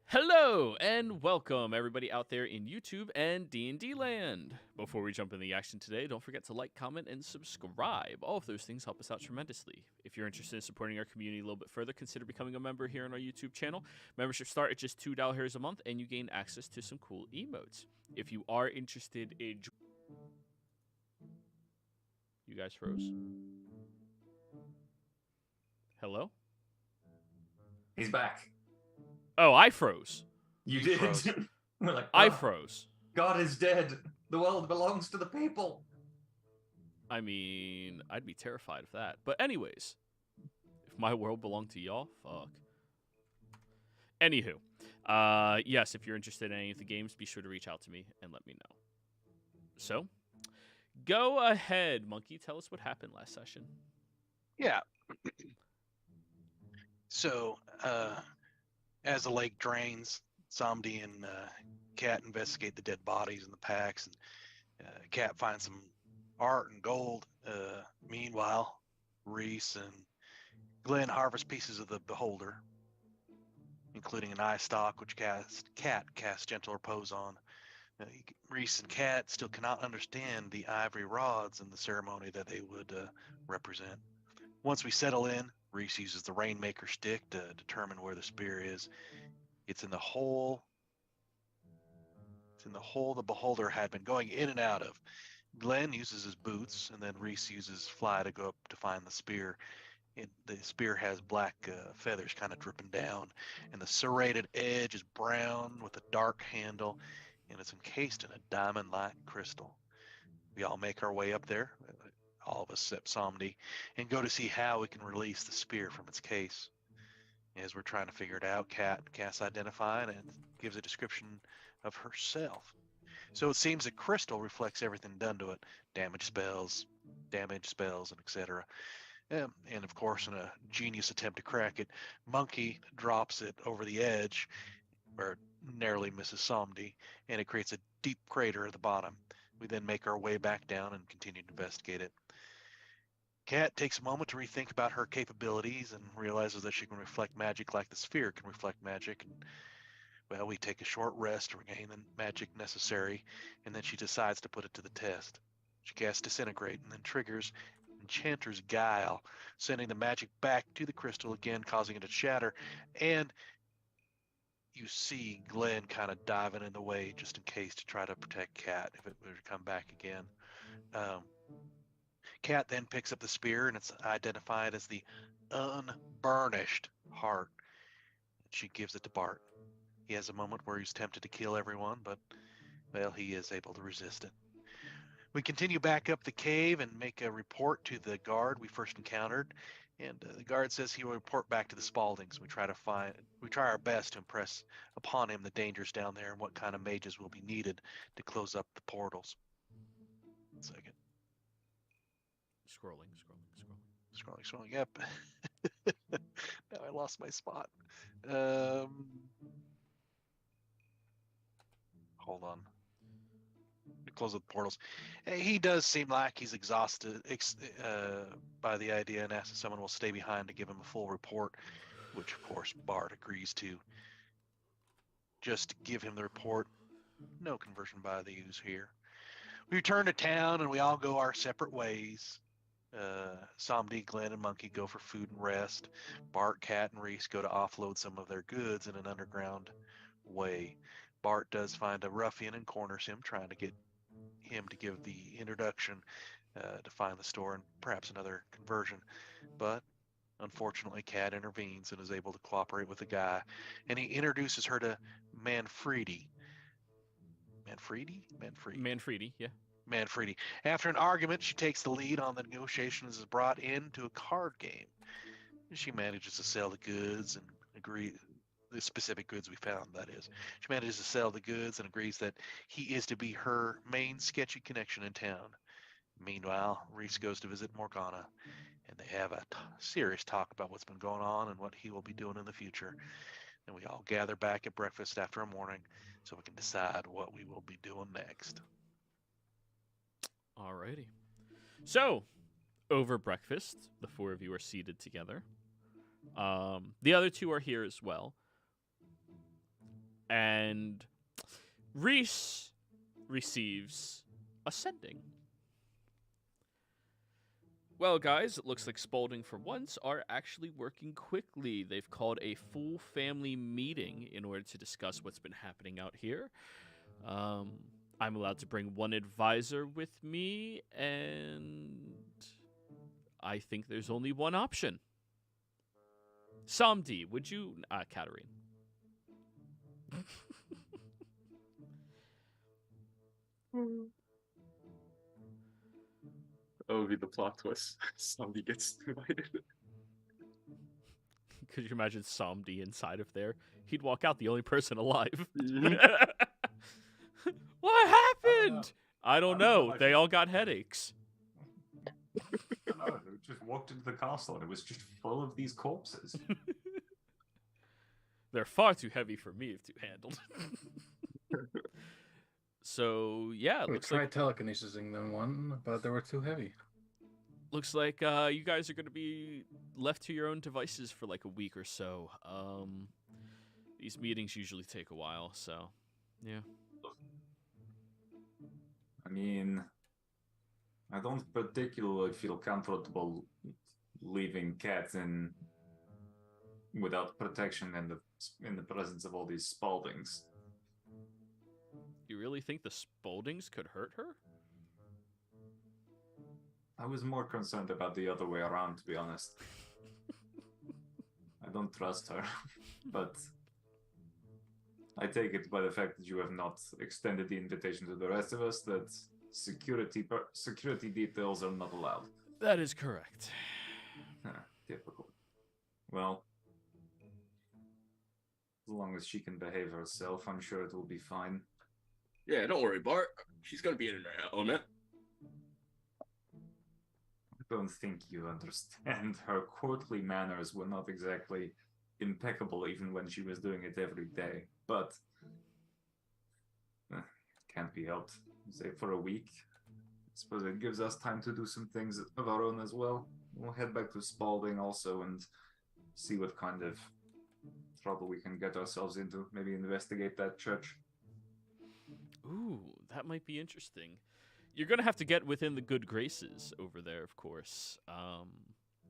Hello and welcome everybody out there in YouTube and D&D land. Before we jump in the action today, don't forget to like, comment, and subscribe. All of those things help us out tremendously. If you're interested in supporting our community a little bit further, consider becoming a member here on our YouTube channel. Membership start at just $2 a month and you gain access to some cool emotes. If you are interested in... You guys froze? Hello? He's back. Oh, I froze. You You did. froze. We're like, I "Oh, froze. God is dead. The world belongs to the people." I mean, I'd be terrified of that. But anyways, if my world belonged to y'all, fuck. Anywho, yes, if you're interested in any of the games, be sure to reach out to me and let me know. So, go ahead, Monkey. Tell us what happened last session. Yeah. So, as the lake drains, Somdi and Cat investigate the dead bodies in the packs, and Cat finds some art and gold. Meanwhile, Reese and Glenn harvest pieces of the beholder, including an eye stalk, which Cat casts gentle repose on. Reese and Cat still cannot understand the ivory rods and the ceremony that they would represent. Once we settle in, Reese uses the Rainmaker stick to determine where the spear is. It's in the hole. It's in the hole the beholder had been going in and out of. Glenn uses his boots, and then Reese uses Fly to go up to find the spear. The spear has black feathers kind of dripping down, and the serrated edge is brown with a dark handle, and it's encased in a diamond-like crystal. We all make our way up there, all of us except Somdi, and go to see how we can release the spear from its case. As we're trying to figure it out, Cat casts Identify and gives a description of herself. So it seems that crystal reflects everything done to it, damage spells, and etc. And of course, in a genius attempt to crack it, Monkey drops it over the edge, where it narrowly misses Somdi, and it creates a deep crater at the bottom. We then make our way back down and continue to investigate it. Cat takes a moment to rethink about her capabilities and realizes that she can reflect magic like the sphere can reflect magic. And, well, we take a short rest to regain the magic necessary, and then she decides to put it to the test. She casts Disintegrate and then triggers Enchanter's Guile, sending the magic back to the crystal again, causing it to shatter. And you see Glenn kind of diving in the way just in case to try to protect Cat if it were to come back again. Cat then picks up the spear, and it's identified as the Unburnished Heart. She gives it to Bart. He has a moment where he's tempted to kill everyone, but, well, he is able to resist it. We continue back up the cave and make a report to the guard we first encountered, and the guard says he will report back to the Spaldings. We try our best to impress upon him the dangers down there and what kind of mages will be needed to close up the portals. 1 second. Scrolling. Yep. Now I lost my spot. Hold on. Close the portals. He does seem like he's exhausted by the idea and asks if someone will stay behind to give him a full report, which of course Bart agrees to. Just to give him the report. No conversion by the use here. We return to town and we all go our separate ways. Somdi, Glenn, and Monkey go for food and rest. Bart, Cat, and Reese go to offload some of their goods in an underground way. Bart does find a ruffian and corners him, trying to get him to give the introduction to find the store and perhaps another conversion. But unfortunately, Cat intervenes and is able to cooperate with the guy, and he introduces her to Manfredi. Manfredi, yeah. Manfredi. After an argument, she takes the lead on the negotiations and is brought into a card game. She manages to sell the goods and the specific goods we found, that is. She manages to sell the goods and agrees that he is to be her main sketchy connection in town. Meanwhile, Reese goes to visit Morgana, and they have a serious talk about what's been going on and what he will be doing in the future. And we all gather back at breakfast after a morning so we can decide what we will be doing next. Alrighty. So, over breakfast, the four of you are seated together. The other two are here as well. And Reese receives a sending. Well, guys, it looks like Spaulding for once are actually working quickly. They've called a full family meeting in order to discuss what's been happening out here. I'm allowed to bring one advisor with me, and I think there's only one option. Samdi, would you... Katarine. Oh, be the plot twist. Somebody gets invited. Could you imagine Samdi inside of there? He'd walk out the only person alive. What happened? I don't know. They all got headaches. No, they just walked into the castle and it was just full of these corpses. They're far too heavy for me to handle. So, yeah, it We looks tried like, telekinesising them one, but they were too heavy. looks like you guys are going to be left to your own devices for like a week or so. These meetings usually take a while, so, yeah. I mean, I don't particularly feel comfortable leaving cats in without protection in the presence of all these Spauldings. You really think the Spauldings could hurt her? I was more concerned about the other way around, to be honest. I don't trust her, but I take it by the fact that you have not extended the invitation to the rest of us that security details are not allowed. That is correct. Typical. Well, as long as she can behave herself, I'm sure it will be fine. Yeah, don't worry, Bart. She's gonna be in her element. I don't think you understand. Her courtly manners were not exactly impeccable even when she was doing it every day. But can't be helped. Say for a week. I suppose it gives us time to do some things of our own as well. We'll head back to Spaulding also and see what kind of trouble we can get ourselves into. Maybe investigate that church. Ooh, that might be interesting. You're going to have to get within the good graces over there, of course,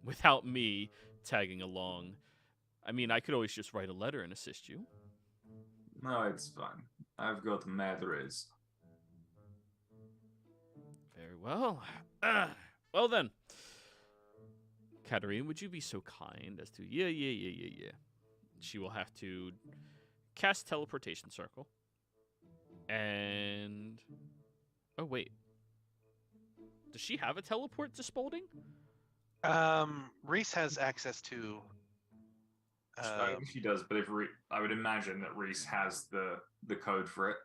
without me tagging along. I mean, I could always just write a letter and assist you. No, it's fine. I've got mad riz. Very well. Well then. Katarine, would you be so kind as to... Yeah. She will have to cast Teleportation Circle. And... Oh, wait. Does she have a teleport to Spaulding? Reese has access to. She does, but I would imagine that Reese has the code for it.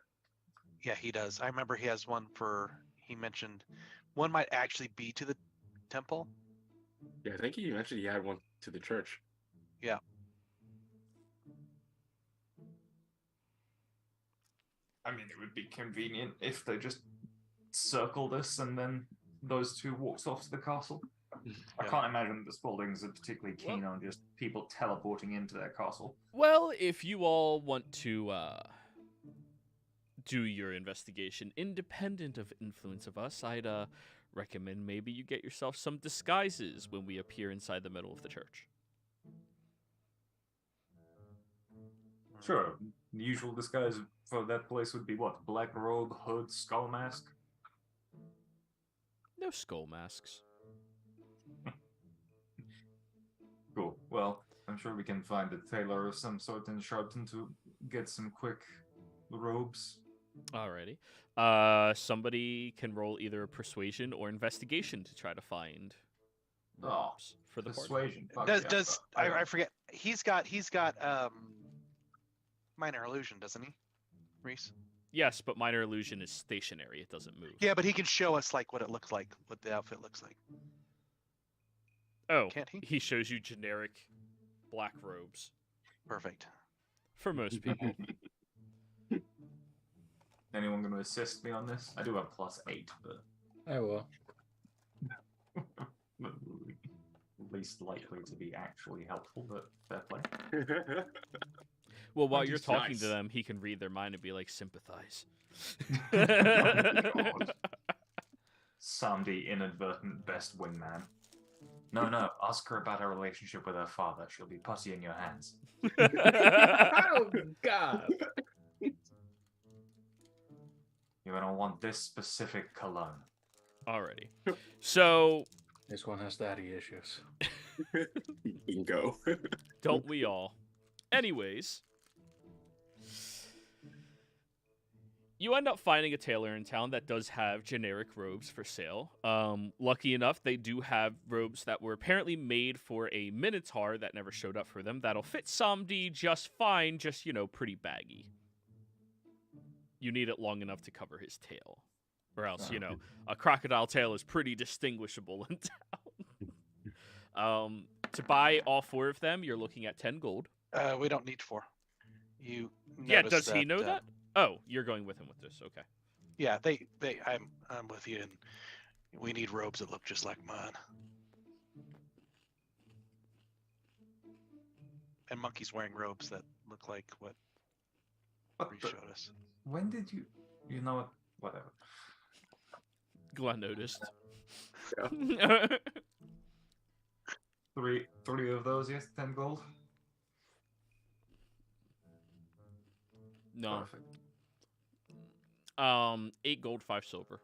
Yeah, he does. I remember he has one for. He mentioned one might actually be to the temple. Yeah, I think he mentioned he had one to the church. Yeah. I mean, it would be convenient if they just circled us and then those two walked off to the castle. I can't imagine the Spauldings are particularly keen on just people teleporting into their castle. Well, if you all want to do your investigation independent of influence of us, I'd recommend maybe you get yourself some disguises when we appear inside the middle of the church. Sure. The usual disguise for that place would be what? Black robe, hood, skull mask? No skull masks. Cool. Well, I'm sure we can find a tailor of some sort in Sharpton to get some quick robes. Alrighty. Somebody can roll either persuasion or investigation to try to find robes for the party. Persuasion. Fuck Does yeah, I forget? He's got minor illusion, doesn't he, Reese? Yes, but minor illusion is stationary. It doesn't move. Yeah, but he can show us like what it looks like, what the outfit looks like. Oh, Can't he? He shows you generic black robes Perfect. for most people. Anyone going to assist me on this? I do have +8, but I will. least likely to be actually helpful, but fair play. Well, while you're 20's talking to nice. them, he can read their mind and be like, sympathize. Oh, God. Samdi, inadvertent best wingman. No, ask her about her relationship with her father. She'll be pussy in your hands. Oh God! You're gonna want this specific cologne. Alrighty. So, This one has daddy issues. Bingo. don't we all? Anyways, you end up finding a tailor in town that does have generic robes for sale. Lucky enough, they do have robes that were apparently made for a Minotaur that never showed up for them. That'll fit Samdi just fine, just, pretty baggy. You need it long enough to cover his tail. Or else, a crocodile tail is pretty distinguishable in town. To buy all 4 of them, you're looking at 10 gold. We don't need 4. You. Yeah, notice does he know that? Oh, you're going with him with this. Okay. Yeah, I'm with you, and we need robes that look just like mine. And Monkey's wearing robes that look like what What Bree the- showed us. When did you? You know what? Whatever. Glenn noticed. Three of those, yes, 10 gold. No. Perfect. 8 gold, 5 silver.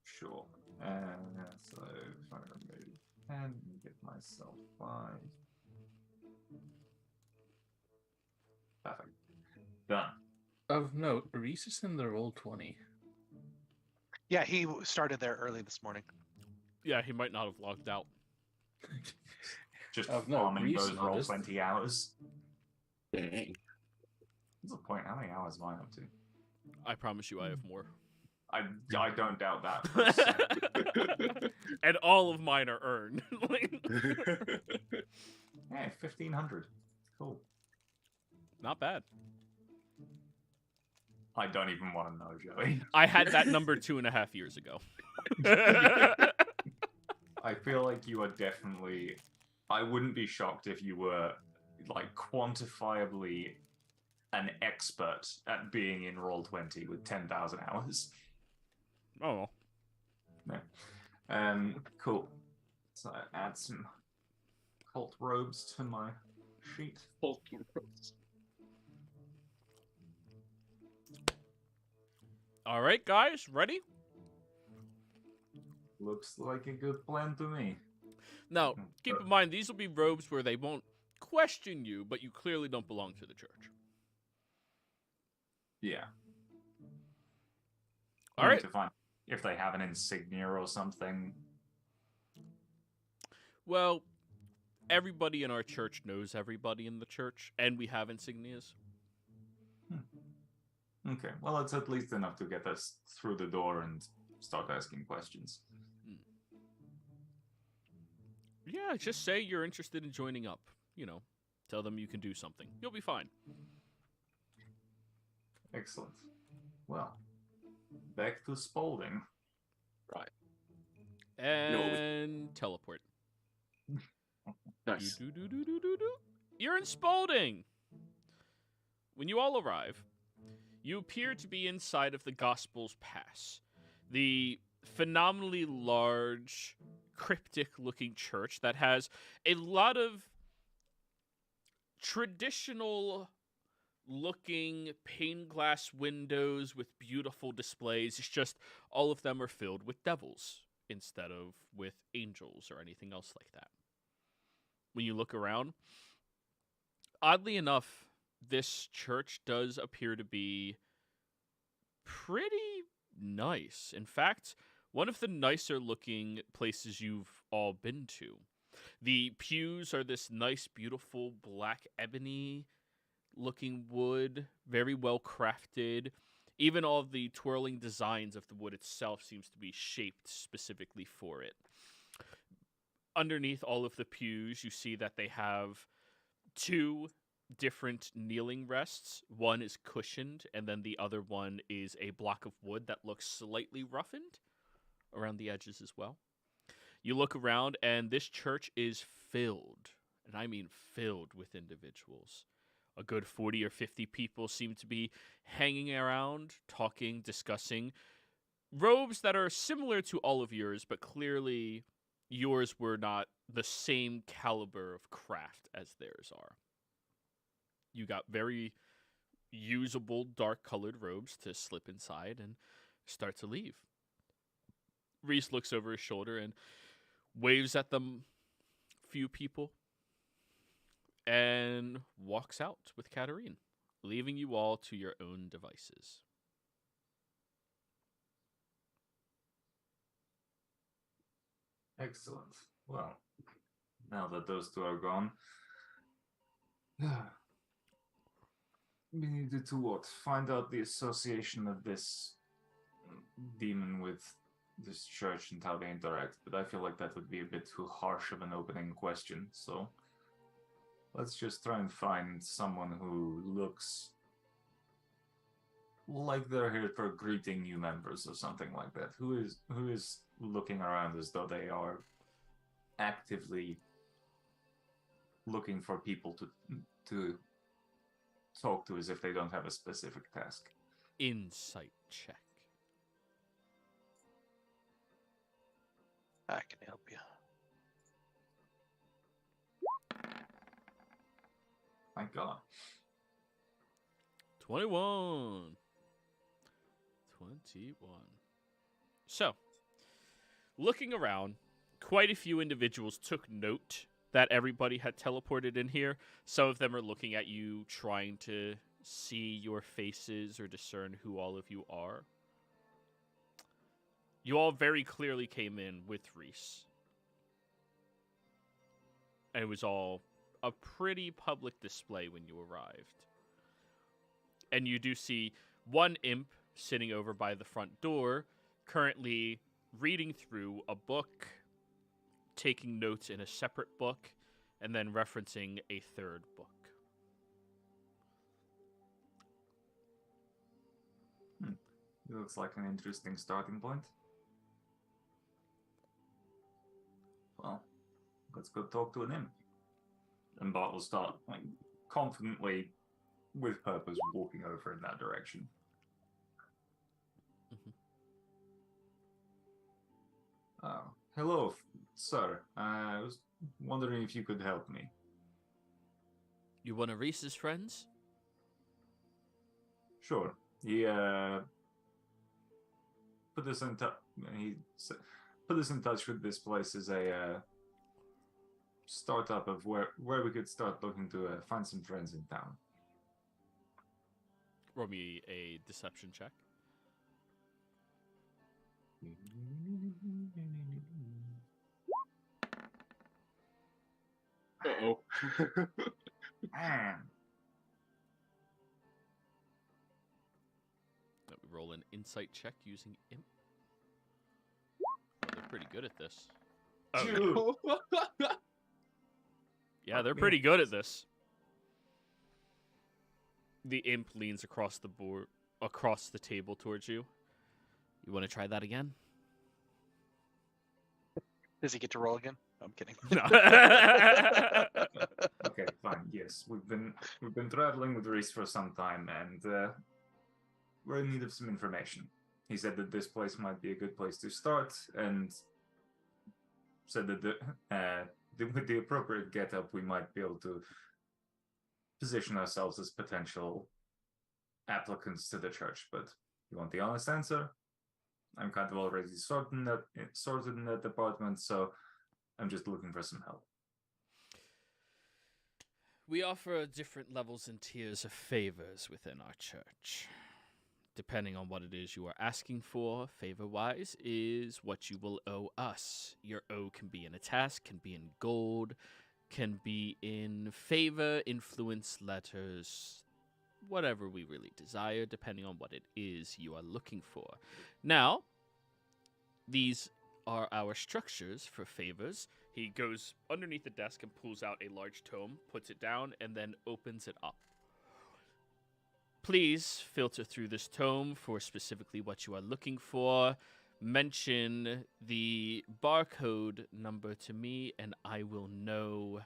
Sure. So if I remove 10, get myself 5. Perfect. Done. Of note, Reese is in the roll 20. Yeah, he started there early this morning. Yeah, he might not have logged out. Just Of note, farming Reese those roll noticed. 20 hours. Dang. What's the point? How many hours am I up to? I promise you I have more. I don't doubt that. For a second. And all of mine are earned. Hey, 1,500. Cool. Not bad. I don't even want to know, Joey. I had that number 2.5 years ago. I feel like you are definitely. I wouldn't be shocked if you were, like, quantifiably an expert at being in Roll20 with 10,000 hours. Oh, Cool. So add some cult robes to my sheet. all right, guys, ready? Looks like a good plan to me. Now, keep in mind, these will be robes where they won't question you, but you clearly don't belong to the church. Yeah. All I need right. to find if they have an insignia or something. Well, everybody in our church knows everybody in the church, and we have insignias. Okay, well, it's at least enough to get us through the door and start asking questions. Yeah, just say you're interested in joining up. Tell them you can do something. You'll be fine. Excellent. Well, back to Spalding. And teleport. Nice. Do-do-do-do-do-do. You're in Spalding. When you all arrive, you appear to be inside of the Gospel's Pass, the phenomenally large, cryptic-looking church that has a lot of traditional-looking pane glass windows with beautiful displays. It's just all of them are filled with devils instead of with angels or anything else like that. When you look around, oddly enough, this church does appear to be pretty nice. In fact, one of the nicer looking places you've all been to. The pews are this nice, beautiful black ebony looking wood, very well crafted. Even all of the twirling designs of the wood itself seems to be shaped specifically for it. Underneath all of the pews, you see that they have 2 different kneeling rests. One is cushioned, and then the other one is a block of wood that looks slightly roughened around the edges as well. You look around, and this church is filled, and I mean filled with individuals. A good 40 or 50 people seem to be hanging around, talking, discussing. Robes that are similar to all of yours, but clearly yours were not the same caliber of craft as theirs are. You got very usable dark-colored robes to slip inside and start to leave. Reese looks over his shoulder and waves at them few people and walks out with Katarine, leaving you all to your own devices. Excellent. Well, now that those two are gone, we needed to what? Find out the association of this demon with this church and how they interact, but I feel like that would be a bit too harsh of an opening question, so let's just try and find someone who looks like they're here for greeting new members or something like that. Who is looking around as though they are actively looking for people to talk to as if they don't have a specific task. Insight check. I can help you. Thank God. 21. So, looking around, quite a few individuals took note that everybody had teleported in here. Some of them are looking at you, trying to see your faces or discern who all of you are. You all very clearly came in with Reese. And it was all a pretty public display when you arrived. And you do see one imp sitting over by the front door, currently reading through a book, taking notes in a separate book, and then referencing a third book. It looks like an interesting starting point. Well, let's go talk to an imp. And Bart will start, confidently, with purpose, walking over in that direction. Hello, sir. I was wondering if you could help me. You one of Reese's friends? Sure. He put us in touch. Put us in touch with this place as a startup of where we could start looking to find some friends in town. Roll me a deception check. Uh-oh. Man. Let me roll an insight check using imp. Oh, they're pretty good at this. Oh, Dude. yeah, they're pretty good at this. The imp leans across the table towards you. You want to try that again? Does he get to roll again? I'm kidding. No. Okay, fine. Yes, we've been traveling with Reese for some time, and we're in need of some information. He said that this place might be a good place to start, and said that with the appropriate getup, we might be able to position ourselves as potential applicants to the church. But you want the honest answer? I'm kind of already sorted in that department, so I'm just looking for some help. We offer different levels and tiers of favors within our church. Depending on what it is you are asking for, favor-wise, is what you will owe us. Your owe can be in a task, can be in gold, can be in favor, influence, letters, whatever we really desire, depending on what it is you are looking for. Now, these are our structures for favors. He goes underneath the desk and pulls out a large tome, puts it down, and then opens it up. Please filter through this tome for specifically what you are looking for. mention the barcode number to me, and I will know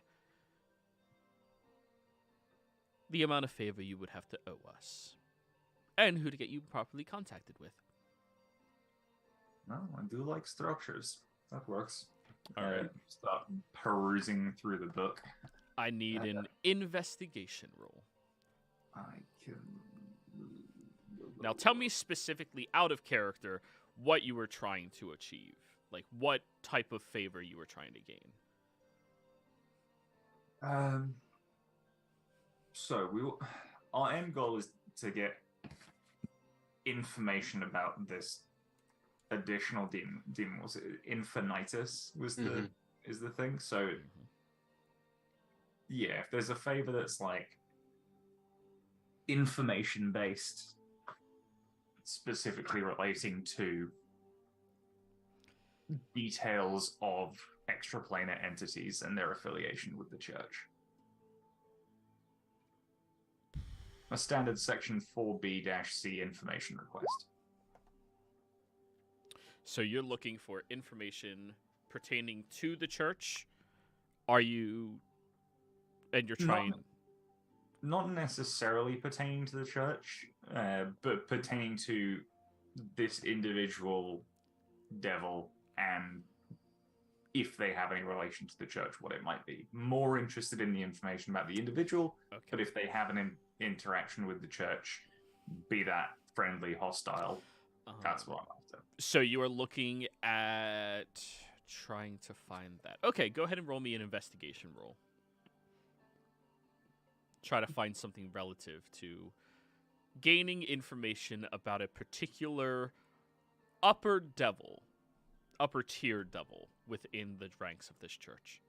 the amount of favor you would have to owe us, and who to get you properly contacted with. No, I do like structures. That works. All right. Start perusing through the book. I need an investigation roll. I can. Now, tell me specifically, out of character, what you were trying to achieve. Like, what type of favor you were trying to gain. So our end goal is to get information about this additional demon. Was it Infinitus? Is the thing? So yeah, if there's a favor that's like information based, specifically relating to details of extraplanar entities and their affiliation with the church. A standard section 4B-C information request. So you're looking for information pertaining to the church? Are you... And you're trying... Not necessarily pertaining to the church, but pertaining to this individual devil and if they have any relation to the church, what it might be. More interested in the information about the individual, Okay. but if they have an interaction with the church, be that friendly, hostile, that's what I'm after. So you are looking at trying to find that. Okay, go ahead and roll me an investigation roll. Try to find something relative to gaining information about a particular upper tier devil within the ranks of this church.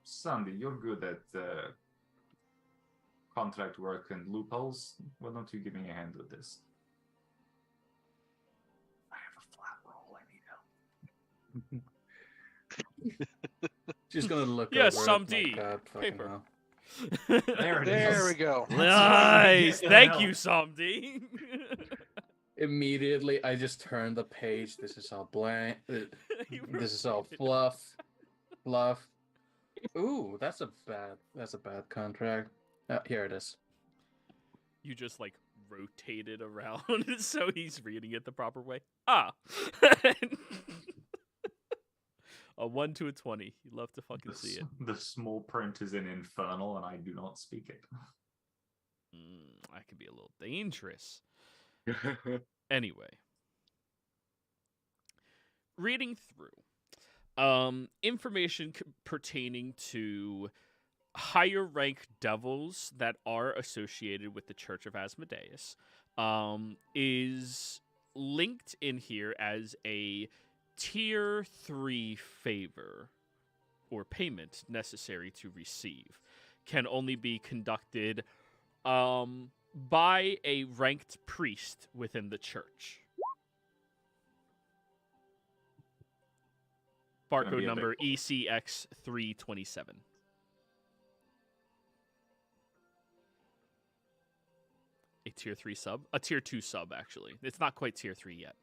Sandy, you're good at contract work and loopholes. Why don't you give me a hand with this? I have a flat roll. I need help. She's gonna look. Yes, over some it, D. God, fucking Paper. hell. There it is. There we go. Nice. Yeah. Thank you, Somdi. Immediately, I just turn the page. This is all blank. This is all fluff. Ooh, that's a bad contract. Here it is. You just like rotate it around so he's reading it the proper way. Ah. A 1 to a 20. You love to fucking see it. The small print is in Infernal, and I do not speak it. That could be a little dangerous. Anyway, reading through information pertaining to higher ranked devils that are associated with the Church of Asmodeus is linked in here as a tier 3 favor or payment necessary to receive. Can only be conducted by a ranked priest within the church. Barcode number ECX 327. A tier 3 sub? A tier 2 sub, actually. It's not quite tier 3 yet.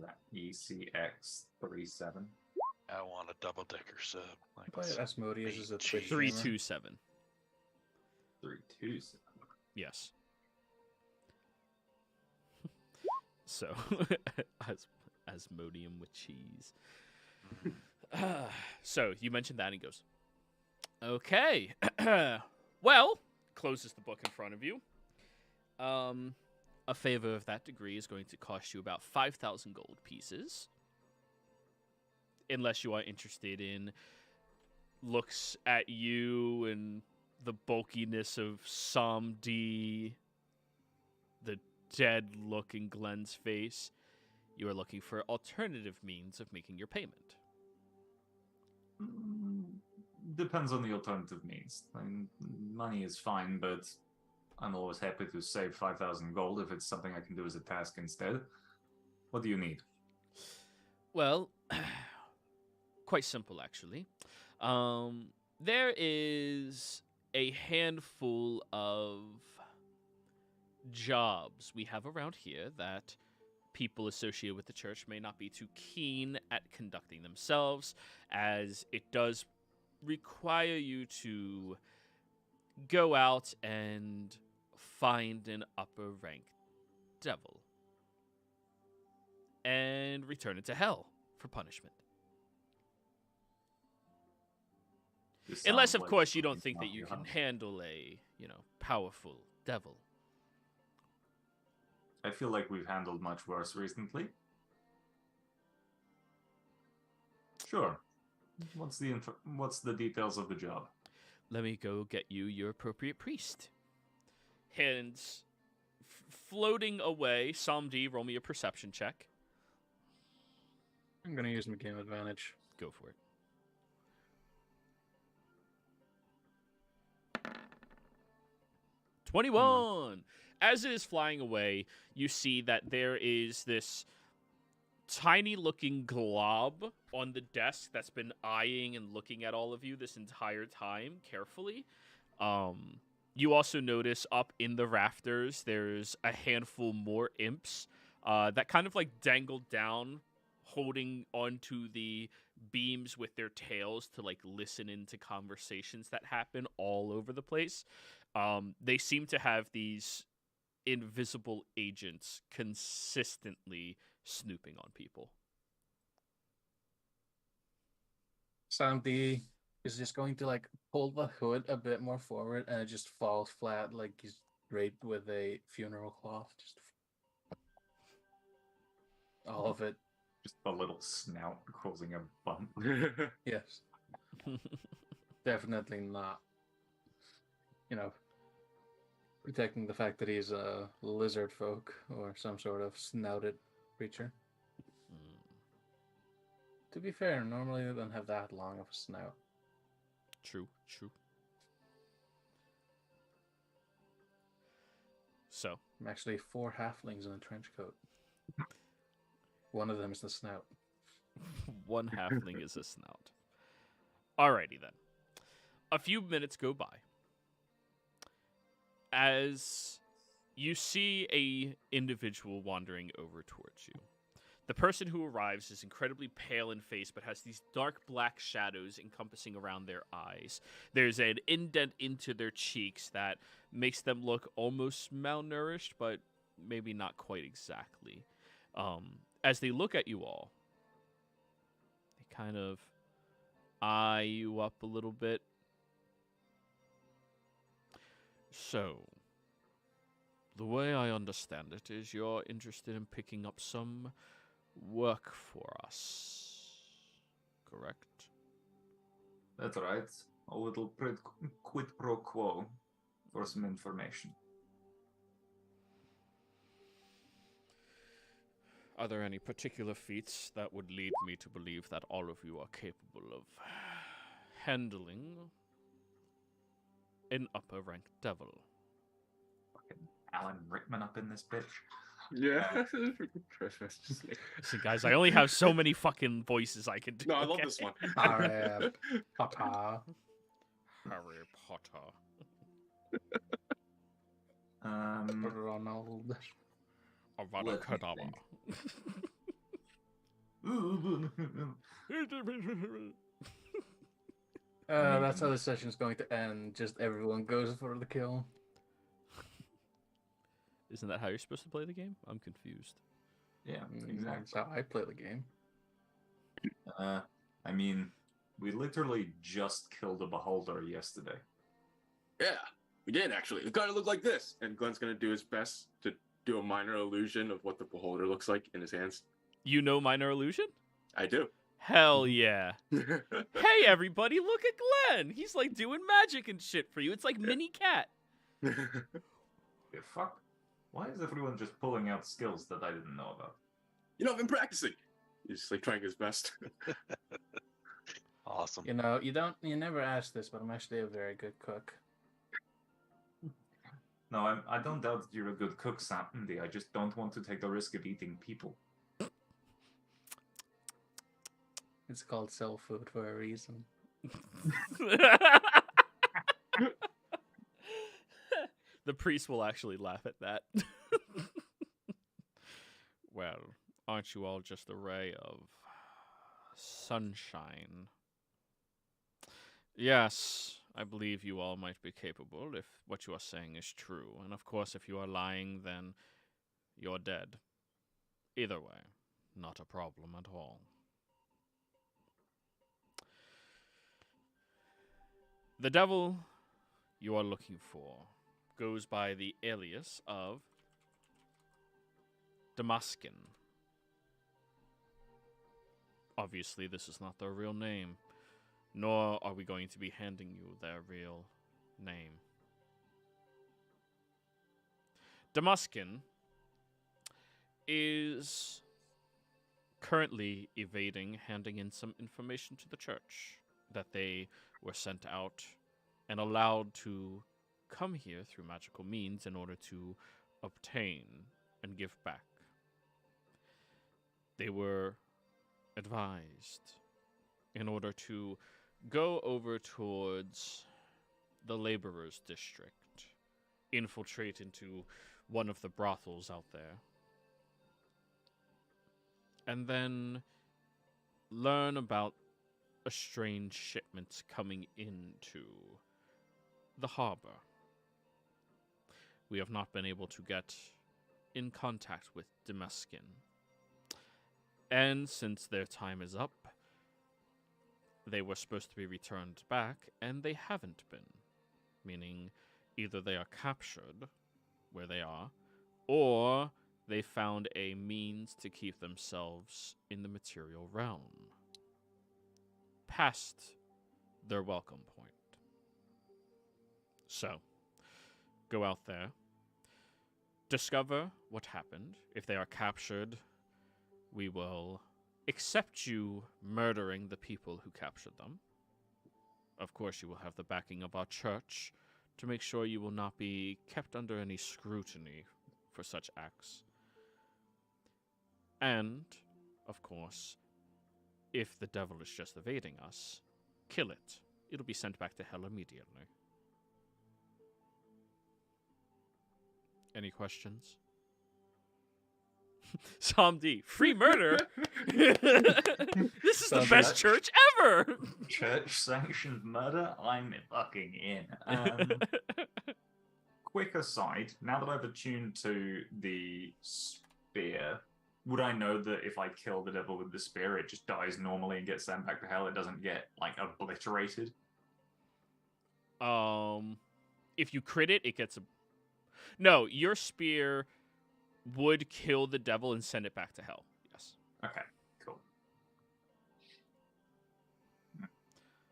That ECX 37. I want a double-decker sub. Like But Asmodeus is a Twitch 327. 327. Yes. So, Asmodium with cheese. So, you mentioned that, and he goes, okay. Well, closes the book in front of you. A favor of that degree is going to cost you about 5,000 gold pieces. Unless you are interested in looks at you and the bulkiness of Somdi, the dead look in Glenn's face. You are looking for alternative means of making your payment. Depends on the alternative means. I mean, money is fine, but I'm always happy to save 5,000 gold if it's something I can do as a task instead. What do you need? Well, quite simple, actually. There is a handful of jobs we have around here that people associated with the church may not be too keen at conducting themselves, as it does require you to go out and find an upper rank devil and return it to hell for punishment. This Unless, sounds of like course, you don't something think that not you you can have. handle a, powerful devil. I feel like we've handled much worse recently. Sure. What's the details of the job? Let me go get you your appropriate priest. Hands floating away. Samdi, roll me a perception check. I'm gonna use my game advantage. Go for it. "21." As it is flying away, you see that there is this tiny-looking glob on the desk that's been eyeing and looking at all of you this entire time carefully. You also notice up in the rafters there's a handful more imps that kind of like dangle down, holding onto the beams with their tails to like listen into conversations that happen all over the place. They seem to have these invisible agents consistently snooping on people. Sandy is just going to like pull the hood a bit more forward, and it just falls flat like he's draped with a funeral cloth. Just all of it. Just a little snout causing a bump. Yes. Definitely not. Protecting the fact that he's a lizard folk or some sort of snouted creature. To be fair, normally they don't have that long of a snout. True. So, I'm actually 4 halflings in a trench coat. One of them is the snout. one halfling is a snout. Alrighty then. A few minutes go by. As you see a individual wandering over towards you. The person who arrives is incredibly pale in face, but has these dark black shadows encompassing around their eyes. There's an indent into their cheeks that makes them look almost malnourished, but maybe not quite exactly. As they look at you all, they kind of eye you up a little bit. So, the way I understand it is you're interested in picking up some work for us, correct? That's right. A little quid pro quo for some information. Are there any particular feats that would lead me to believe that all of you are capable of handling an upper rank devil? Fucking Alan Rickman up in this bitch. Yeah. Listen, guys, I only have so many fucking voices I can do. No, I love okay? this one. Harry Potter. Harry Potter. Ronald. Avada Kedavra. That's how the session's going to end. Just everyone goes for the kill. Isn't that how you're supposed to play the game? I'm confused. Yeah, That's exactly. how I play the game. I mean, we literally just killed a beholder yesterday. Yeah, we did actually. It kind of looked like this. And Glenn's going to do his best to do a minor illusion of what the beholder looks like in his hands. You know Minor Illusion? I do. Hell yeah. Hey, everybody, look at Glenn. He's like doing magic and shit for you. It's like mini cat. Yeah, fuck. Why is everyone just pulling out skills that I didn't know about? I've been practicing. He's like trying his best. Awesome. You never asked this, but I'm actually a very good cook. No, I don't doubt that you're a good cook, Sandy. I just don't want to take the risk of eating people. It's called soul food for a reason. The priest will actually laugh at that. Well, aren't you all just a ray of sunshine? Yes, I believe you all might be capable if what you are saying is true. And of course, if you are lying, then you're dead. Either way, not a problem at all. The devil you are looking for goes by the alias of Damaskin. Obviously, this is not their real name, nor are we going to be handing you their real name. Damaskin is currently evading handing in some information to the church that they were sent out and allowed to come here through magical means in order to obtain and give back. They were advised in order to go over towards the laborers' district, infiltrate into one of the brothels out there, and then learn about a strange shipment coming into the harbor. We have not been able to get in contact with Damaskin. And since their time is up, they were supposed to be returned back, and they haven't been. Meaning, either they are captured, where they are, or they found a means to keep themselves in the material realm, past their welcome point. So, go out there, discover what happened. If they are captured, we will accept you murdering the people who captured them. Of course, you will have the backing of our church to make sure you will not be kept under any scrutiny for such acts. And, of course, if the devil is just evading us, kill it. It'll be sent back to hell immediately. Any questions? Samdi, free murder? This is the best church ever! Church-sanctioned murder? I'm fucking in. Quick aside, now that I've attuned to the spear, would I know that if I kill the devil with the spear, it just dies normally and gets sent back to hell? It doesn't get, like, obliterated? If you crit it, it gets a... No, your spear would kill the devil and send it back to hell. Yes. Okay, cool.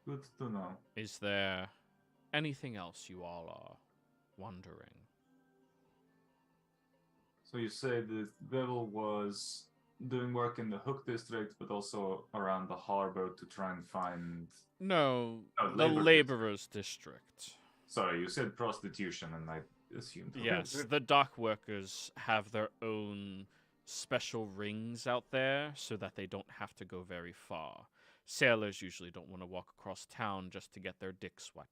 Good to know. Is there anything else you all are wondering? So you say the devil was doing work in the Hook district, but also around the harbor to try and find... No, Oh, the labor laborers' district. Sorry, you said prostitution, and I assumed... Yes, the dock workers have their own special rings out there so that they don't have to go very far. Sailors usually don't want to walk across town just to get their dicks wet.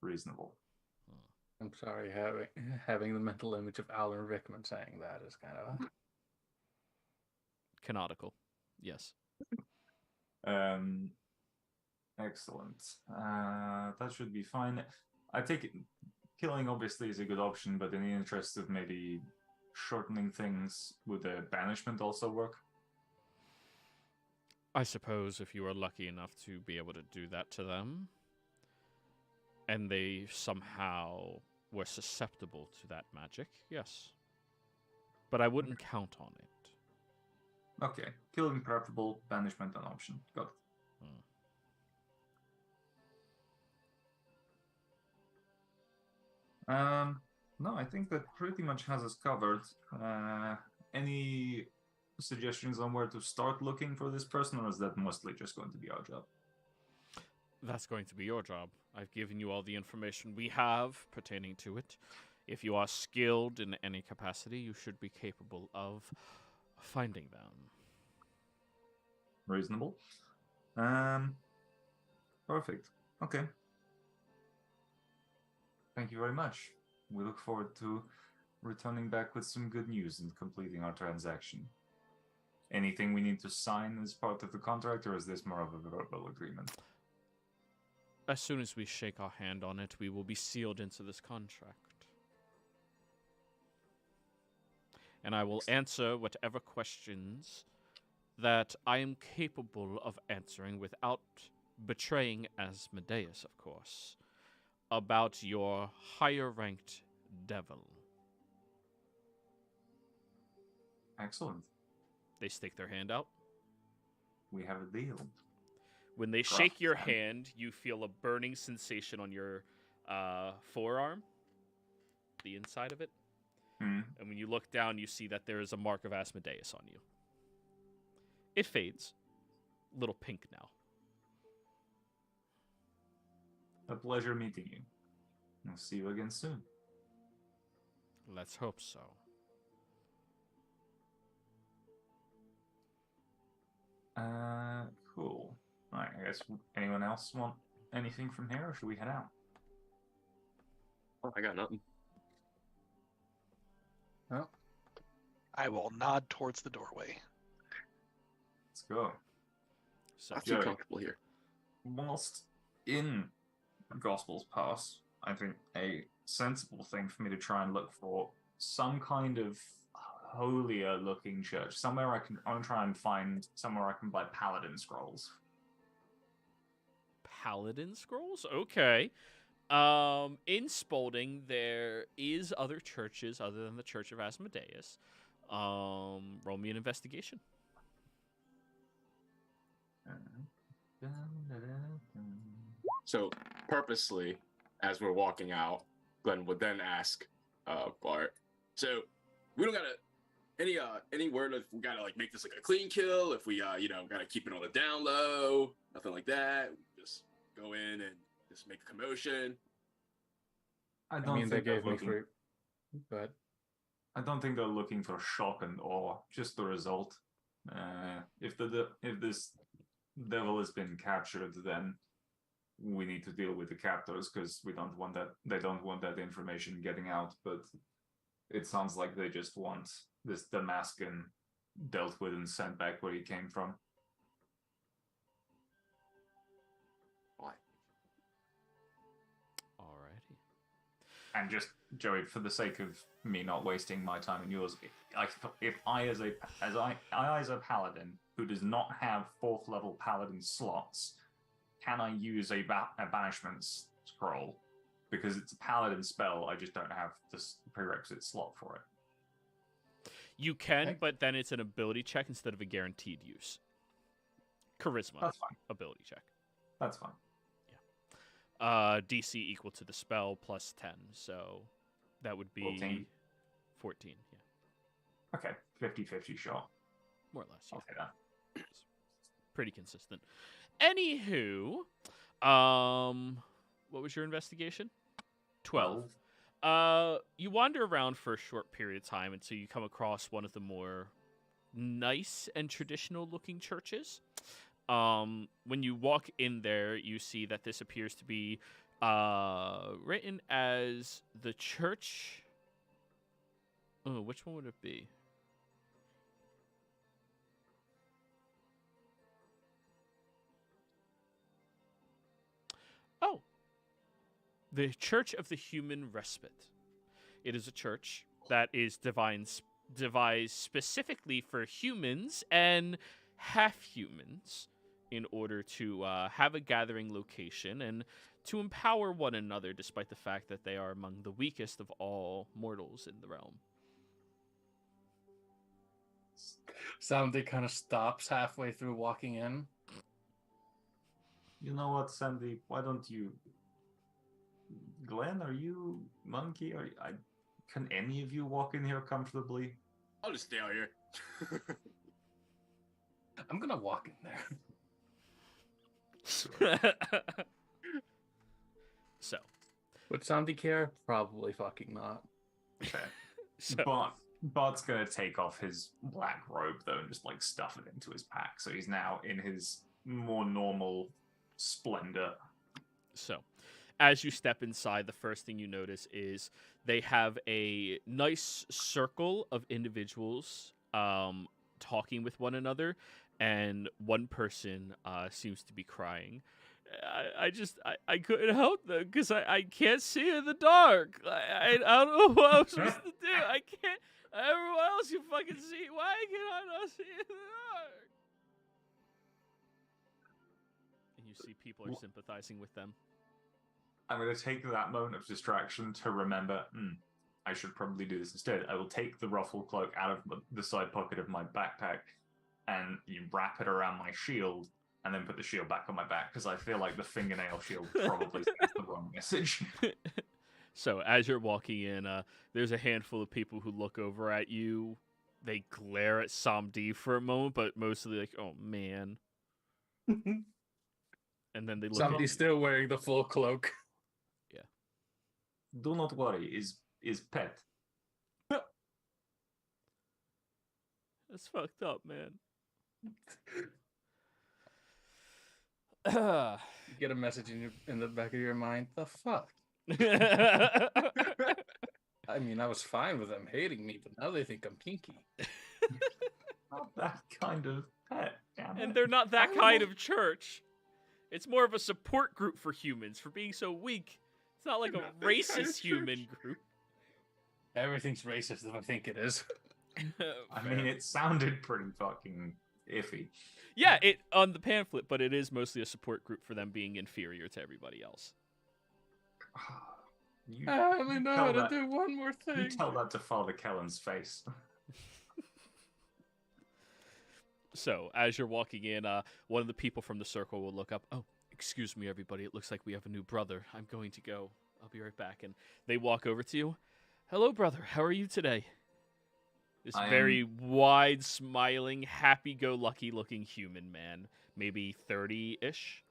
Reasonable. I'm sorry, having the mental image of Alan Rickman saying that is kind of... Canonical. Yes. Excellent. That should be fine. I take it killing obviously is a good option, but in the interest of maybe shortening things, would the banishment also work? I suppose if you are lucky enough to be able to do that to them, and they somehow were susceptible to that magic, yes. But I wouldn't count on it. Okay. Killing preferable, banishment an option. Got it. No, I think that pretty much has us covered. Any suggestions on where to start looking for this person, or is that mostly just going to be our job? That's going to be your job. I've given you all the information we have pertaining to it. If you are skilled in any capacity, you should be capable of finding them. Reasonable. Perfect. Okay. Thank you very much. We look forward to returning back with some good news and completing our transaction. Anything we need to sign as part of the contract, or is this more of a verbal agreement? As soon as we shake our hand on it, we will be sealed into this contract. And I will answer whatever questions that I am capable of answering without betraying Asmodeus, of course, about your higher-ranked devil. Excellent. They stick their hand out. We have a deal. When they shake your hand, you feel a burning sensation on your forearm, the inside of it. Hmm. And when you look down, you see that there is a mark of Asmodeus on you. It fades. A little pink now. A pleasure meeting you. I'll see you again soon. Let's hope so. Cool. Alright, I guess anyone else want anything from here, or should we head out? Oh, I got nothing. Oh, I will nod towards the doorway. Let's go. So I feel Joey. comfortable here. Whilst in Gospel's Pass, I think a sensible thing for me to try and look for some kind of holier looking church. Somewhere I want to try and find somewhere I can buy paladin scrolls. Paladin scrolls? Okay. In Spalding, there is other churches other than the Church of Asmodeus. Roll me an investigation. So purposely, as we're walking out, Glenn would then ask Bart, so we don't gotta any word if we gotta like make this like a clean kill, if we gotta keep it on the down low, nothing like that. We just go in and just make a commotion. I I don't mean, they think they're gave me looking. free. But I don't think they're looking for shock and awe. Just the result. If this devil has been captured, then we need to deal with the captors because we don't want that. They don't want that information getting out. But it sounds like they just want this Damascus dealt with and sent back where he came from. Why? Alrighty. And just Joey, for the sake of me not wasting my time and yours, if I as a paladin who does not have 4th level paladin slots, can I use a banishment scroll? Because it's a paladin spell, I just don't have the prerequisite slot for it. You can, Okay. but then it's an ability check instead of a guaranteed use. Charisma That's fine. ability check. That's fine. DC equal to the spell plus 10, so that would be 14. 14, yeah, Okay, 50-50 shot. more or less. Yeah. I'll say that. It's pretty consistent. Anywho, what was your investigation? 12. You wander around for a short period of time until you come across one of the more nice and traditional looking churches. When you walk in there, you see that this appears to be written as the church. Oh, which one would it be? Oh, the Church of the Human Respite. It is a church that is devised specifically for humans and half-humans in order to have a gathering location and to empower one another despite the fact that they are among the weakest of all mortals in the realm. Sandy kind of stops halfway through walking in. You know what, Sandy? Why don't you... Glenn, are you monkey? Can any of you walk in here comfortably? I'll just stay out here. I'm gonna walk in there. So, Would Sandy care? Probably fucking not. Okay. so Bart's gonna take off his black robe though and just like stuff it into his pack. So he's now in his more normal splendor. So, as you step inside, the first thing you notice is they have a nice circle of individuals talking with one another, and one person seems to be crying. I couldn't help them because I can't see in the dark. I don't know what I'm supposed to do. I can't. Everyone else can fucking see. Why can I not see in the dark? And you see people are sympathizing with them. I'm going to take that moment of distraction to remember, I should probably do this instead. I will take the ruffle cloak out of the side pocket of my backpack and you wrap it around my shield and then put the shield back on my back because I feel like the fingernail shield probably sends the wrong message. So as you're walking in, there's a handful of people who look over at you. They glare at Samdi for a moment, but mostly like, oh man. And then they look at you. Samdi's still wearing the full cloak. Do not worry, is pet. That's fucked up, man. You get a message in the back of your mind. The fuck? I mean, I was fine with them hating me, but now they think I'm kinky. Not that kind of pet. Damn And it. they're not that kind of church. It's more of a support group for humans for being so weak. It's not like a Not that kind of racist human group. Everything's racist if I think it is. I mean, it sounded pretty fucking iffy. Yeah, it on the pamphlet, but it is mostly a support group for them being inferior to everybody else. You, I only know how tell to that- do one more you thing. tell that to Father Kellen's face. So, as you're walking in, one of the people from the circle will look up. Oh, excuse me, everybody. It looks like we have a new brother. I'm going to go. I'll be right back. And they walk over to you. Hello, brother. How are you today? This I very wide, smiling, happy-go-lucky looking human man. Maybe 30-ish.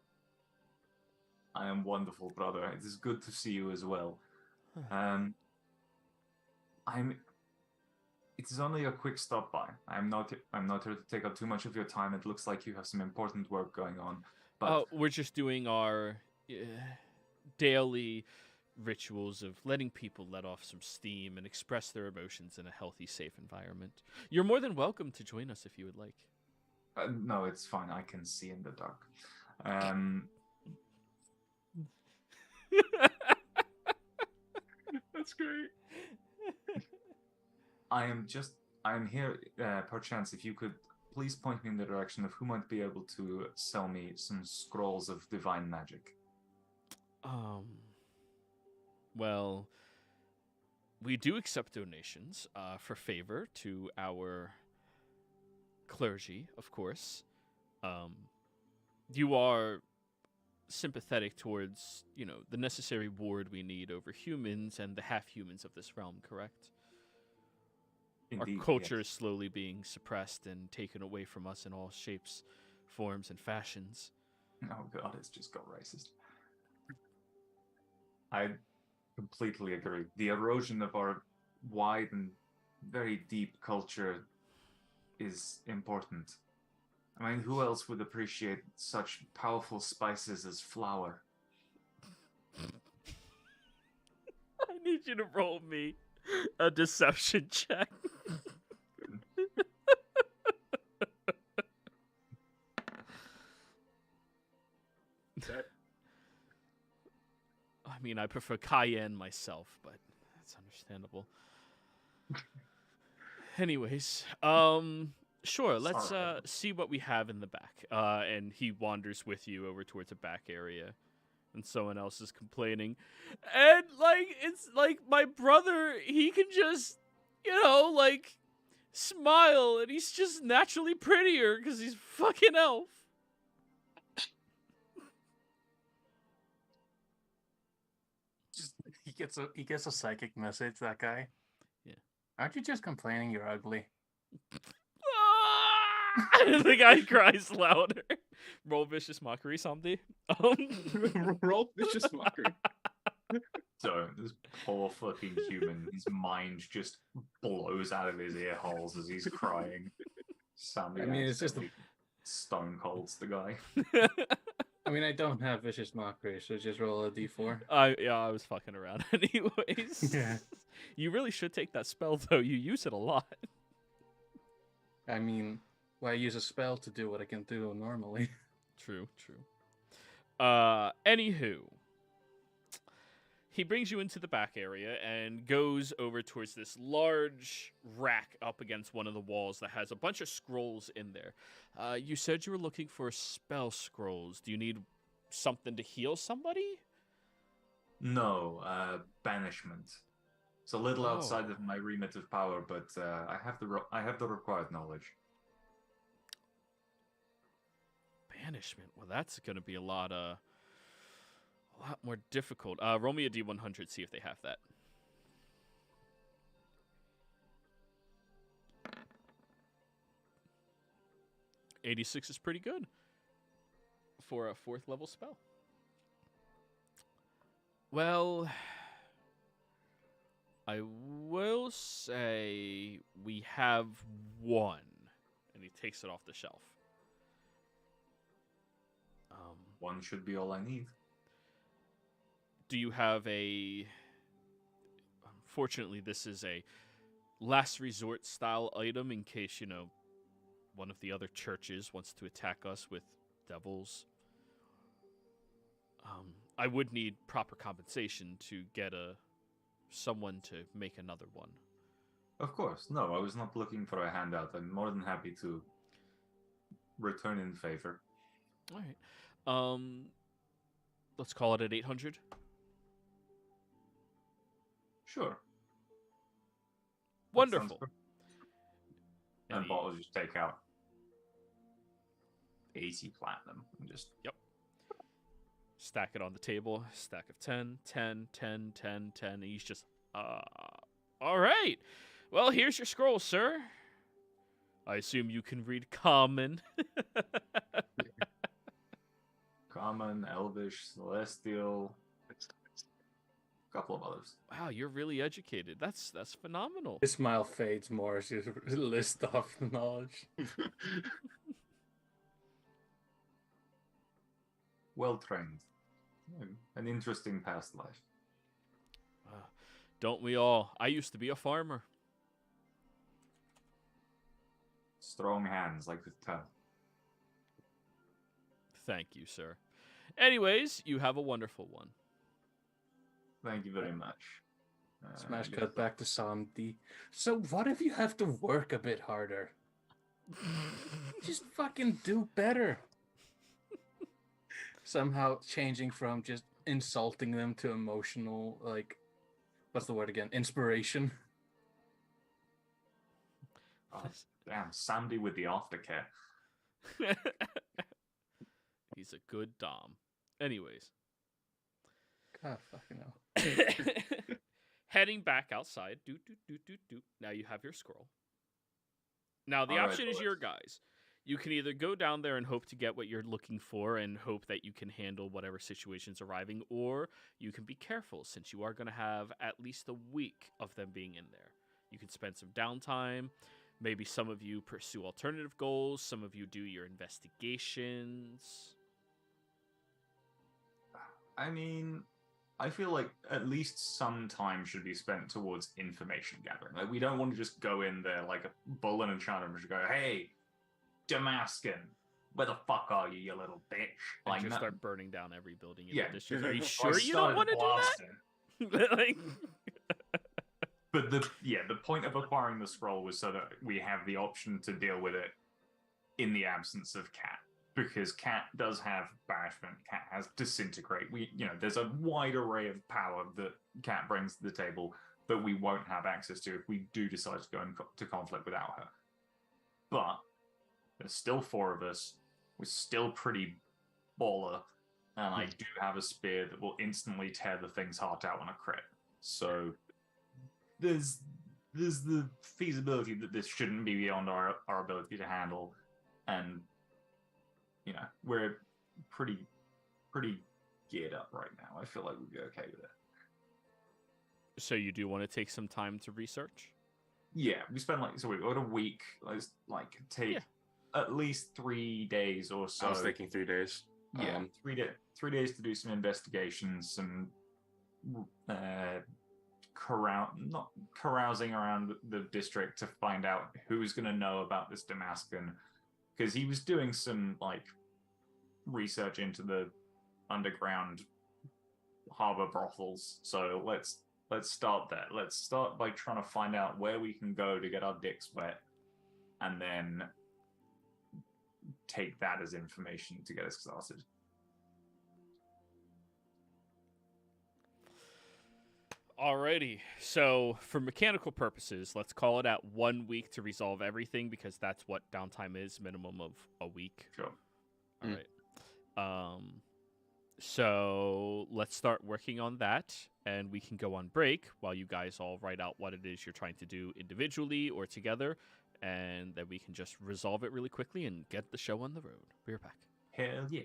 I am wonderful, brother. It is good to see you as well. It is only a quick stop by. I'm not here to take up too much of your time. It looks like you have some important work going on. But We're just doing our daily rituals of letting people let off some steam and express their emotions in a healthy, safe environment. You're more than welcome to join us if you would like. no, it's fine. I can see in the dark. That's great. I am here, perchance, if you could please point me in the direction of who might be able to sell me some scrolls of divine magic. Well, we do accept donations for favor to our clergy, of course. You are sympathetic towards, the necessary ward we need over humans and the half-humans of this realm, correct? Indeed, Our culture yes. is slowly being suppressed and taken away from us in all shapes, forms, and fashions. Oh god, it's just got racist. I completely agree. The erosion of our wide and very deep culture is important. I mean, who else would appreciate such powerful spices as flour? I need you to roll me a deception check. That, I mean, I prefer cayenne myself, but that's understandable. Anyways, sure, let's Sorry. see what we have in the back. And he wanders with you over towards the back area. And someone else is complaining. And, it's like my brother, he can just, smile. And he's just naturally prettier because he's fucking elf. He gets a psychic message, that guy. Yeah. Aren't you just complaining you're ugly? The guy cries louder. Roll vicious mockery, something. roll vicious mockery. So, this poor fucking human, his mind just blows out of his ear holes as he's crying. Sammy I mean, it's just stone colds the guy. I mean, I don't have vicious mockery, so just roll a d4. I was fucking around anyways. Yeah. You really should take that spell though. You use it a lot. I mean, why use a spell to do what I can do normally? True. Anywho, he brings you into the back area and goes over towards this large rack up against one of the walls that has a bunch of scrolls in there. You said you were looking for spell scrolls. Do you need something to heal somebody? No, banishment. It's a little outside Oh. of my remit of power, but I have the required knowledge. Banishment. Well, that's going to be a lot more difficult. Roll me a D100, see if they have that. $86 is pretty good for a 4th level spell. Well, I will say we have one, and he takes it off the shelf. One should be all I need. Do you have a... Unfortunately, this is a last resort style item in case, one of the other churches wants to attack us with devils. I would need proper compensation to get someone to make another one. Of course. No, I was not looking for a handout. I'm more than happy to return in favor. All right. Let's call it at 800. Sure. Wonderful. And And Bot will just take out 80 platinum and just stack it on the table. Stack of 10, 10, 10, 10, 10. And he's just, all right. Well, here's your scroll, sir. I assume you can read common. Common, Elvish, Celestial, a couple of others. Wow, you're really educated. That's phenomenal. His smile fades more as you list off the knowledge. Well trained. An interesting past life. Don't we all? I used to be a farmer. Strong hands, I could tell. Thank you, sir. Anyways, you have a wonderful one. Thank you very much. Smash cut back to Sandy. So what if you have to work a bit harder? Just fucking do better. Somehow changing from just insulting them to emotional, what's the word again? Inspiration. Oh, damn, Sandy with the aftercare. He's a good Dom. Anyways. God fucking hell. Heading back outside. Doot. Now you have your scroll. Now, the All right, option is boys. your guys. You can either go down there and hope to get what you're looking for and hope that you can handle whatever situation's arriving, or you can be careful since you are going to have at least a week of them being in there. You can spend some downtime. Maybe some of you pursue alternative goals. Some of you do your investigations. I mean, I feel like at least some time should be spent towards information gathering. Like, we don't want to just go in there like a bull in a china and just go, hey, Damascus, where the fuck are you, you little bitch? And Like, just no- start burning down every building in Yeah. the district. Are you Or sure you started don't want to do blasting. that? Like, But the point of acquiring the scroll was so that we have the option to deal with it in the absence of Cat. Because Cat does have banishment, Cat has disintegrate. There's a wide array of power that Cat brings to the table that we won't have access to if we do decide to go into conflict without her. But there's still 4 of us. We're still pretty baller, and I do have a spear that will instantly tear the thing's heart out on a crit. So there's the feasibility that this shouldn't be beyond our ability to handle, and we're pretty geared up right now. I feel like we'd be okay with it. so you do want to take some time to research? Yeah, we spend we've got a week. Let's take Yeah. at least 3 days or so. I was thinking 3 days. Yeah, 3 days to do some investigations, some not carousing around the district to find out who's going to know about this Damascus, because he was doing some like research into the underground harbor brothels. So let's start there. Let's start by trying to find out where we can go to get our dicks wet, and then take that as information to get us started. Alrighty. So, for mechanical purposes, let's call it at 1 week to resolve everything, because that's what downtime is, minimum of a week. Sure. All right. So let's start working on that, and we can go on break while you guys all write out what it is you're trying to do individually or together, and then we can just resolve it really quickly and get the show on the road. We're back. Hell yeah.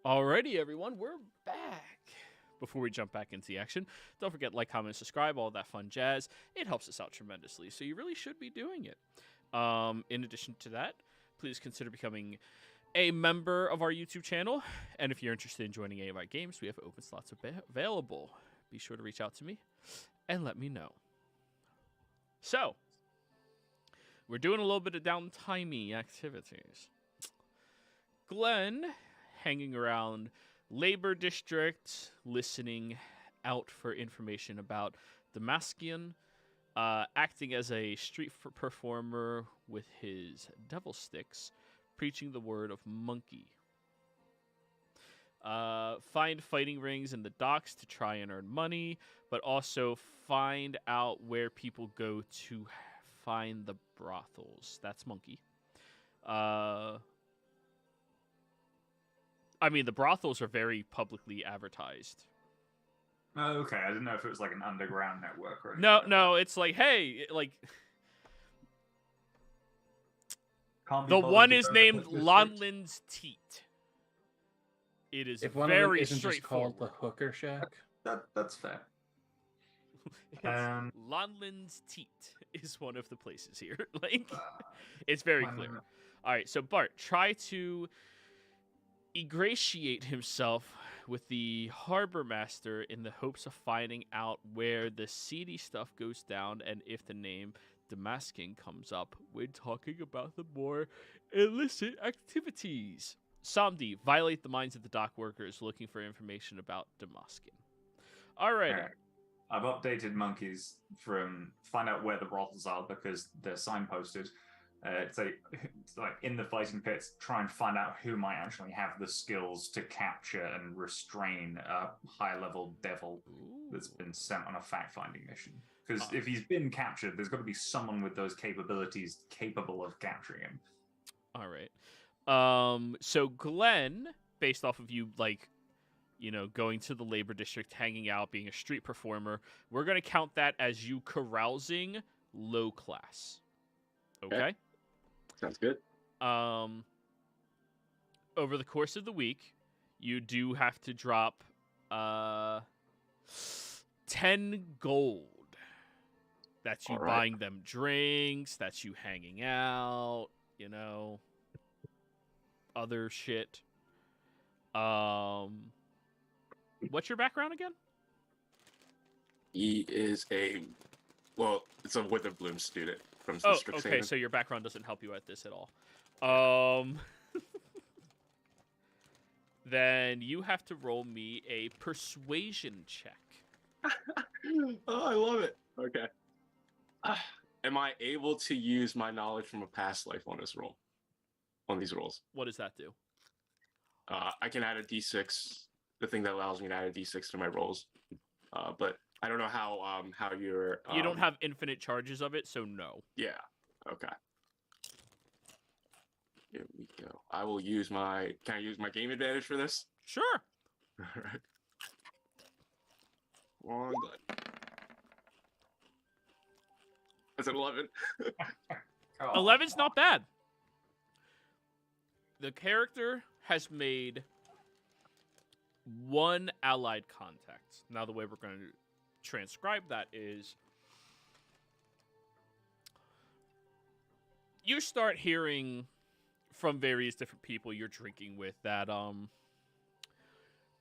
Alrighty, everyone, we're back. Before we jump back into the action, don't forget like, comment, subscribe, all that fun jazz. It helps us out tremendously, so you really should be doing it. In addition to that, please consider becoming a member of our YouTube channel. And if you're interested in joining any of our games, we have open slots available. Be sure to reach out to me and let me know. So, we're doing a little bit of downtimey activities. Glenn, hanging around Labor District, listening out for information about Damaskian, acting as a street performer with his devil sticks, preaching the word of monkey. Find fighting rings in the docks to try and earn money, but also find out where people go to find the brothels. That's monkey. I mean, the brothels are very publicly advertised. Oh, okay, I didn't know if it was like an underground network or anything. No, it's like, hey, like, Can't be the bothered one to is go to named the district. Lonlin's Teat. It is If one of them very isn't just called straightforward. the Hooker Shack. That's fair. Lonlin's Teat is one of the places here. Like, it's very clear. All right, so Bart, try to ingratiate himself with the harbor master in the hopes of finding out where the seedy stuff goes down, and if the name Damaskin comes up when talking about the more illicit activities. Samdi, violate the minds of the dock workers looking for information about Damaskin. Alrighty. Alright. I've updated monkeys from find out where the brothels are because they're signposted. It's like in the fighting pits, try and find out who might actually have the skills to capture and restrain a high-level devil that's been sent on a fact-finding mission. Because if he's been captured, there's got to be someone with those capabilities capable of capturing him. All right. So Glenn, based off of you, like, you know, going to the labor district, hanging out, being a street performer, we're going to count that as you carousing low class. Okay? Sounds good. Over the course of the week, you do have to drop 10 gold. That's you All right. buying them drinks, that's you hanging out, you know, other shit. What's your background again? He is it's a Witherbloom student from Oh, Strixhaven. okay, so your background doesn't help you at this at all. Then you have to roll me a persuasion check. Oh, I love it. Okay. Am I able to use my knowledge from a past life on this roll? On these rolls? What does that do? I can add a d6, the thing that allows me to add a d6 to my rolls. But I don't know how you're... You don't have infinite charges of it, so no. Yeah. Okay. Here we go. I will use my... Can I use my game advantage for this? Sure. Alright. One good. That's an 11. 11's not bad. The character has made one allied contact. Now, the way we're going to transcribe that is you start hearing from various different people you're drinking with that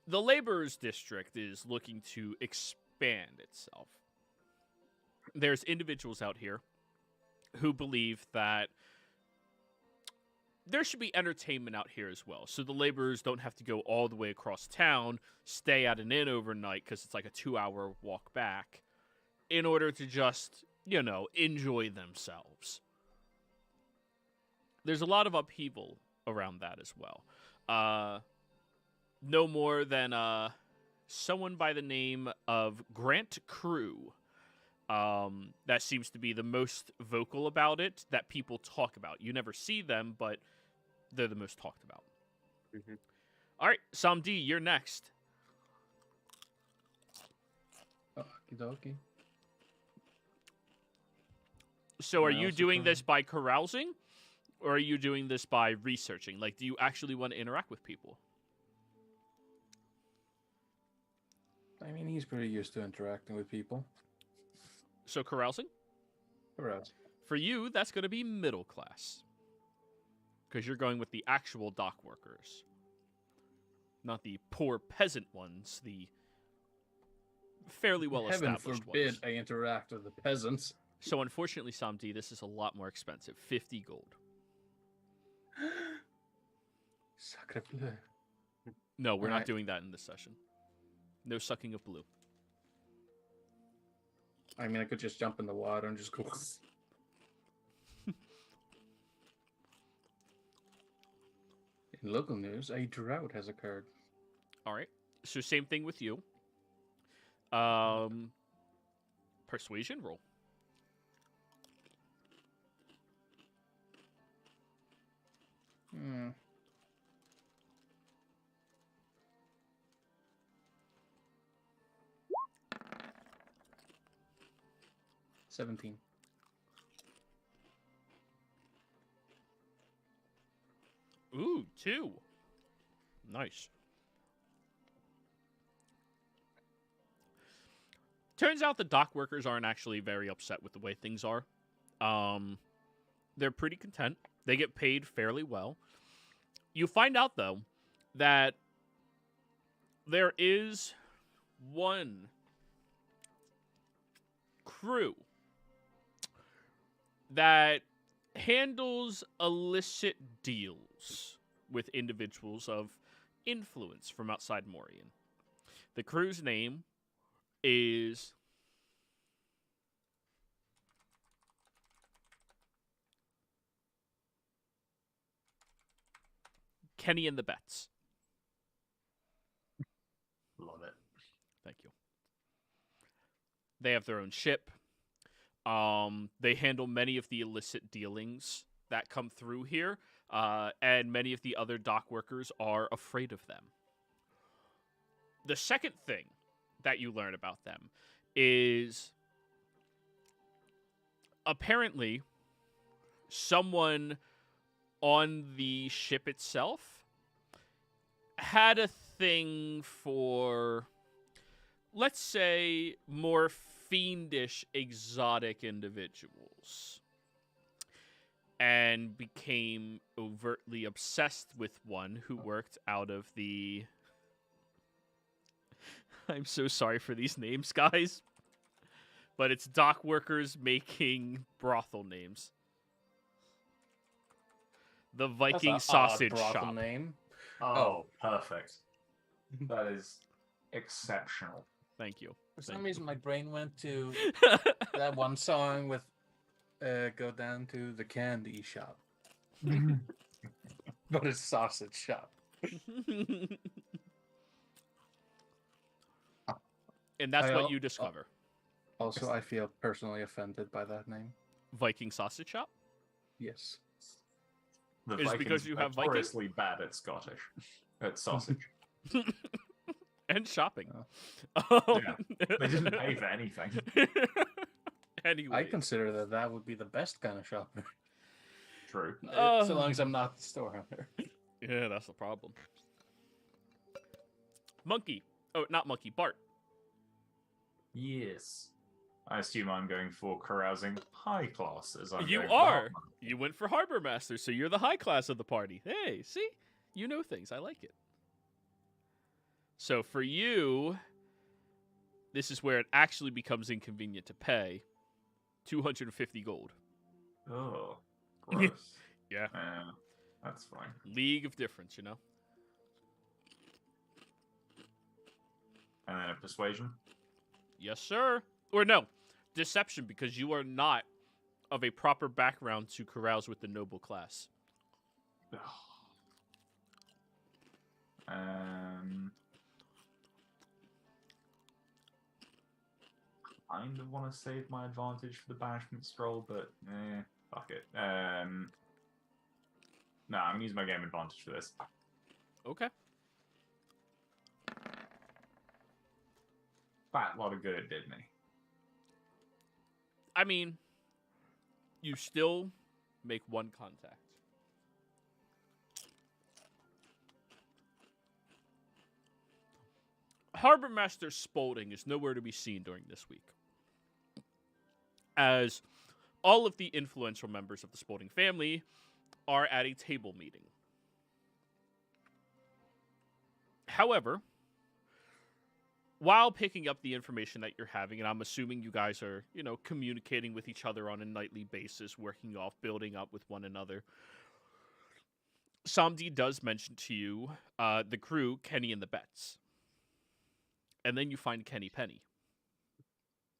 the laborers district is looking to expand itself. There's individuals out here who believe that there should be entertainment out here as well. So the laborers don't have to go all the way across town, stay at an inn overnight because it's like a 2-hour walk back in order to just, you know, enjoy themselves. There's a lot of upheaval around that as well. No more than someone by the name of Grant Crew. That seems to be the most vocal about it, that people talk about. You never see them, but they're the most talked about. Mm-hmm. All right, Samdi, you're next. Okie-dokie. So are Yeah, you also doing fine. this by carousing, or are you doing this by researching? Like, do you actually want to interact with people? mean, he's pretty used to interacting with people. So carousing? Or else. For you, that's going to be middle class. Because you're going with the actual dock workers. Not the poor peasant ones, the fairly well Heaven established forbid ones. I interact with the peasants. So unfortunately, Samdi, this is a lot more expensive. 50 gold. Sacre bleu. No, we're not Alright. doing that in this session. No sucking of blue. I mean, I could just jump in the water and just go. In local news, a drought has occurred. All right. So same thing with you. Persuasion roll. Hmm. $17. Ooh, 2. Nice. Turns out the dock workers aren't actually very upset with the way things are. They're pretty content. They get paid fairly well. You find out, though, that there is one crew that handles illicit deals with individuals of influence from outside Morian. The crew's name is Kenny and the Bets. Love it. Thank you. They have their own ship. They handle many of the illicit dealings that come through here, and many of the other dock workers are afraid of them. The second thing that you learn about them is apparently someone on the ship itself had a thing for, let's say, more fiendish, exotic individuals, and became overtly obsessed with one who worked out of the... I'm so sorry for these names, guys, but it's dock workers making brothel names. The Viking That's a Sausage odd brothel Shop. name. Oh, perfect. That is exceptional. Thank you. For Thank some you. reason, my brain went to that one song with "Go Down to the Candy Shop," but it's sausage shop. And that's I what al- you discover. Also, I feel personally offended by that name. Viking Sausage Shop? Yes. The Is it Vikings because you have Viking? notoriously bad at Scottish, at sausage. And shopping. Yeah. They didn't pay for anything. Anyway. I consider that would be the best kind of shopper. True. So long as I'm not the store owner. Yeah, that's the problem. Monkey. Oh, not Monkey. Bart. Yes. I assume I'm going for carousing high class as I'm You going for are. Hartman. You went for Harbor Master, so you're the high class of the party. Hey, see? You know things. I like it. So for you, this is where it actually becomes inconvenient to pay. 250 gold. Oh, gross. Yeah. That's fine. League of difference, you know? And then a persuasion. Yes, sir. Or no, deception, because you are not of a proper background to carouse with the noble class. Kind of want to save my advantage for the banishment scroll, but fuck it. No, I'm gonna use my game advantage for this. Okay. Fat lot of good it did me. I mean, you still make one contact. Harbor Master Spaulding is nowhere to be seen during this week, as all of the influential members of the Spaulding family are at a table meeting. However, while picking up the information that you're having, and I'm assuming you guys are, communicating with each other on a nightly basis, working off, building up with one another, Samdi does mention to you the crew, Kenny and the Bets. And then you find Kenny Penny,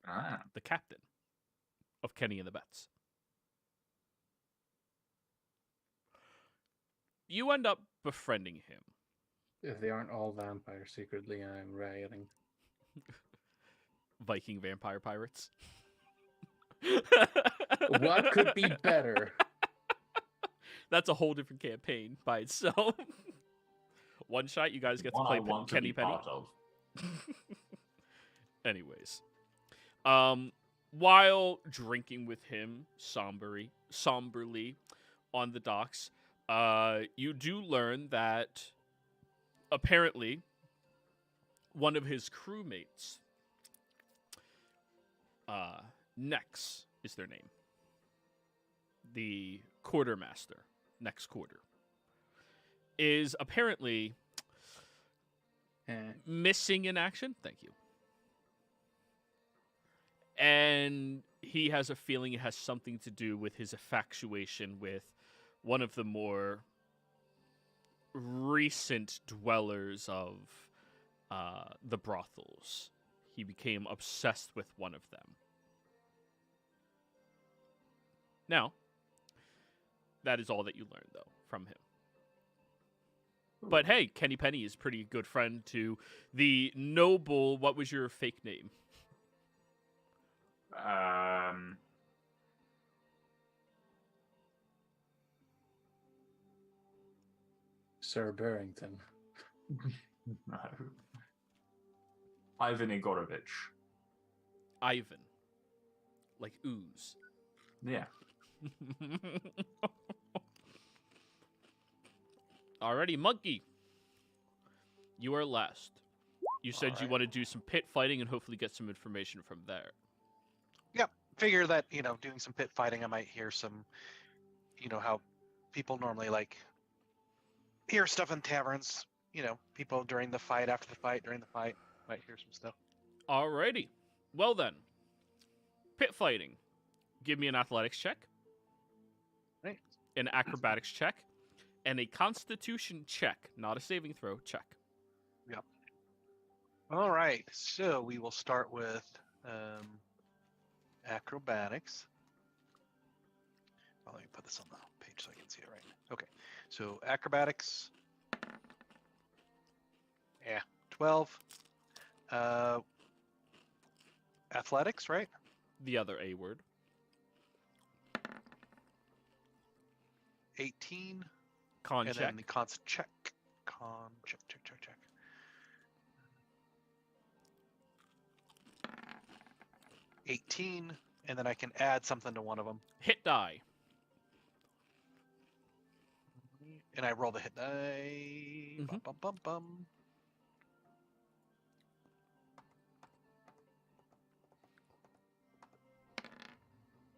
the captain of Kenny and the Bets. You end up befriending him. If they aren't all vampires secretly, I'm rioting. Viking vampire pirates. What could be better? That's a whole different campaign by itself. One shot, you guys get to play Kenny Penny. Anyways, while drinking with him somberly on the docks, you do learn that apparently one of his crewmates, Nex is their name, the quartermaster, Nex Quarter, is apparently missing in action. Thank you. And he has a feeling it has something to do with his infatuation with one of the more recent dwellers of the brothels. He became obsessed with one of them. Now, that is all that you learn, though, from him. But hey, Kenny Penny is pretty good friend to the noble. What was your fake name? Sir Barrington. No. Ivan Igorovich. Ivan. Like ooze. Yeah. Alrighty, Monkey. You are last. You said you want to do some pit fighting and hopefully get some information from there. Yep. Figure that, doing some pit fighting, I might hear some, how people normally hear stuff in taverns. People during the fight, after the fight, during the fight, might hear some stuff. Alrighty. Well then. Pit fighting. Give me an athletics check. Right. An acrobatics check. And a constitution check. Not a saving throw. Check. Yep. All right. So we will start with acrobatics. Well, let me put this on the page so I can see it right. Okay. So acrobatics. Yeah. 12. Athletics, right? The other A word. 18. Con and check. then the cons check. Check. 18, and then I can add something to one of them. Hit die. And I roll the hit die. Mhm. Bum.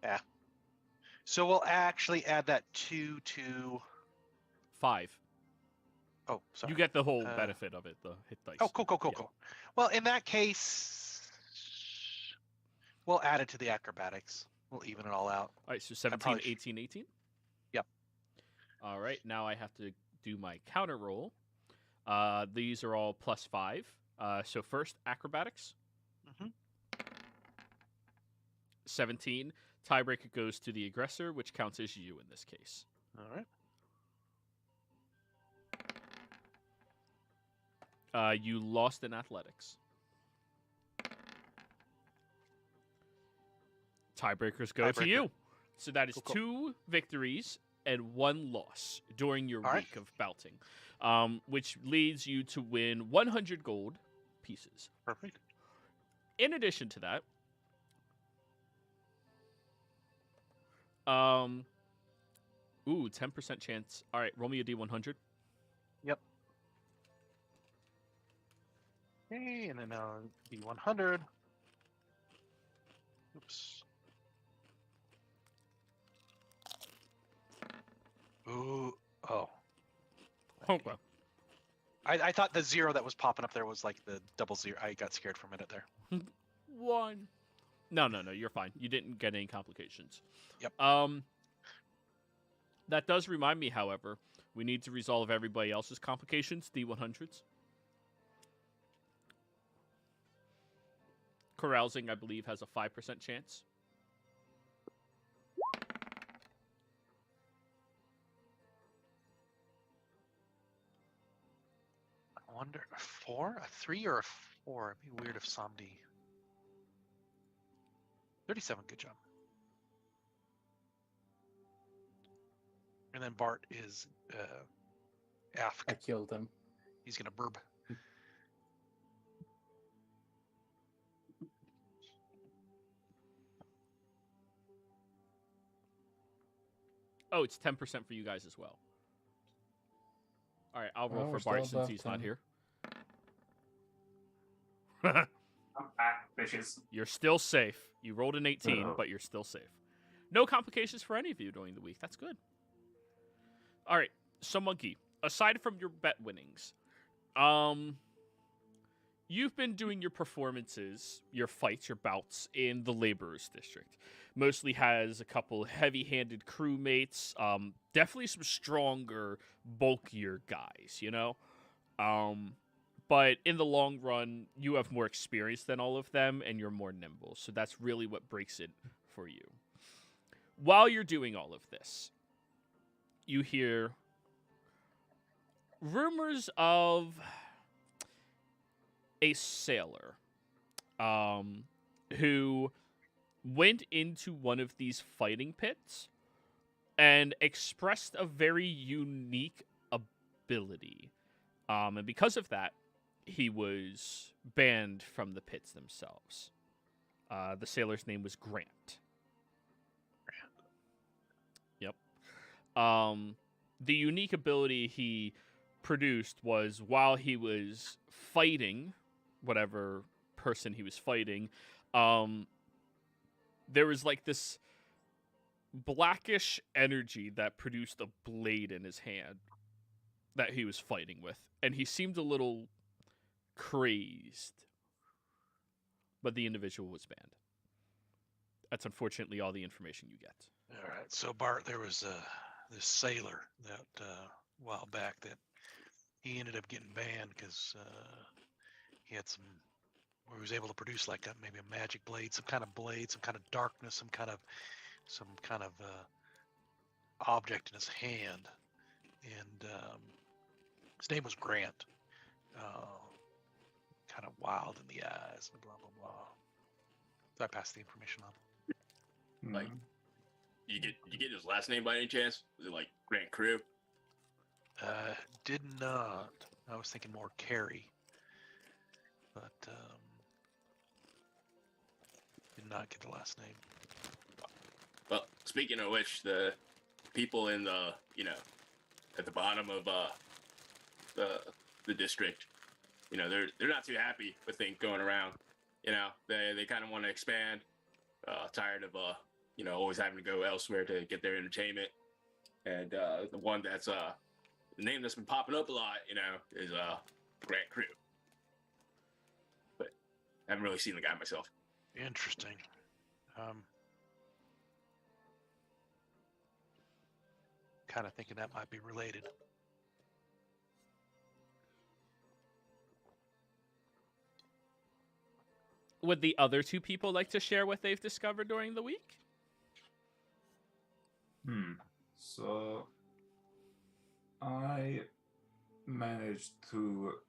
Yeah. So we'll actually add that 2 to... 5. Oh, sorry. You get the whole benefit of it, the hit dice. Oh, cool. Yeah. Well, in that case, we'll add it to the acrobatics. We'll even it all out. All right, so 17, 18, 18? Yep. All right, now I have to do my counter roll. These are all +5. So first, acrobatics. Mm-hmm. 17. Tiebreaker goes to the aggressor, which counts as you in this case. All right. You lost in athletics. Tiebreakers go to you. So that is Cool. 2 victories and 1 loss during your All week of bouting, which leads you to win 100 gold pieces. Perfect. In addition to that, 10% chance. All right, roll me a D100. Yep. Okay, and then now D100. Oops. Ooh. Oh. Okay. I thought the 0 that was popping up there was like the double 0. I got scared for a minute there. 1. No, you're fine. You didn't get any complications. Yep. That does remind me, however, we need to resolve everybody else's complications, D100s. Carousing, I believe, has a 5% chance. I wonder, a 4? A 3 or a 4? It'd be weird if Somdi. 37, good job. And then Bart is Afk. I killed him. He's gonna burb. Oh, it's 10% for you guys as well. All right, I'll roll Well, we're for Bart still since above he's not 10. here. I'm back, bitches. You're still safe. You rolled an 18, Oh. but you're still safe. No complications for any of you during the week. That's good. All right, so Monkey, aside from your bet winnings, you've been doing your performances, your fights, your bouts in the Laborers District. Mostly has a couple heavy-handed crewmates, definitely some stronger, bulkier guys, you know? But in the long run, you have more experience than all of them, and you're more nimble. So that's really what breaks it for you. While you're doing all of this, you hear rumors of a sailor who went into one of these fighting pits and expressed a very unique ability. And because of that, he was banned from the pits themselves. The sailor's name was Grant. Yep. The unique ability he produced was while he was fighting whatever person he was fighting, there was like this blackish energy that produced a blade in his hand that he was fighting with, and he seemed a little crazed. But the individual was banned. That's unfortunately all the information you get. All right, so Bart, there was this sailor that a while back that he ended up getting banned because he had some, where he was able to produce like maybe a magic blade, some kind of darkness, some kind of object in his hand, and his name was Grant. Kind of wild in the eyes, and blah blah blah. So I passed the information on. Like, you get his last name by any chance? Was it like Grant Crew? Did not. I was thinking more Carrie, but did not get the last name. Well, speaking of which, the people in the, at the bottom of the district, they're not too happy with things going around. They kind of want to expand. Tired of always having to go elsewhere to get their entertainment. And the one that's the name that's been popping up a lot, is Grant Crew. But I haven't really seen the guy myself. Interesting. Kind of thinking that might be related. Would the other two people like to share what they've discovered during the week? So I managed to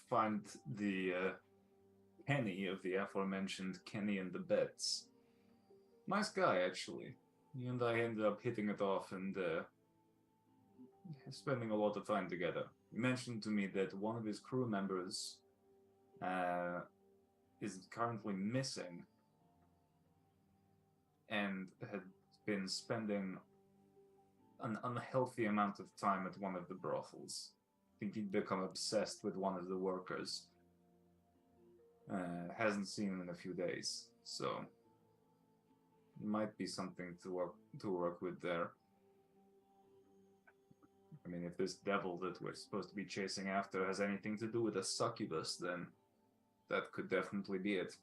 find the Kenny of the aforementioned Kenny and the Bets. Nice guy, actually. He and I ended up hitting it off and spending a lot of time together. He mentioned to me that one of his crew members is currently missing and had been spending an unhealthy amount of time at one of the brothels. I think he'd become obsessed with one of the workers. Hasn't seen him in a few days, so might be something to work with there. I mean, if this devil that we're supposed to be chasing after has anything to do with a succubus, then that could definitely be it.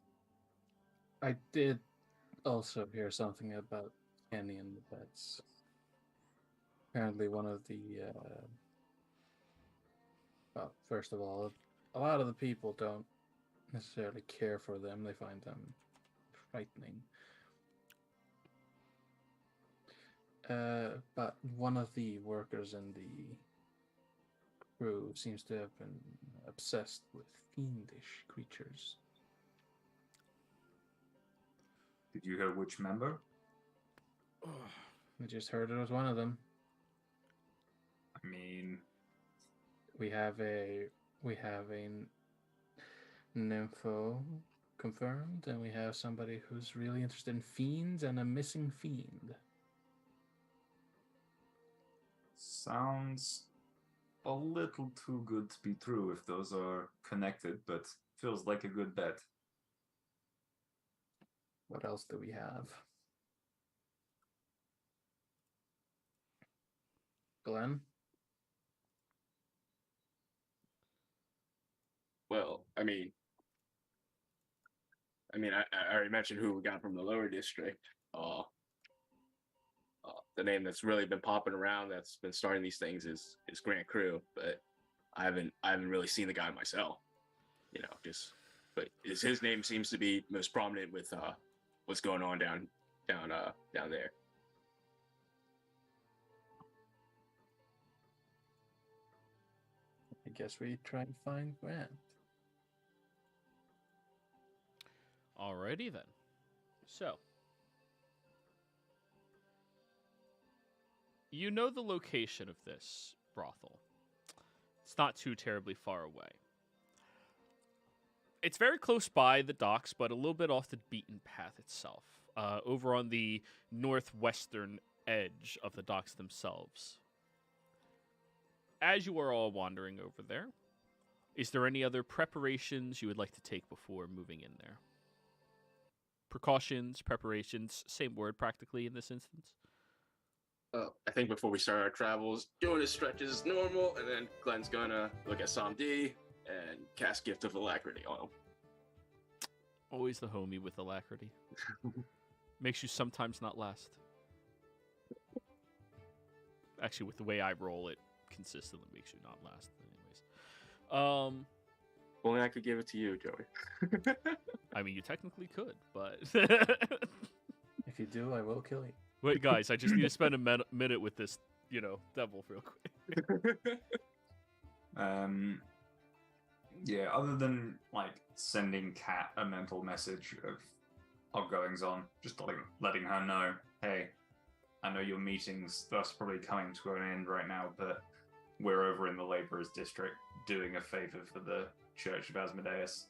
I did also hear something about Kenny and the pets. Apparently, one of the well, first of all, a lot of the people don't necessarily care for them. They find them frightening. But one of the workers in the crew seems to have been obsessed with fiendish creatures. Did you hear which member? I just heard it was one of them. I mean, We have a nympho confirmed, and we have somebody who's really interested in fiends and a missing fiend. sounds a little too good to be true if those are connected, but feels like a good bet. What else do we have? Glenn? Well, I already mentioned who we got from the lower district. The name that's really been popping around that's been starting these things is Grant Crew, but I haven't really seen the guy myself. But his name seems to be most prominent with what's going on down there. I guess we try and find Grant. Alrighty then. So, you know the location of this brothel. It's not too terribly far away. It's very close by the docks, but a little bit off the beaten path itself, over on the northwestern edge of the docks themselves. As you are all wandering over there, is there any other preparations you would like to take before moving in there? Precautions, preparations, same word practically in this instance. I think before we start our travels, doing his stretches is normal, and then Glenn's gonna look at Psalm D and cast Gift of Alacrity on him. Always the homie with alacrity. Makes you sometimes not last. Actually, with the way I roll, it consistently makes you not last. Anyways. Only I could give it to you, Joey. I mean, you technically could, but... If you do, I will kill you. Wait, guys, I just need to spend a minute with this, devil real quick. Yeah, other than, sending Kat a mental message of our goings on, just, letting her know, hey, I know your meeting's thus probably coming to an end right now, but we're over in the Laborers District doing a favor for the Church of Asmodeus.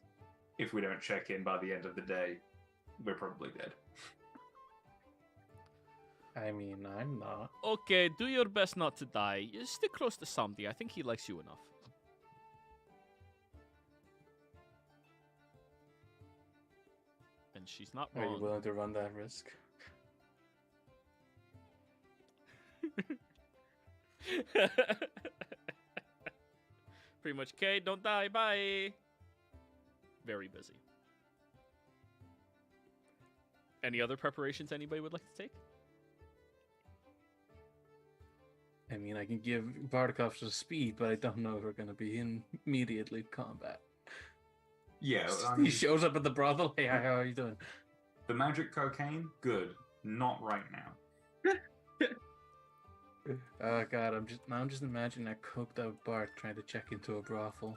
If we don't check in by the end of the day, we're probably dead. I mean, I'm not. Okay, do your best not to die. You stick close to Samdi. I think he likes you enough. And she's not Are wrong. you willing to run that risk? Pretty much, okay, don't die, bye. Very busy. Any other preparations anybody would like to take? I mean, I can give Bartikov some speed, but I don't know if we're going to be in immediately combat. Yeah, He shows up at the brothel. Hey, how are you doing? the magic cocaine, good. Not right now. Oh god, I'm just imagining that coked out Bart trying to check into a brothel.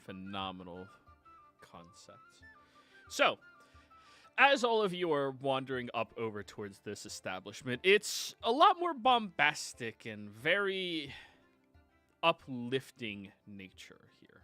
Phenomenal concept. So, as all of you are wandering up over towards this establishment, it's a lot more bombastic and very uplifting nature here.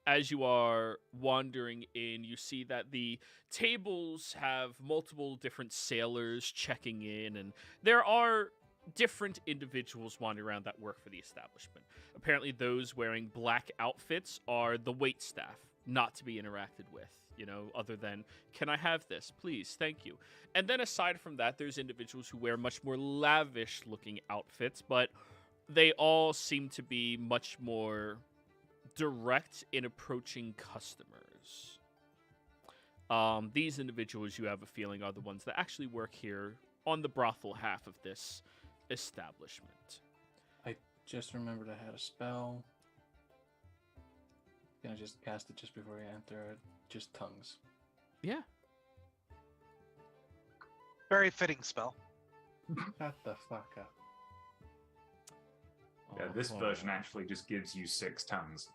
As you are wandering in, you see that the tables have multiple different sailors checking in, and there are different individuals wandering around that work for the establishment. Apparently, those wearing black outfits are the wait staff, not to be interacted with, you know, other than, can I have this? Please, thank you. And then aside from that, there's individuals who wear much more lavish-looking outfits, but they all seem to be much more direct in approaching customers. These individuals, you have a feeling, are the ones that actually work here on the brothel half of this establishment. I just remembered I had a spell. Can I just cast it just before I enter? Just tongues. Yeah. Very fitting spell. Shut the fuck up. Yeah, this version actually just gives you 6 tongues.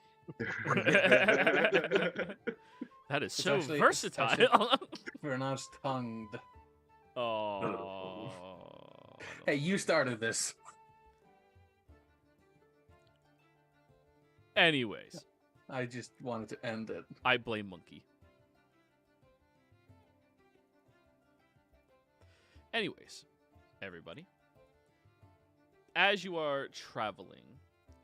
That is It's so actually- versatile. Pronounced tongued. Oh. Hey, you started this. Anyways, I just wanted to end it. I blame Monkey. Anyways, everybody, as you are traveling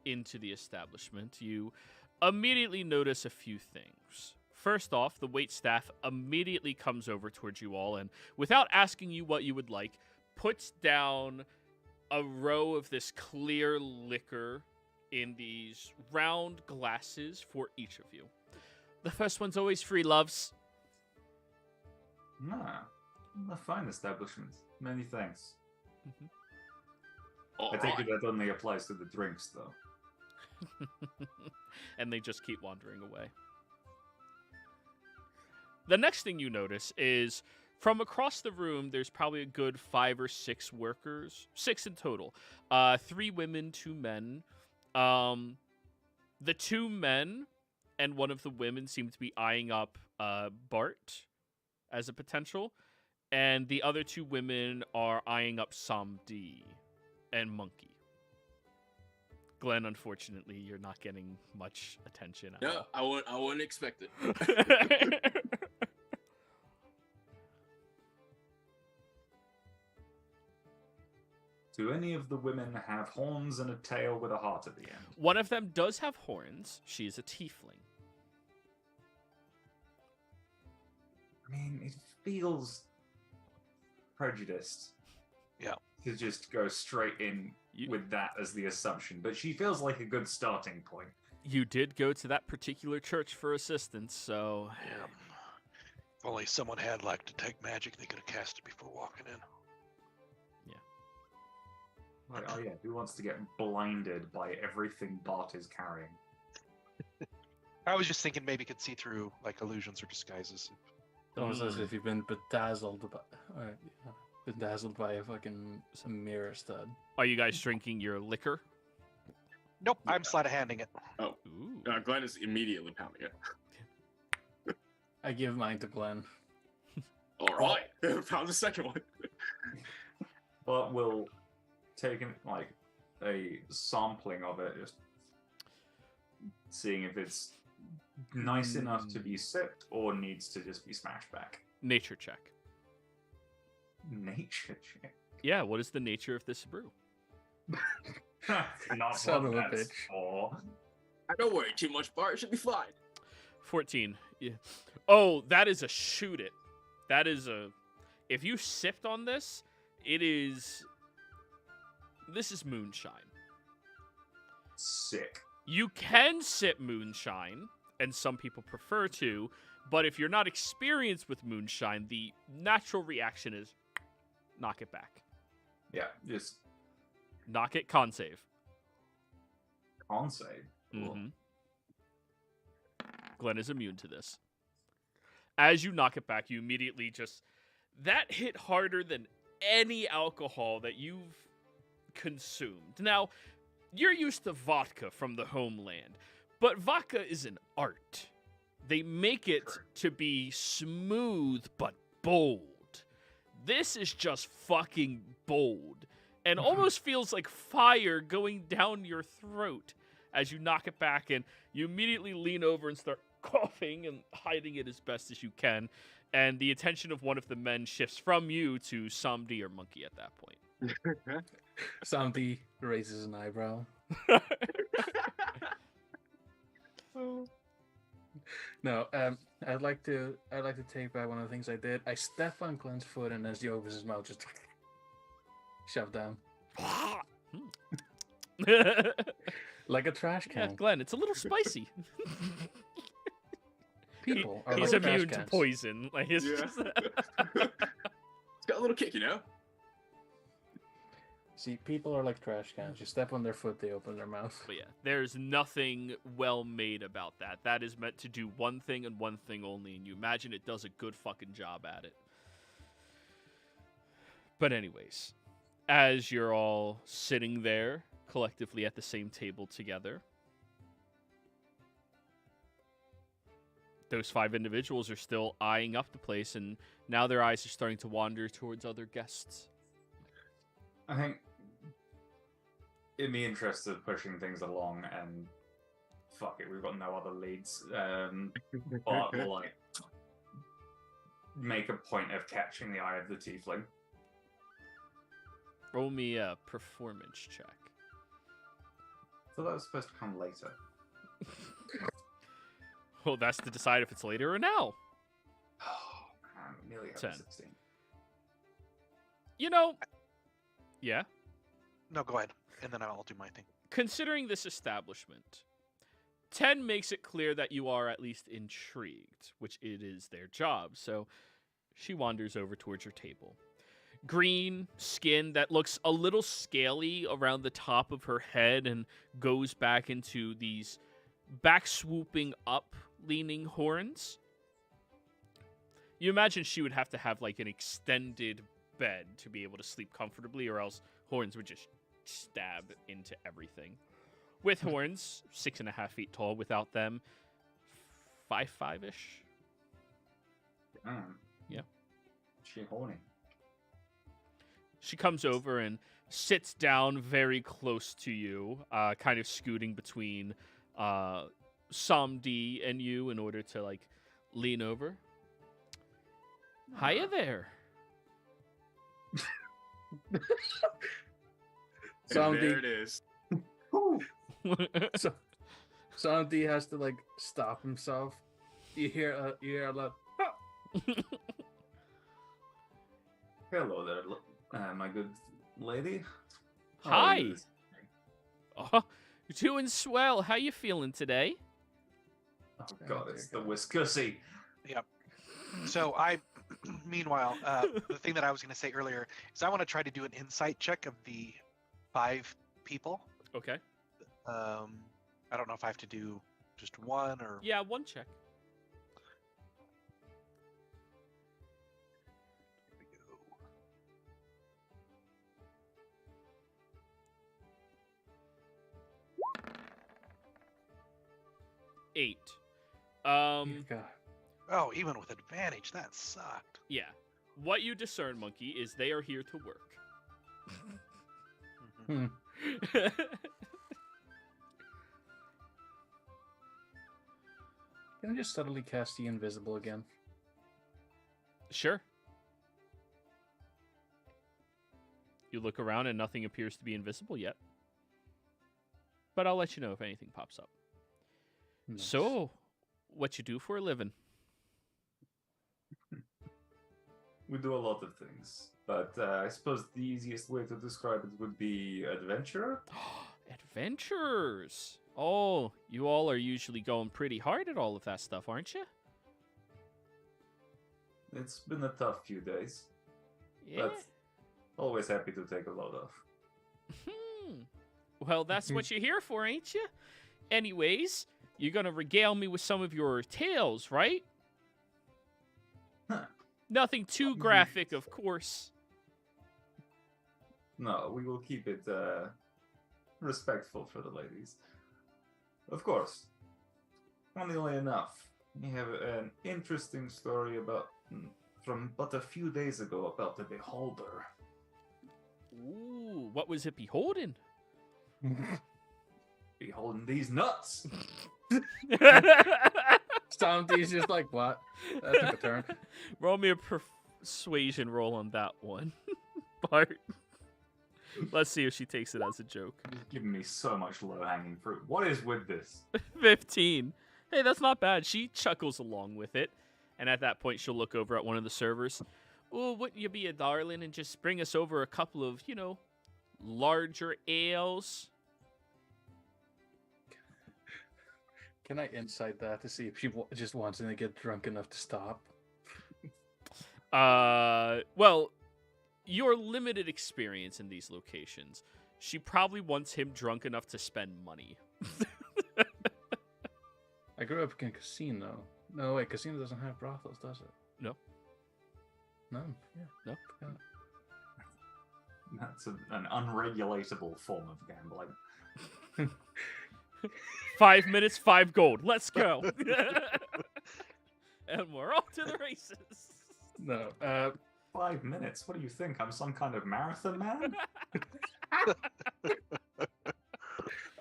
into the establishment, you immediately notice a few things. First off, the waitstaff immediately comes over towards you all and, without asking you what you would like, puts down a row of this clear liquor in these round glasses for each of you. The first one's always free, loves. A fine establishment. Many thanks. All I take right. it that only applies to the drinks, though. And they just keep wandering away. The next thing you notice is from across the room, there's probably a good 5 or 6 workers, 6 in total. 3 women, 2 men. The 2 men and one of the women seem to be eyeing up Bart as a potential, and the other 2 women are eyeing up Samdi and Monkey. Glenn, unfortunately, you're not getting much attention at No, I wouldn't expect it. all. Do any of the women have horns and a tail with a heart at the end? One of them does have horns. She is a tiefling. I mean, it feels prejudiced. Yeah. To just go straight in with that as the assumption, but she feels like a good starting point. You did go to that particular church for assistance, so... Yeah. If only someone had like detect magic, they could have cast it before walking in. Like, oh yeah, who wants to get blinded by everything Bart is carrying? I was just thinking maybe could see through like illusions or disguises. It's almost as if you've been bedazzled by a fucking mirror stud. Are you guys drinking your liquor? Nope, I'm sleight of handing it. Oh, Ooh. Glenn is immediately pounding it. I give mine to Glenn. All right, found the second one. But we'll take like a sampling of it, just seeing if it's nice enough to be sipped or needs to just be smashed back. Nature check. Nature check. Yeah, what is the nature of this brew? Not Son what of a that's bitch. for. I don't worry too much, Bart. It should be fine. 14. Yeah. Oh, that is a shoot it. That is a... If you sipped on this, it is... This is moonshine. Sick. You can sip moonshine, and some people prefer to, but if you're not experienced with moonshine, the natural reaction is knock it back. Yeah, just Knock it, con save. can't say. Cool. Mhm. Glenn is immune to this. As you knock it back, you immediately just... That hit harder than any alcohol that you've consumed. Now, you're used to vodka from the homeland, but vodka is an art. They make it Sure. to be smooth but bold. This is just fucking bold and almost feels like fire going down your throat as you knock it back, and you immediately lean over and start coughing and hiding it as best as you can, and the attention of one of the men shifts from you to Samdi or Monkey at that point. Samdi raises an eyebrow. No, I'd like to take back one of the things I did. I step on Glenn's foot, and as he opens his mouth, just shove down like a trash Yeah, can. Glenn, it's a little spicy. People are He's like trash immune to cans. poison. Like it's Yeah. just It's got a little kick, you know? See, people are like trash cans. You step on their foot, they open their mouth. But yeah, there's nothing well made about that. That is meant to do one thing and one thing only, and you imagine it does a good fucking job at it. But anyways, as you're all sitting there collectively at the same table together, those 5 individuals are still eyeing up the place, and now their eyes are starting to wander towards other guests. I think, in the interest of pushing things along, and fuck it, we've got no other leads, but we'll like make a point of catching the eye of the tiefling. Roll me a performance check. So that was supposed to come later. Well, that's to decide if it's later or now. Oh man, nearly over 10. 16. You know, yeah. No, go ahead, and then I'll do my thing. Considering this establishment, 10 makes it clear that you are at least intrigued, which it is their job. So she wanders over towards your table. Green skin that looks a little scaly around the top of her head and goes back into these back swooping up leaning horns. You imagine she would have to have like an extended bed to be able to sleep comfortably, or else horns would just stab into everything. With horns, 6.5 feet tall. Without them, 5'5"-ish. Yeah. She horny. She comes over and sits down very close to you, kind of scooting between Samdi and you in order to like lean over. Hiya there. And there Samdi, it is. so, Samdi has to like stop himself. You hear a lot. Hello there, my good lady. How are Hi. you this evening? Oh, you're doing swell. How you feeling today? Oh god, it's the Whiskussy. Yep. So meanwhile, the thing that I was going to say earlier is I want to try to do an insight check of the 5 people. Okay. I don't know if I have to do just one or. Yeah, one check. Here we go. 8. God. Oh, even with advantage, that sucked. Yeah. What you discern, Monkey, is they are here to work. Mhm. Can I just suddenly cast the invisible again? Sure. You look around and nothing appears to be invisible yet. But I'll let you know if anything pops up. Nice. So, what you do for a living? We do a lot of things, but I suppose the easiest way to describe it would be adventurer. Adventurers! Oh, you all are usually going pretty hard at all of that stuff, aren't you? It's been a tough few days, Yeah. but always happy to take a load off. Well, that's what you're here for, ain't you? Anyways, you're gonna regale me with some of your tales, right? Huh. Nothing too graphic, of course. No, we will keep it respectful for the ladies. Of course. Funnily enough, we have an interesting story from but a few days ago about the Beholder. Ooh, what was it beholding? Beholding these nuts! Samdi's just like, what? That took a turn. Roll me a persuasion roll on that one, Bart. Let's see if she takes it as a joke. You're giving me so much low-hanging fruit. What is with this? 15. Hey, that's not bad. She chuckles along with it. And at that point, she'll look over at one of the servers. Oh, wouldn't you be a darling and just bring us over a couple of, larger ales? Can I insight that to see if she just wants him to get drunk enough to stop? Well, your limited experience in these locations, she probably wants him drunk enough to spend money. I grew up in a casino. No, wait, casino doesn't have brothels, does it? No. None. Yeah. No. Forgot. That's an unregulatable form of gambling. 5 minutes, 5 gold. Let's go. And we're off to the races. No. 5 minutes? What do you think? I'm some kind of marathon man?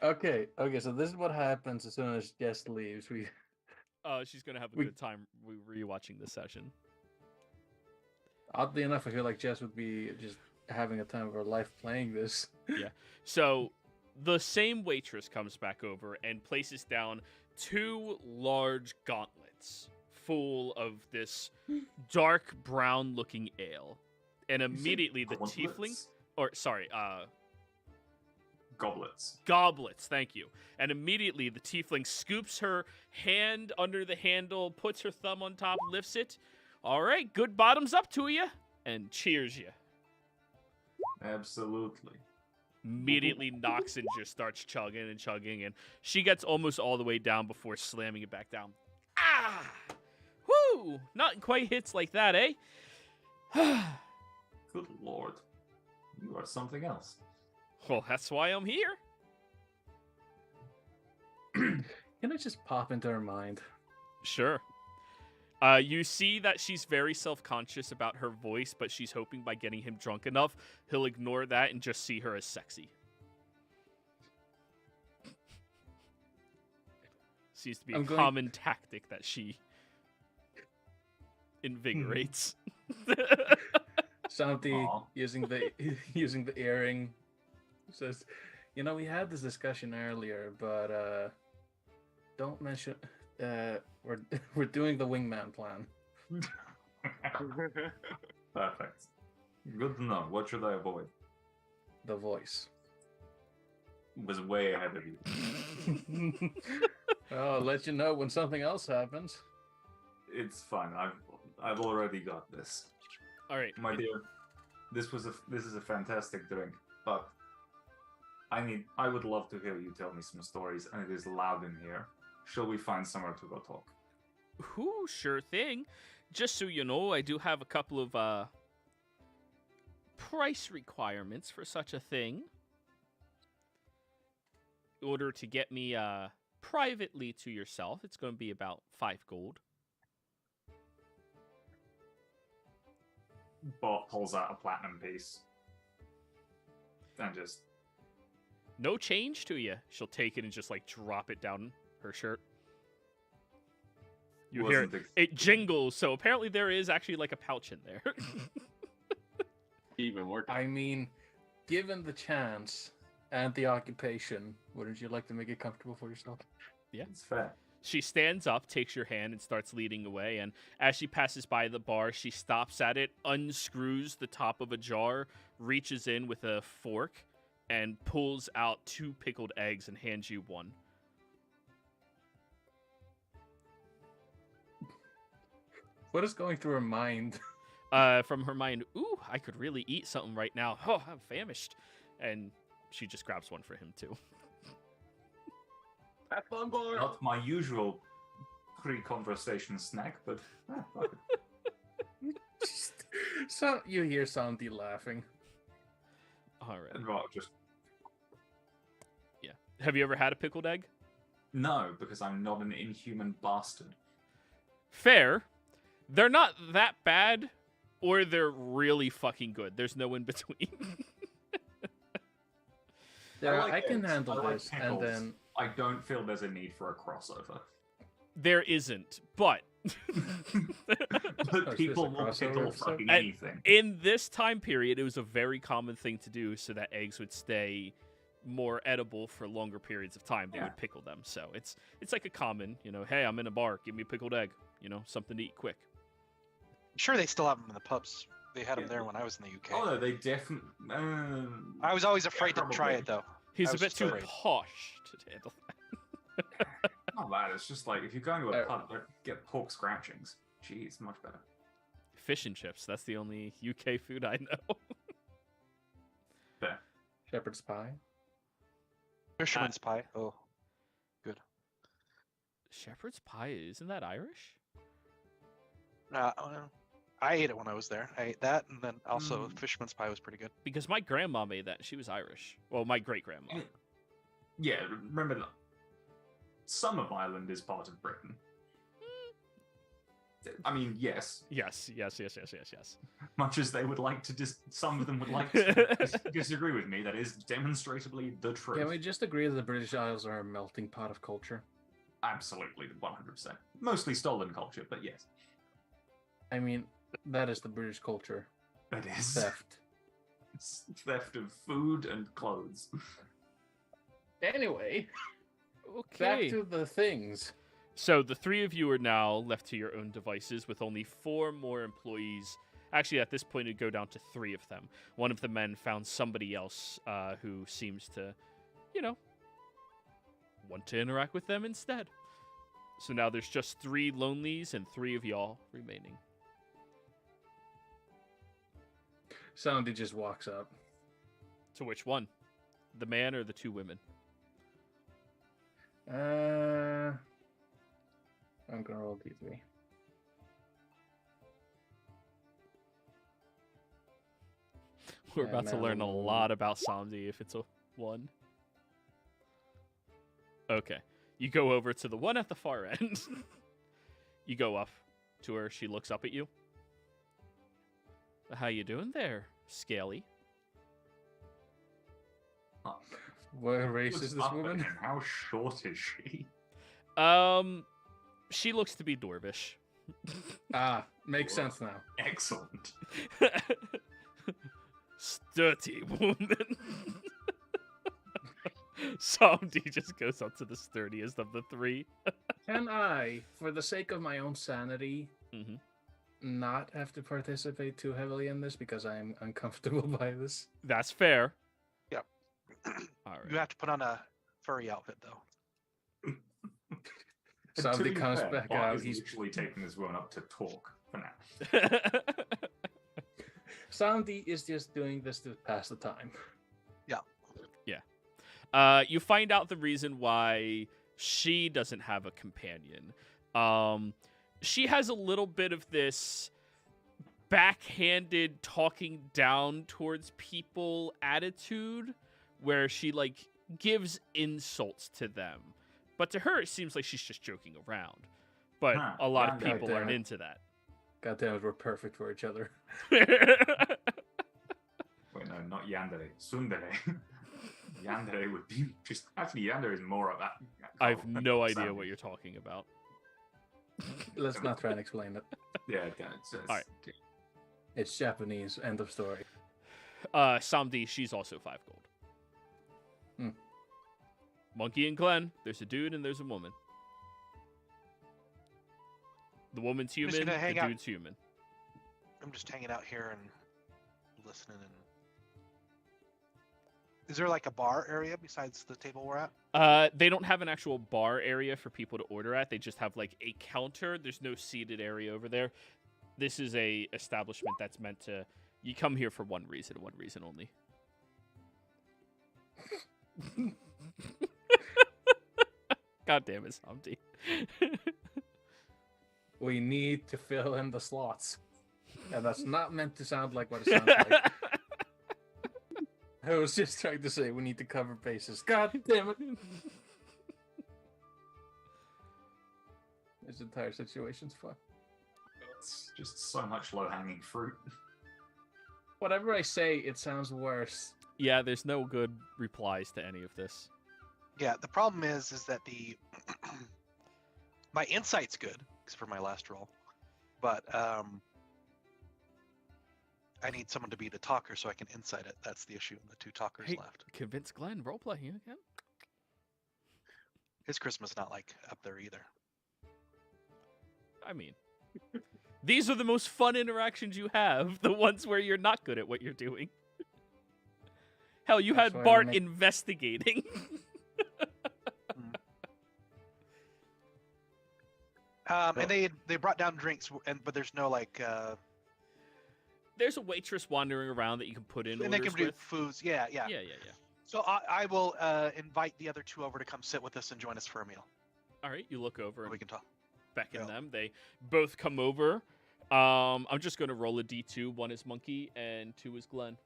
Okay, so this is what happens as soon as Jess leaves. She's gonna have a good time rewatching this session. Oddly enough, I feel like Jess would be just having a time of her life playing this. Yeah. So the same waitress comes back over and places down 2 large gauntlets full of this dark brown looking ale. And immediately the tiefling, Goblets, thank you. And immediately the tiefling scoops her hand under the handle, puts her thumb on top, lifts it. All right, good bottoms up to you, and cheers you. Absolutely. Immediately knocks and just starts chugging and chugging, and she gets almost all the way down before slamming it back down. Ah! Whoo! Not quite hits like that, eh? Good lord. You are something else. Well, that's why I'm here. Can I just pop into her mind? Sure. You see that she's very self-conscious about her voice, but she's hoping by getting him drunk enough, he'll ignore that and just see her as sexy. Seems to be a common tactic that she invigorates. Santi, using the earring, says, we had this discussion earlier, but don't mention we're doing the wingman plan. Perfect. Good to know. What should I avoid? The voice. Was way ahead of you. I'll let you know when something else happens. It's fine. I've already got this. All right, my dear. This is a fantastic drink, but I would love to hear you tell me some stories, and it is loud in here. Shall we find somewhere to go talk? Ooh, sure thing. Just so you know, I do have a couple of price requirements for such a thing. In order to get me privately to yourself, it's going to be about 5 gold. Bart pulls out a platinum piece. And just... No change to you. She'll take it and just, drop it down her shirt. You hear it jingles, so apparently there is actually, a pouch in there. Even more. I mean, given the chance and the occupation, wouldn't you like to make it comfortable for yourself? Yeah. It's fair. She stands up, takes your hand, and starts leading away. And as she passes by the bar, she stops at it, unscrews the top of a jar, reaches in with a fork, and pulls out 2 pickled eggs and hands you one. What is going through her mind? From her mind, ooh, I could really eat something right now. Oh, I'm famished. And she just grabs one for him, too. Have fun, boy. Not my usual pre-conversation snack, but fuck it. So you hear Santi laughing. All right. And Rock just... Yeah. Have you ever had a pickled egg? No, because I'm not an inhuman bastard. Fair. They're not that bad, or they're really fucking good. There's no in between. I can handle this, and then... I don't feel there's a need for a crossover. There isn't, but But people will crossover pickle episode? fucking And- anything. In this time period, it was a very common thing to do so that eggs would stay more edible for longer periods of time. They Yeah. would pickle them. So it's like a common, hey, I'm in a bar, give me a pickled egg, something to eat quick. I'm sure they still have them in the pubs. They had them Yeah. there when I was in the UK. Oh, no, they definitely. I was always afraid to try probably. it though. He's I a was bit just too afraid. posh to handle that. Not bad. It's just like if you're going to a Uh, pub, don't get pork scratchings. Jeez, much better. Fish and chips, that's the only UK food I know. Fair. Shepherd's pie. Fisherman's pie. Oh, Shepherd's pie, isn't that Irish? I ate it when I was there. I ate that, and then also Mm. fisherman's pie was pretty good. Because my grandma made that. She was Irish. Well, my great-grandma. Yeah, remember that. Some of Ireland is part of Britain. I mean, yes. Yes. Much as they would like to some of them would like to disagree with me, that is demonstrably the truth. Can we just agree that the British Isles are a melting pot of culture? Absolutely, 100%. Mostly stolen culture, but yes. I mean, that is the British culture. That is Theft. It's theft of food and clothes. Anyway, Okay. back to the things. So the three of you are now left to your own devices with only 4 more employees. Actually, at this point, it'd go down to 3 of them. One of the men found somebody else who seems to, want to interact with them instead. So now there's just 3 lonelies and 3 of y'all remaining. Somebody just walks up. So which one? The man or the 2 women? I'm gonna roll D3. We're Yeah, about to learn a no. lot about Samdi if it's a 1. Okay. You go over to the one at the far end. You go up to her. She looks up at you. How you doing there, Scaly? What race is this What's up with woman? him? How short is she? She looks to be Dwarvish. Ah, makes sense now. Excellent. Sturdy woman. Samdi just goes up to the sturdiest of the 3. Can I, for the sake of my own sanity, Mhm. not have to participate too heavily in this because I'm uncomfortable by this? That's fair. Yep. All You have to put on a furry outfit though. And Somebody to be comes fair, back Bart out. is He's literally taking this one up to talk for now. right. Sandy is just doing this to pass the time. You find out the reason why she doesn't have a companion. She has a little bit of this backhanded talking down towards people attitude where she gives insults to them. But to her, it seems like she's just joking around. But Huh, a lot of yeah, people damn aren't it. into that. God damn it, we're perfect for each other. Wait, no, not Yandere. Tsundere. Yandere would be just. Actually, Yandere is more of that. I have no idea what you're talking about. Let's not try and explain it. Yeah, it's Alright. It's Japanese. End of story. Samdi, she's also 5 gold. Hmm. Monkey and Glenn, there's a dude and there's a woman. The woman's just human, gonna hang the out. dude's human. I'm just hanging out here and listening. And is there like a bar area besides the table we're at? They don't have an actual bar area for people to order at. They just have a counter. There's no seated area over there. This is a establishment that's meant to. You come here for one reason only. God damn it, Samdi. We need to fill in the slots. And that's not meant to sound like what it sounds like. I was just trying to say we need to cover bases. God damn it. This entire situation's fun. It's just so much low-hanging fruit. Whatever I say, it sounds worse. Yeah, there's no good replies to any of this. Yeah. The problem is that the my insight's good 6 for my last roll. But I need someone to be the talker so I can insight it. That's the issue. The 2 talkers Hey, left. convince Glenn. Roleplay again. His Christmas not like up there either. I mean, these are the most fun interactions you have. The ones where you're not good at what you're doing. Hell, you That's had why Bart we make- investigating. And they brought down drinks, but there's no like. There's a waitress wandering around that you can put in And they orders can do with. foods. Yeah. Yeah. So I will invite the other 2 over to come sit with us and join us for a meal. All right, you look over We and can talk. beckon Yeah. them. They both come over. I'm just going to roll a D2. 1 is Monkey and 2 is Glenn.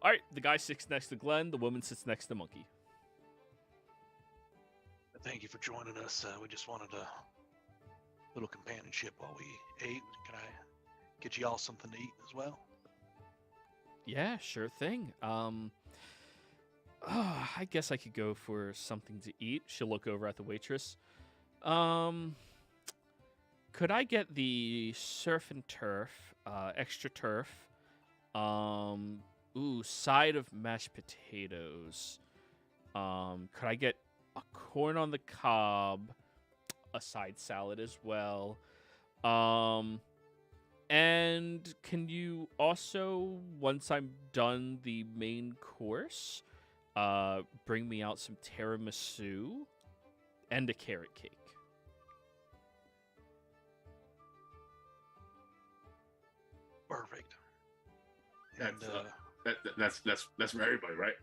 All right, the guy sits next to Glenn. The woman sits next to Monkey. Thank you for joining us. We just wanted a little companionship while we ate. Can I get you all something to eat as well? Yeah, sure thing. I guess I could go for something to eat. She'll look over at the waitress. Could I get the surf and turf, extra turf? Side of mashed potatoes. Could I get a corn on the cob, a side salad as well? And can you also, once I'm done the main course, bring me out some tiramisu and a carrot cake? Perfect. That's, And that's for everybody, right?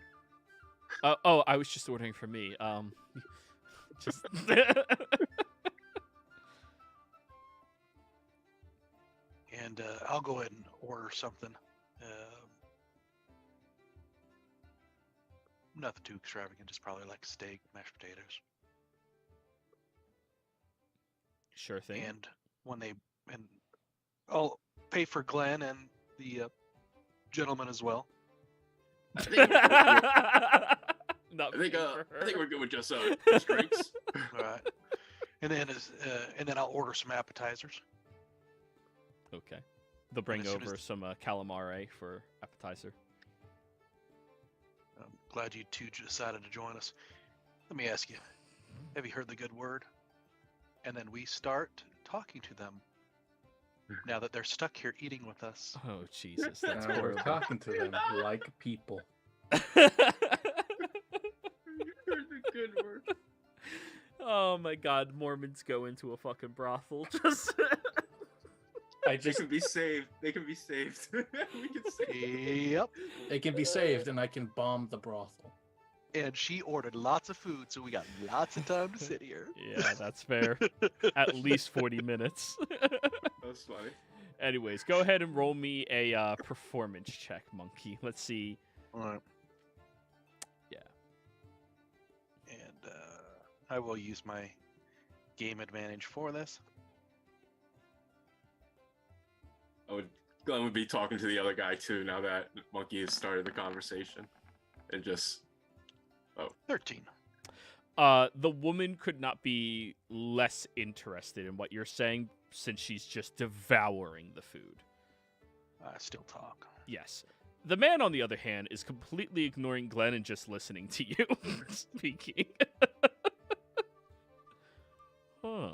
I was just ordering for me. Just and I'll go ahead and order something. Nothing too extravagant, just probably like steak, mashed potatoes. Sure thing. And I'll pay for Glenn and the gentleman as well. I think Not I think, paying for I think her. we're good with just drinks. All right. And then I'll order some appetizers. Okay. They'll bring as soon over as- some calamari for appetizer. I'm glad you 2 decided to join us. Let me ask you, have you heard the good word? And then we start talking to them. Now that they're stuck here eating with us. Oh Jesus, that's Now we're horrible. talking to them like people. Good word. Oh my God, Mormons go into a fucking brothel. Just I They just can be saved. They can be saved. We can save. Yep. they can be saved, and I can bomb the brothel. And she ordered lots of food, so we got lots of time to sit here. yeah, that's fair. At least 40 minutes. That's funny. Anyways, go ahead and roll me a performance check, Monkey. Let's see. All right. Yeah. And I will use my game advantage for this. Glenn would be talking to the other guy too now that Monkey has started the conversation, and just 13. The woman could not be less interested in what you're saying since she's just devouring the food. I still talk. Yes. The man, on the other hand, is completely ignoring Glenn and just listening to you speaking. Huh.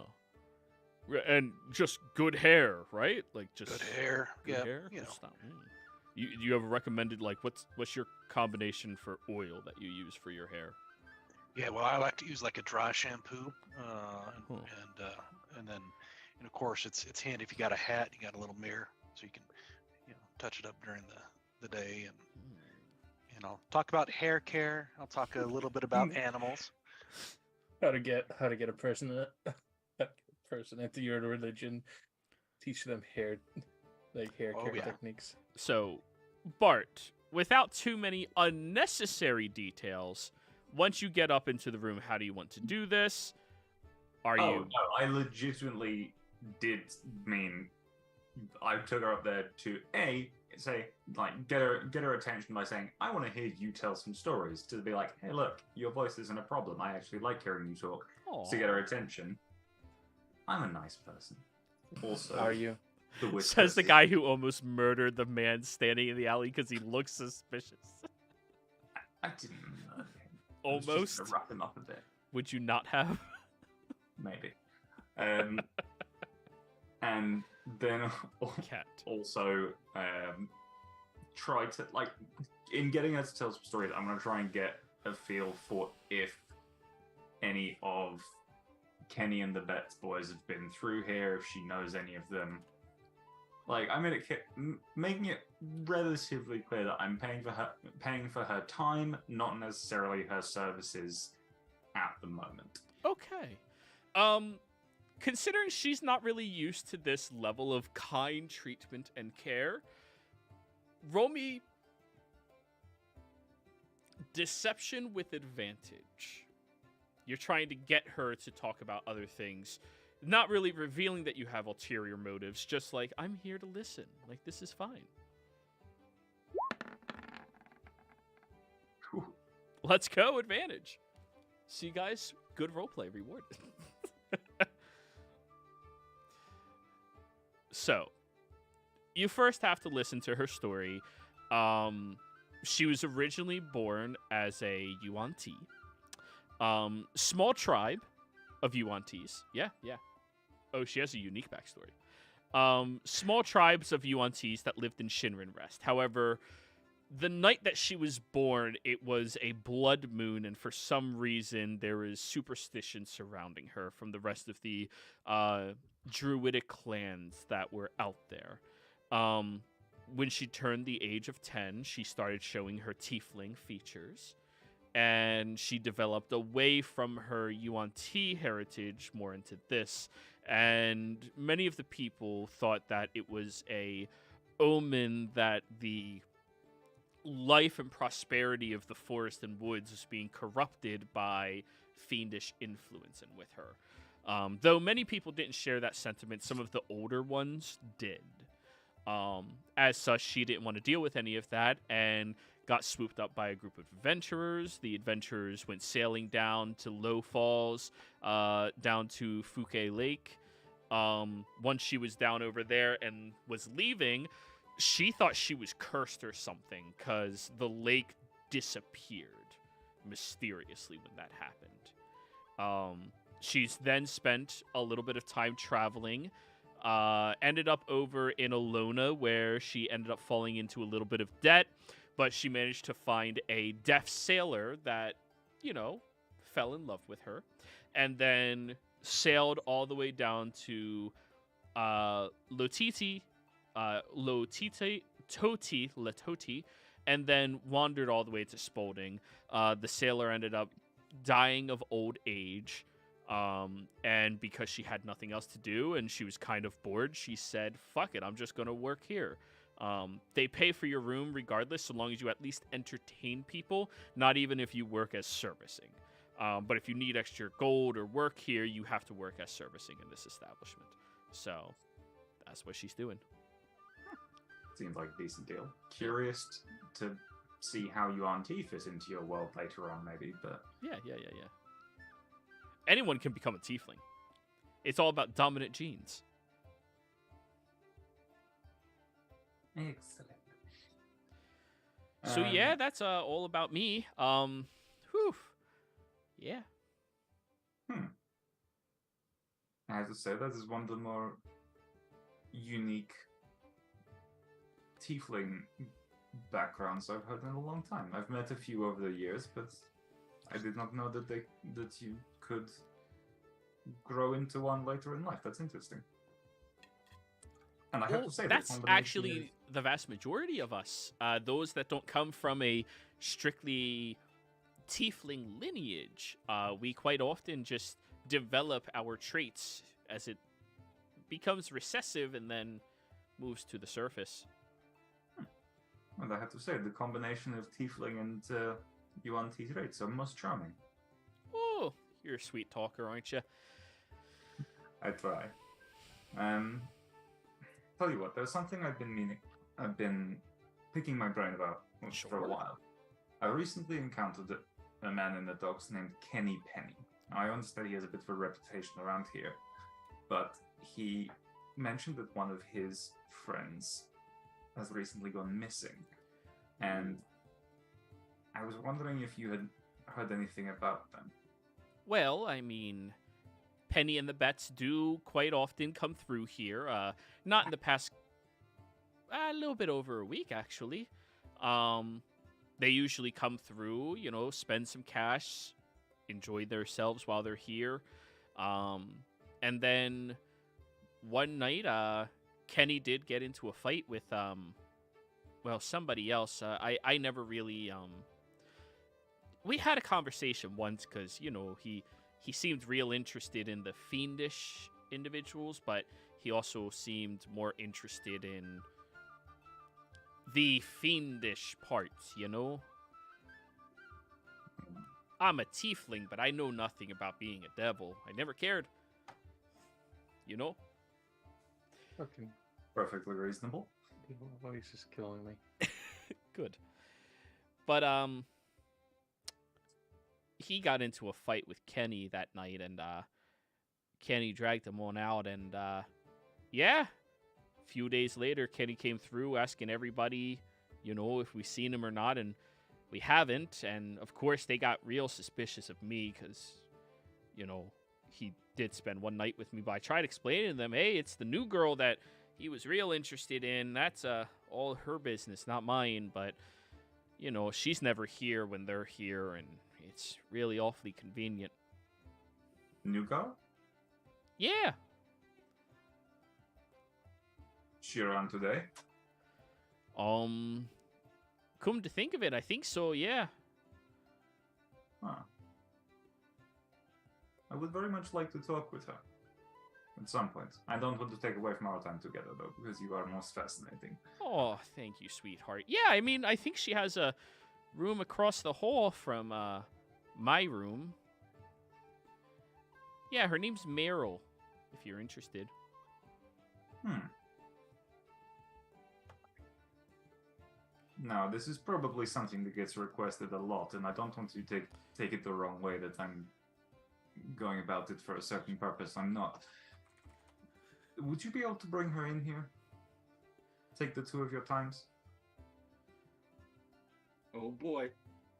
And just good hair, right? Like just Good hair. good Yeah. hair. You know. Just not- You have a recommended, like, what's your combination for oil that you use for your hair? Yeah. Well, I like to use like a dry shampoo, Huh. and then, and of course, it's handy if you got a hat, you got a little mirror, so you can, touch it up during the day, and talk about hair care. I'll talk a little bit about animals. How to get a person into your religion. Teach them hair care Oh, yeah. techniques. So, Bart, without too many unnecessary details, once you get up into the room, how do you want to do this? Are Oh you... no, I legitimately did mean I took her up there to say like get her attention by saying, "I want to hear you tell some stories." To be like, "Hey, look, your voice isn't a problem. I actually like hearing you talk." To get her attention. I'm a nice person. Also, Are you? the whispers Says the guy who almost murdered the man standing in the alley because he looks suspicious. I didn't murder him. I was just Almost. gonna wrap him up a bit, Would you not have? maybe. And then Cat. also try to like in getting her to tell some stories. I'm gonna try and get a feel for if any of Kenny and the Betts boys have been through here, if she knows any of them. Like, I made it making it relatively clear that I'm paying for her time, not necessarily her services at the moment. Okay. Considering she's not really used to this level of kind treatment and care, roll me deception with advantage. You're trying to get her to talk about other things, not really revealing that you have ulterior motives, just like, I'm here to listen. Like, this is fine. Whew. Let's go, advantage. See, guys, good roleplay reward. So, you first have to listen to her story. She was originally born as a Yuan-Ti. Small tribe of Yuan-Tis. Yeah. Oh, she has a unique backstory. Small tribes of Yuan-Tis that lived in Shinrin Rest. However, the night that she was born, it was a blood moon, and for some reason, there is superstition surrounding her from the rest of the druidic clans that were out there. When she turned the age of 10, she started showing her tiefling features, and she developed away from her Yuan-Ti heritage more into this. And many of the people thought that it was a omen that the life and prosperity of the forest and woods was being corrupted by fiendish influence and with her. Though many people didn't share that sentiment, some of the older ones did. As such, she didn't want to deal with any of that and got swooped up by a group of adventurers. The adventurers went sailing down to Low Falls, down to Fuke Lake. Once she was down over there and was leaving, she thought she was cursed or something because the lake disappeared mysteriously when that happened. She's then spent a little bit of time traveling, ended up over in Alona where she ended up falling into a little bit of debt, but she managed to find a deaf sailor that, fell in love with her, and then sailed all the way down to Lotiti, and then wandered all the way to Spalding. The sailor ended up dying of old age, and because she had nothing else to do and she was kind of bored, she said, fuck it, I'm just going to work here. They pay for your room regardless, so long as you at least entertain people, not even if you work as servicing. But if you need extra gold or work here, you have to work as servicing in this establishment. So that's what she's doing. Seems like a decent deal. Curious to see how Yuan-Ti fits into your world later on, maybe, but... Yeah. Anyone can become a tiefling. It's all about dominant genes. Excellent. So yeah, that's all about me. Whew. Yeah. I have to say, that is one of the more unique tiefling backgrounds I've heard in a long time. I've met a few over the years, but I did not know that you could grow into one later in life. That's interesting. And I have to say, that's actually the vast majority of us. Those that don't come from a strictly tiefling lineage, we quite often just develop our traits as it becomes recessive and then moves to the surface. And I have to say, the combination of tiefling and Yuan-Ti traits are most charming. Oh, you're a sweet talker, aren't you? I try. Tell you what, there's something I've been meaning. I've been picking my brain about for Sure. a while. I recently encountered a man in the docks named Kenny Penny. I understand he has a bit of a reputation around here, but he mentioned that one of his friends has recently gone missing, and I was wondering if you had heard anything about them. Well, I mean, Penny and the Bets do quite often come through here. Not in the past, a little bit over a week, actually. They usually come through, you know, spend some cash, enjoy themselves while they're here. And then one night, Kenny did get into a fight with, well, somebody else. I never really, we had a conversation once because, you know, he seemed real interested in the fiendish individuals, but he also seemed more interested in the fiendish parts, you know? I'm a tiefling, but I know nothing about being a devil. I never cared. You know? Fucking Perfectly reasonable. your voice is killing me. Good. But, he got into a fight with Kenny that night, and, Kenny dragged him on out, and, yeah. A few days later, Kenny came through asking everybody, you know, if we seen him or not, and we haven't. And, of course, they got real suspicious of me because, you know, he did spend one night with me, but I tried explaining to them, hey, it's the new girl that he was real interested in. That's, all her business, not mine, but, you know, she's never here when they're here, and it's really awfully convenient. New girl? Yeah. She around today? Come to think of it, I think so, yeah. Huh. I would very much like to talk with her. At some point. I don't want to take away from our time together, though, because you are most fascinating. Oh, thank you, sweetheart. Yeah, I mean, I think she has a room across the hall from, my room. Yeah, her name's Meryl, if you're interested. Now, this is probably something that gets requested a lot, and I don't want to take it the wrong way that I'm going about it for a certain purpose. I'm not. Would you be able to bring her in here? Take the two of your times? Oh boy.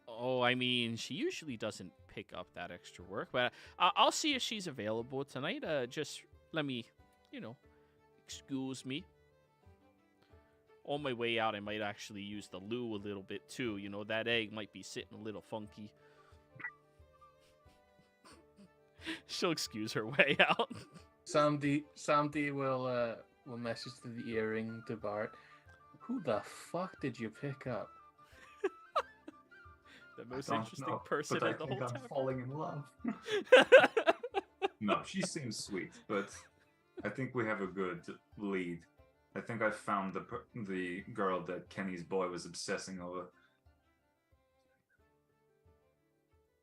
Oh, I mean, she usually doesn't pick up that extra work, but I'll see if she's available tonight. Just let me, you know, excuse me. On my way out, I might actually use the loo a little bit too. You know, that egg might be sitting a little funky. She'll excuse her way out. Samdi will message to the earring to Bart. Who the fuck did you pick up? The most I don't interesting know, person but in the I think whole I'm town. falling in love. No, she seems sweet, but I think we have a good lead. I think I found the girl that Kenny's boy was obsessing over.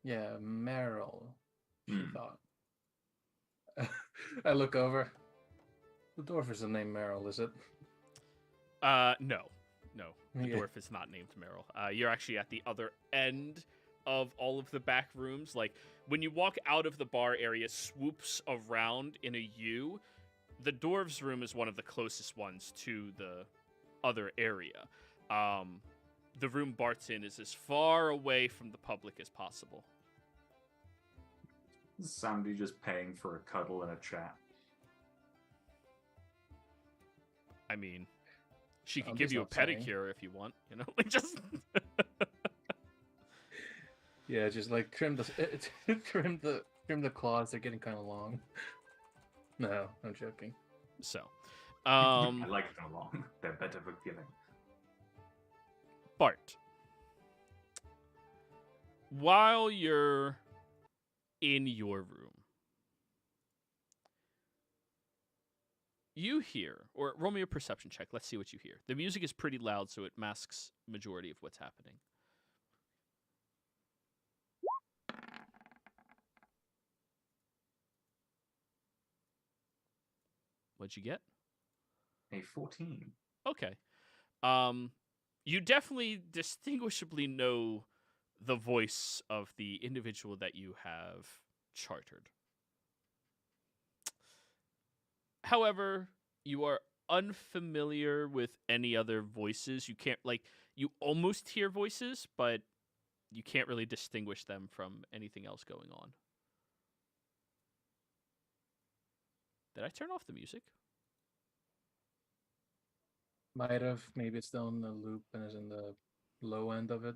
Yeah, Meryl. She Hmm. thought. I look over. The dwarf isn't named Meryl, is it? No. The Yeah. dwarf is not named Meryl. You're actually at the other end of all of the back rooms. Like, when you walk out of the bar area, swoops around in a U, the dwarves' room is one of the closest ones to the other area. The room Bart's in is as far away from the public as possible. Somebody just paying for a cuddle and a chat. I mean, she could I'm give just you a not saying. pedicure if you want, you know? Like, just... Yeah, just like trim the claws. They're getting kind of long. No, I'm joking. So, I like them long. They're better for giving. Bart, while you're in your room, you hear, or roll me a perception check. Let's see what you hear. The music is pretty loud, so it masks majority of what's happening. What'd you get? A 14. Okay. You definitely distinguishably know the voice of the individual that you have chartered. However, you are unfamiliar with any other voices. You can't, like, you almost hear voices, but you can't really distinguish them from anything else going on. Did I turn off the music? Might have. Maybe it's still in the loop and is in the low end of it.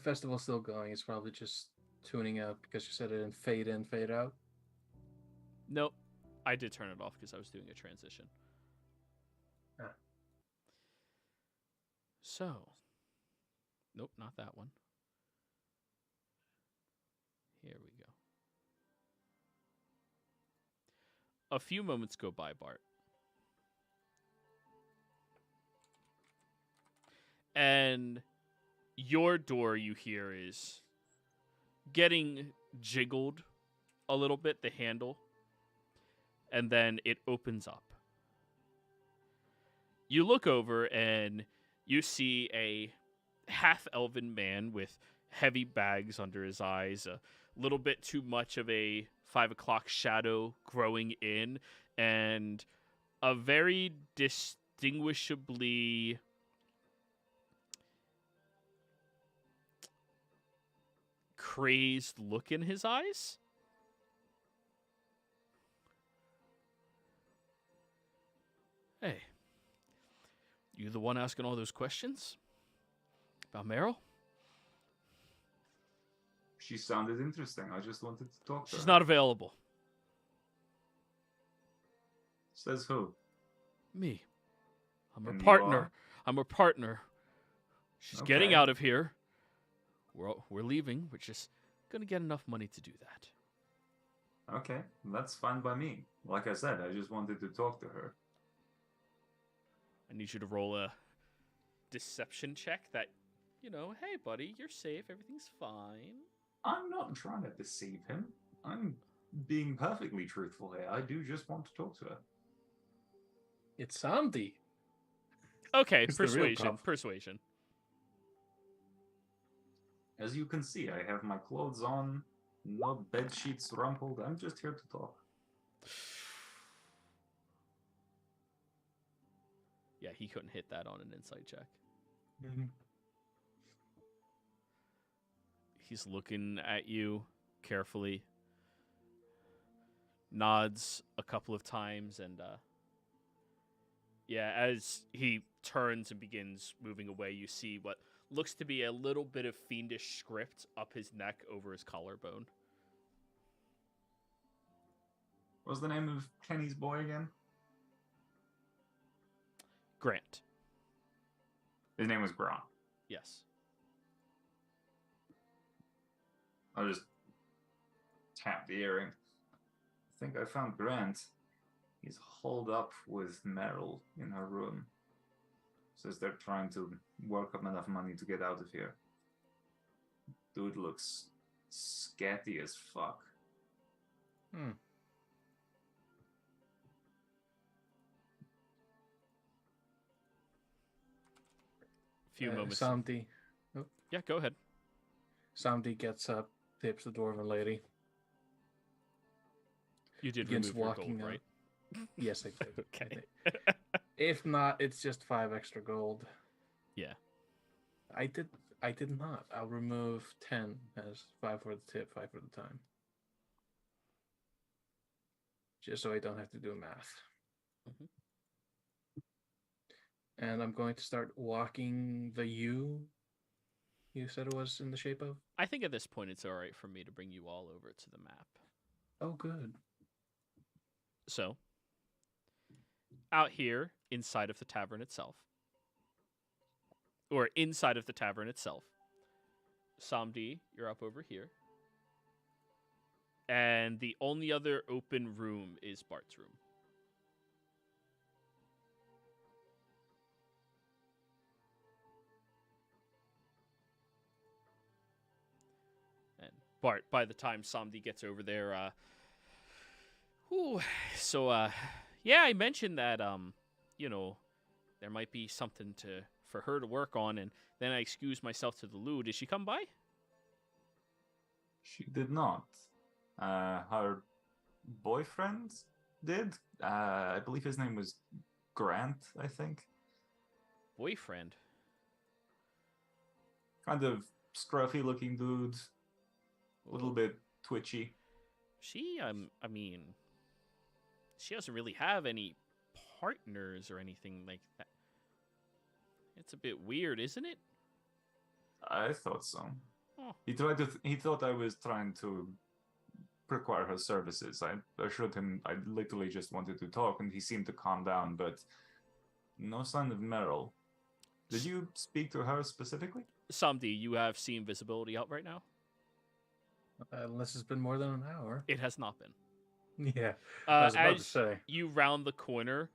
Festival's still going. It's probably just tuning out because you said it in, fade out. Nope. I did turn it off because I was doing a transition. Ah. So. Nope, not that one. Here we go. A few moments go by, Bart. And your door, you hear, is getting jiggled a little bit, the handle. And then it opens up. You look over and you see a half-elven man with heavy bags under his eyes, a little bit too much of a 5 o'clock shadow growing in, and a very distinguishably crazed look in his eyes. Hey, you the one asking all those questions about Meryl? She sounded interesting. I just wanted to talk to her. She's not available. Says who? Me. I'm her And you partner. are? I'm her partner. She's getting Okay. out of here. We're leaving. We're just gonna get enough money to do that. Okay, that's fine by me. Like I said, I just wanted to talk to her. I need you to roll a deception check that, you know, hey buddy, you're safe. Everything's fine. I'm not trying to deceive him. I'm being perfectly truthful here. I do just want to talk to her. It's Sandy. Okay, Who's the real persuasion. cop? Persuasion. As you can see, I have my clothes on, no bed sheets rumpled. I'm just here to talk. Yeah, he couldn't hit that on an insight check. He's looking at you carefully, nods a couple of times, and yeah, as he turns and begins moving away, you see what looks to be a little bit of fiendish script up his neck over his collarbone. What's the name of Kenny's boy again? Grant. His name was Grant. Yes. I'll just tap the earring. I think I found Grant. He's holed up with Meryl in her room. Says they're trying to work up enough money to get out of here. Dude looks scatty as fuck. Few moments. Sandy. Yeah, go ahead. Sandy gets up, tips the dwarven lady. You did Begins remove your walking gold, out. right? Yes, I did. Okay. If not, it's just 5 extra gold. Yeah. I did not. I'll remove 10 as 5 for the tip, 5 for the time. Just so I don't have to do math. Mhm. And I'm going to start walking the U you said it was in the shape of? I think at this point it's all right for me to bring you all over to the map. Oh, good. So, out here inside of the tavern itself, or inside of the tavern itself, Samdi, you're up over here. And the only other open room is Bart's room. And Bart, by the time Samdi gets over there, yeah, I mentioned that there might be something for her to work on, and then I excused myself to the loo. Did she come by? She did not. Her boyfriend did. I believe his name was Grant, I think. Boyfriend. Kind of scruffy looking dude. A little Ooh. bit twitchy. She, I mean, she doesn't really have any partners or anything like that. It's a bit weird, isn't it? I thought so. Oh. He thought I was trying to require her services. I assured him I literally just wanted to talk, and he seemed to calm down, but no sign of Meryl. Did you speak to her specifically? Samdi, you have seen visibility out right now? Unless it's been more than an hour. It has not been. Yeah, I was about to As say. you round the corner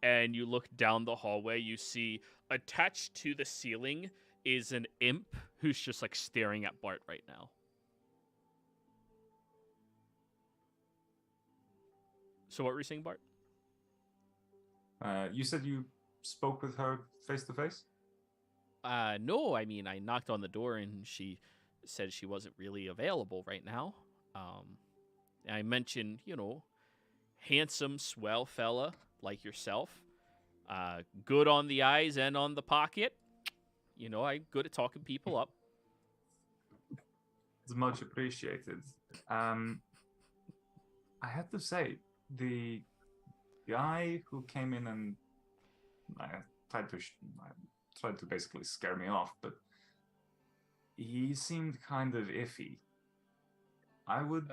and you look down the hallway, you see attached to the ceiling is an imp who's just like staring at Bart right now. So what were you saying, Bart? You said you spoke with her face to face? No, I mean, I knocked on the door and she said she wasn't really available right now. And I mentioned, handsome, swell fella like yourself. Good on the eyes and on the pocket. I'm good at talking people up. It's much appreciated. I have to say, the guy who came in and tried to basically scare me off, but he seemed kind of iffy. I would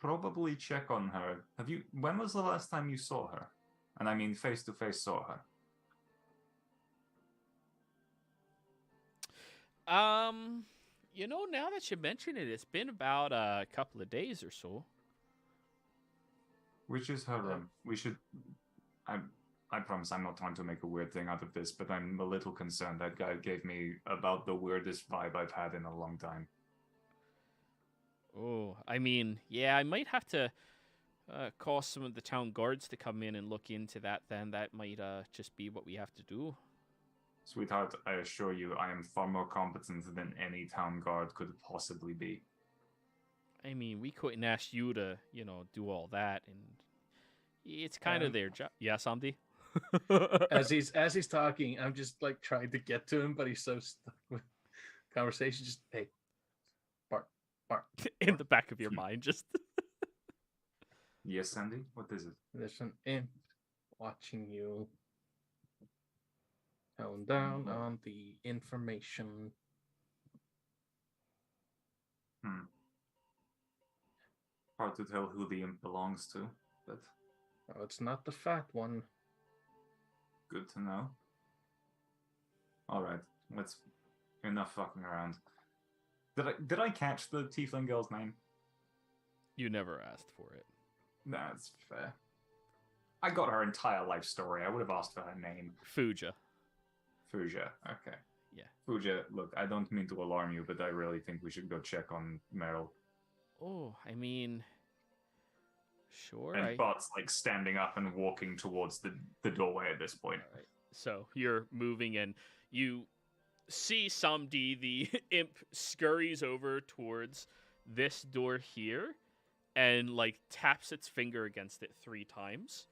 probably check on her. When was the last time you saw her? And I mean face to face saw her. Now that you mention it, it's been about a couple of days or so. Which is her room. We should. I promise I'm not trying to make a weird thing out of this, but I'm a little concerned. That guy gave me about the weirdest vibe I've had in a long time. Oh, I mean, yeah, I might have to call some of the town guards to come in and look into that then. That might just be what we have to do. Sweetheart, I assure you, I am far more competent than any town guard could possibly be. I mean, we couldn't ask you to, do all that, and it's kind of their job. Yeah, Samdi? As he's talking, I'm just like trying to get to him, but he's so stuck with conversation. Just hey, Bart. In the back of your mind, just. Yes, Sandy? What is it? There's an imp watching you. Tone down on the information. Hard to tell who the imp belongs to, but Oh, it's not the fat one. good to know. Alright, enough fucking around. Did I catch the tiefling girl's name? You never asked for it. That's fair. I got her entire life story. I would have asked for her name. Fuja. Fuja, okay. Yeah. Fuja, look, I don't mean to alarm you, but I really think we should go check on Meryl. Oh, I mean, sure. And Bart's like standing up and walking towards the doorway at this point. All right. So you're moving and you see Samdi, the imp, scurries over towards this door here and like taps its finger against it 3 times.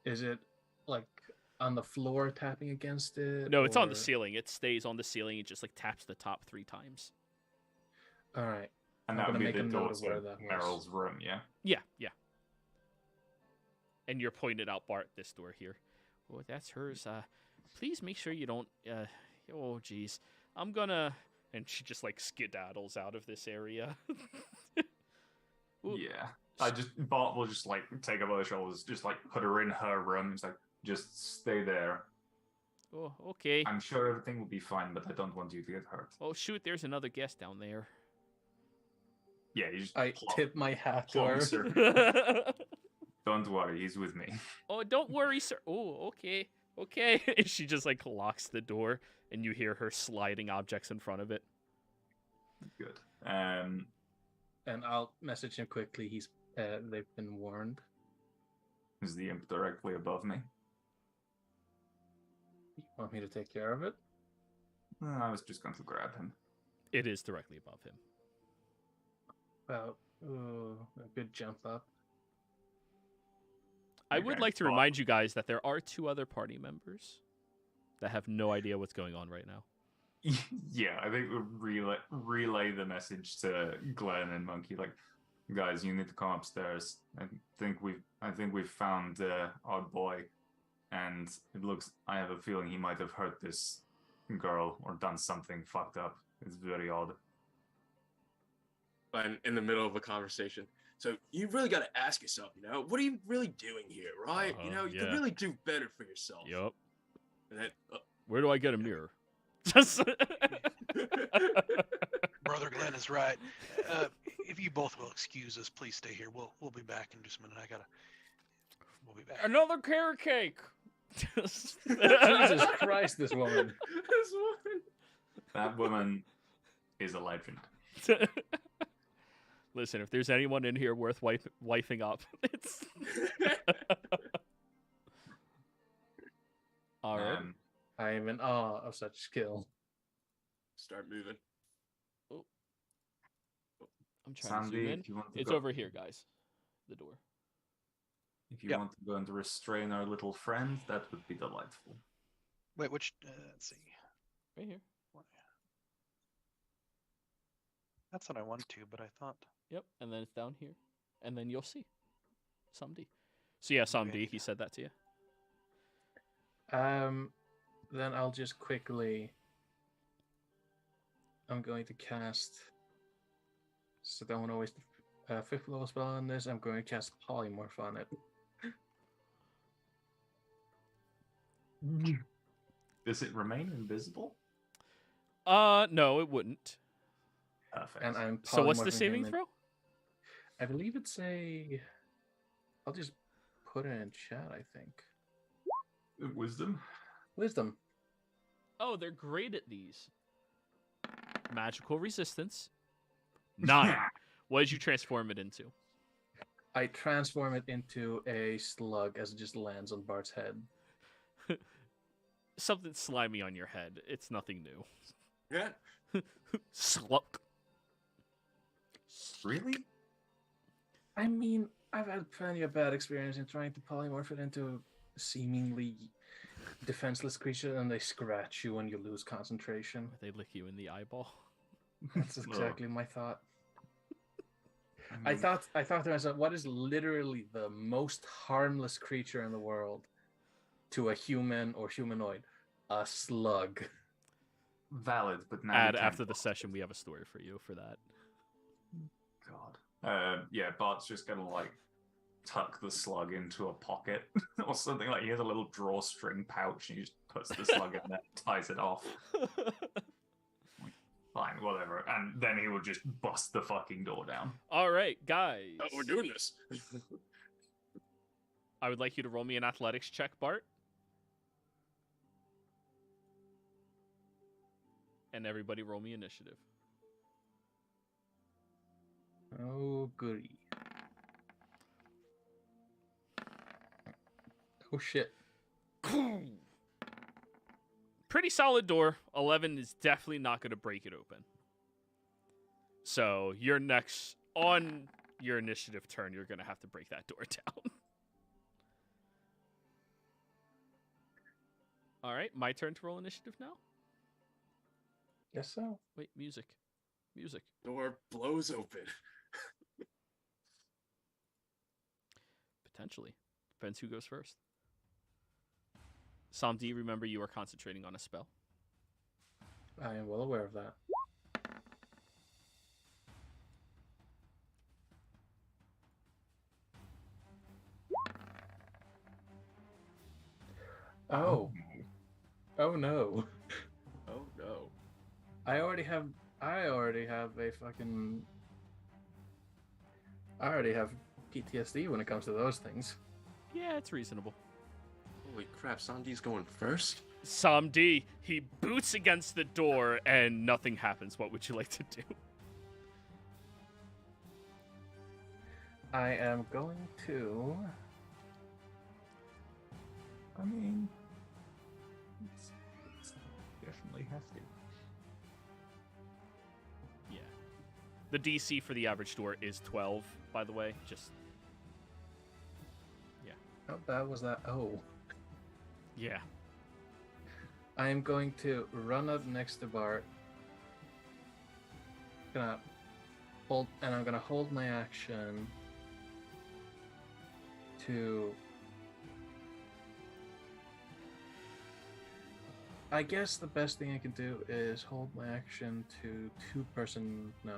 Is it like on the floor tapping against it? No, it's on or- the ceiling. It stays on the ceiling. It just like taps the top 3 times. All right. And I'm that would gonna be make the a note door of to where that was. Meryl's room, yeah? Yeah. And you're pointed out, Bart, this door here. Oh, that's hers. Please make sure you don't. Oh, geez. I'm gonna. And she just like skedaddles out of this area. Ooh. Yeah. Bart will just like take her by the shoulders, just like put her in her room. It's like, just stay there. Oh, okay. I'm sure everything will be fine, but I don't want you to get hurt. Oh, shoot, there's another guest down there. Yeah, you just I plop- tip my hat to her. plonks her. Don't worry, he's with me. Oh, don't worry, sir. Oh, okay. And she just like locks the door, and you hear her sliding objects in front of it. Good. and I'll message him quickly. They've been warned. Is the imp directly above me? You want me to take care of it? I was just going to grab him. It is directly above him. About a good jump up. I Okay. would like to remind you guys that there are 2 other party members that have no idea what's going on right now. Yeah, I think we'll relay the message to Glenn and Monkey. Like, guys, you need to come upstairs. I think we've found our boy, and I have a feeling he might have hurt this girl or done something fucked up. It's very odd. And in the middle of a conversation. So you really got to ask yourself, what are you really doing here, right? You could really do better for yourself. Yup. And then, Where do I get a mirror? Just Brother Glenn is right. If you both will excuse us, please stay here. We'll be back in just a minute. We'll be back. Another carrot cake. Jesus Christ, this woman. That woman is a legend. Listen, if there's anyone in here worth wifing up, it's. All right. I am in awe of such skill. Start moving. I'm trying to zoom Sandy, in. if you want to It's go, over here, guys. The door. if you want to go and restrain our little friend, that would be delightful. Wait, which? Let's see. Right here. That's what I wanted to, but I thought. Yep, and then it's down here. And then you'll see. Samdi. So yeah, Samdi, he said that to you. Then I'll just quickly. I'm going to cast. So don't want to waste a 5th level spell on this. I'm going to cast Polymorph on it. Does it remain invisible? No, it wouldn't. Perfect. And I'm So what's the polymorphing saving him in- throw? I believe it's a. I'll just put it in chat, I think. Wisdom? Wisdom. Oh, they're great at these. Magical resistance. 9. What did you transform it into? I transform it into a slug as it just lands on Bart's head. Something slimy on your head. It's nothing new. Yeah. Slug. Really? I mean, I've had plenty of bad experience in trying to polymorph it into a seemingly defenseless creature, and they scratch you when you lose concentration. They lick you in the eyeball. That's exactly my thought. I mean, thought to myself, what is literally the most harmless creature in the world to a human or humanoid? A slug. valid, but now Add we can't after the go. session, we have a story for you for that. God. Yeah, Bart's just gonna like tuck the slug into a pocket or something. Like he has a little drawstring pouch and he just puts the slug in there, ties it off. Fine, whatever. And then he will just bust the fucking door down. All right, guys. Oh, we're doing this. I would like you to roll me an athletics check, Bart. And everybody roll me initiative. Oh, goody. Oh, shit. Pretty solid door. 11 is definitely not going to break it open. So you're next on your initiative turn. You're going to have to break that door down. All right, my turn to roll initiative now. Guess so. Wait, music. Music. Door blows open. Potentially. Depends who goes first. Samdi, remember you are concentrating on a spell. I am well aware of that. Oh. Oh no. Oh no. I already have PTSD when it comes to those things. Yeah, it's reasonable. Holy crap, Sandi's going first? Samdi, he boots against the door and nothing happens. What would you like to do? I am going to. I mean, it's definitely hefty. Yeah. The DC for the average door is 12, by the way. Just. Yeah. How bad was that? Oh. Yeah. I am going to run up next to Bart. I'm gonna hold my action to. I guess the best thing I can do is hold my action to two-person. No.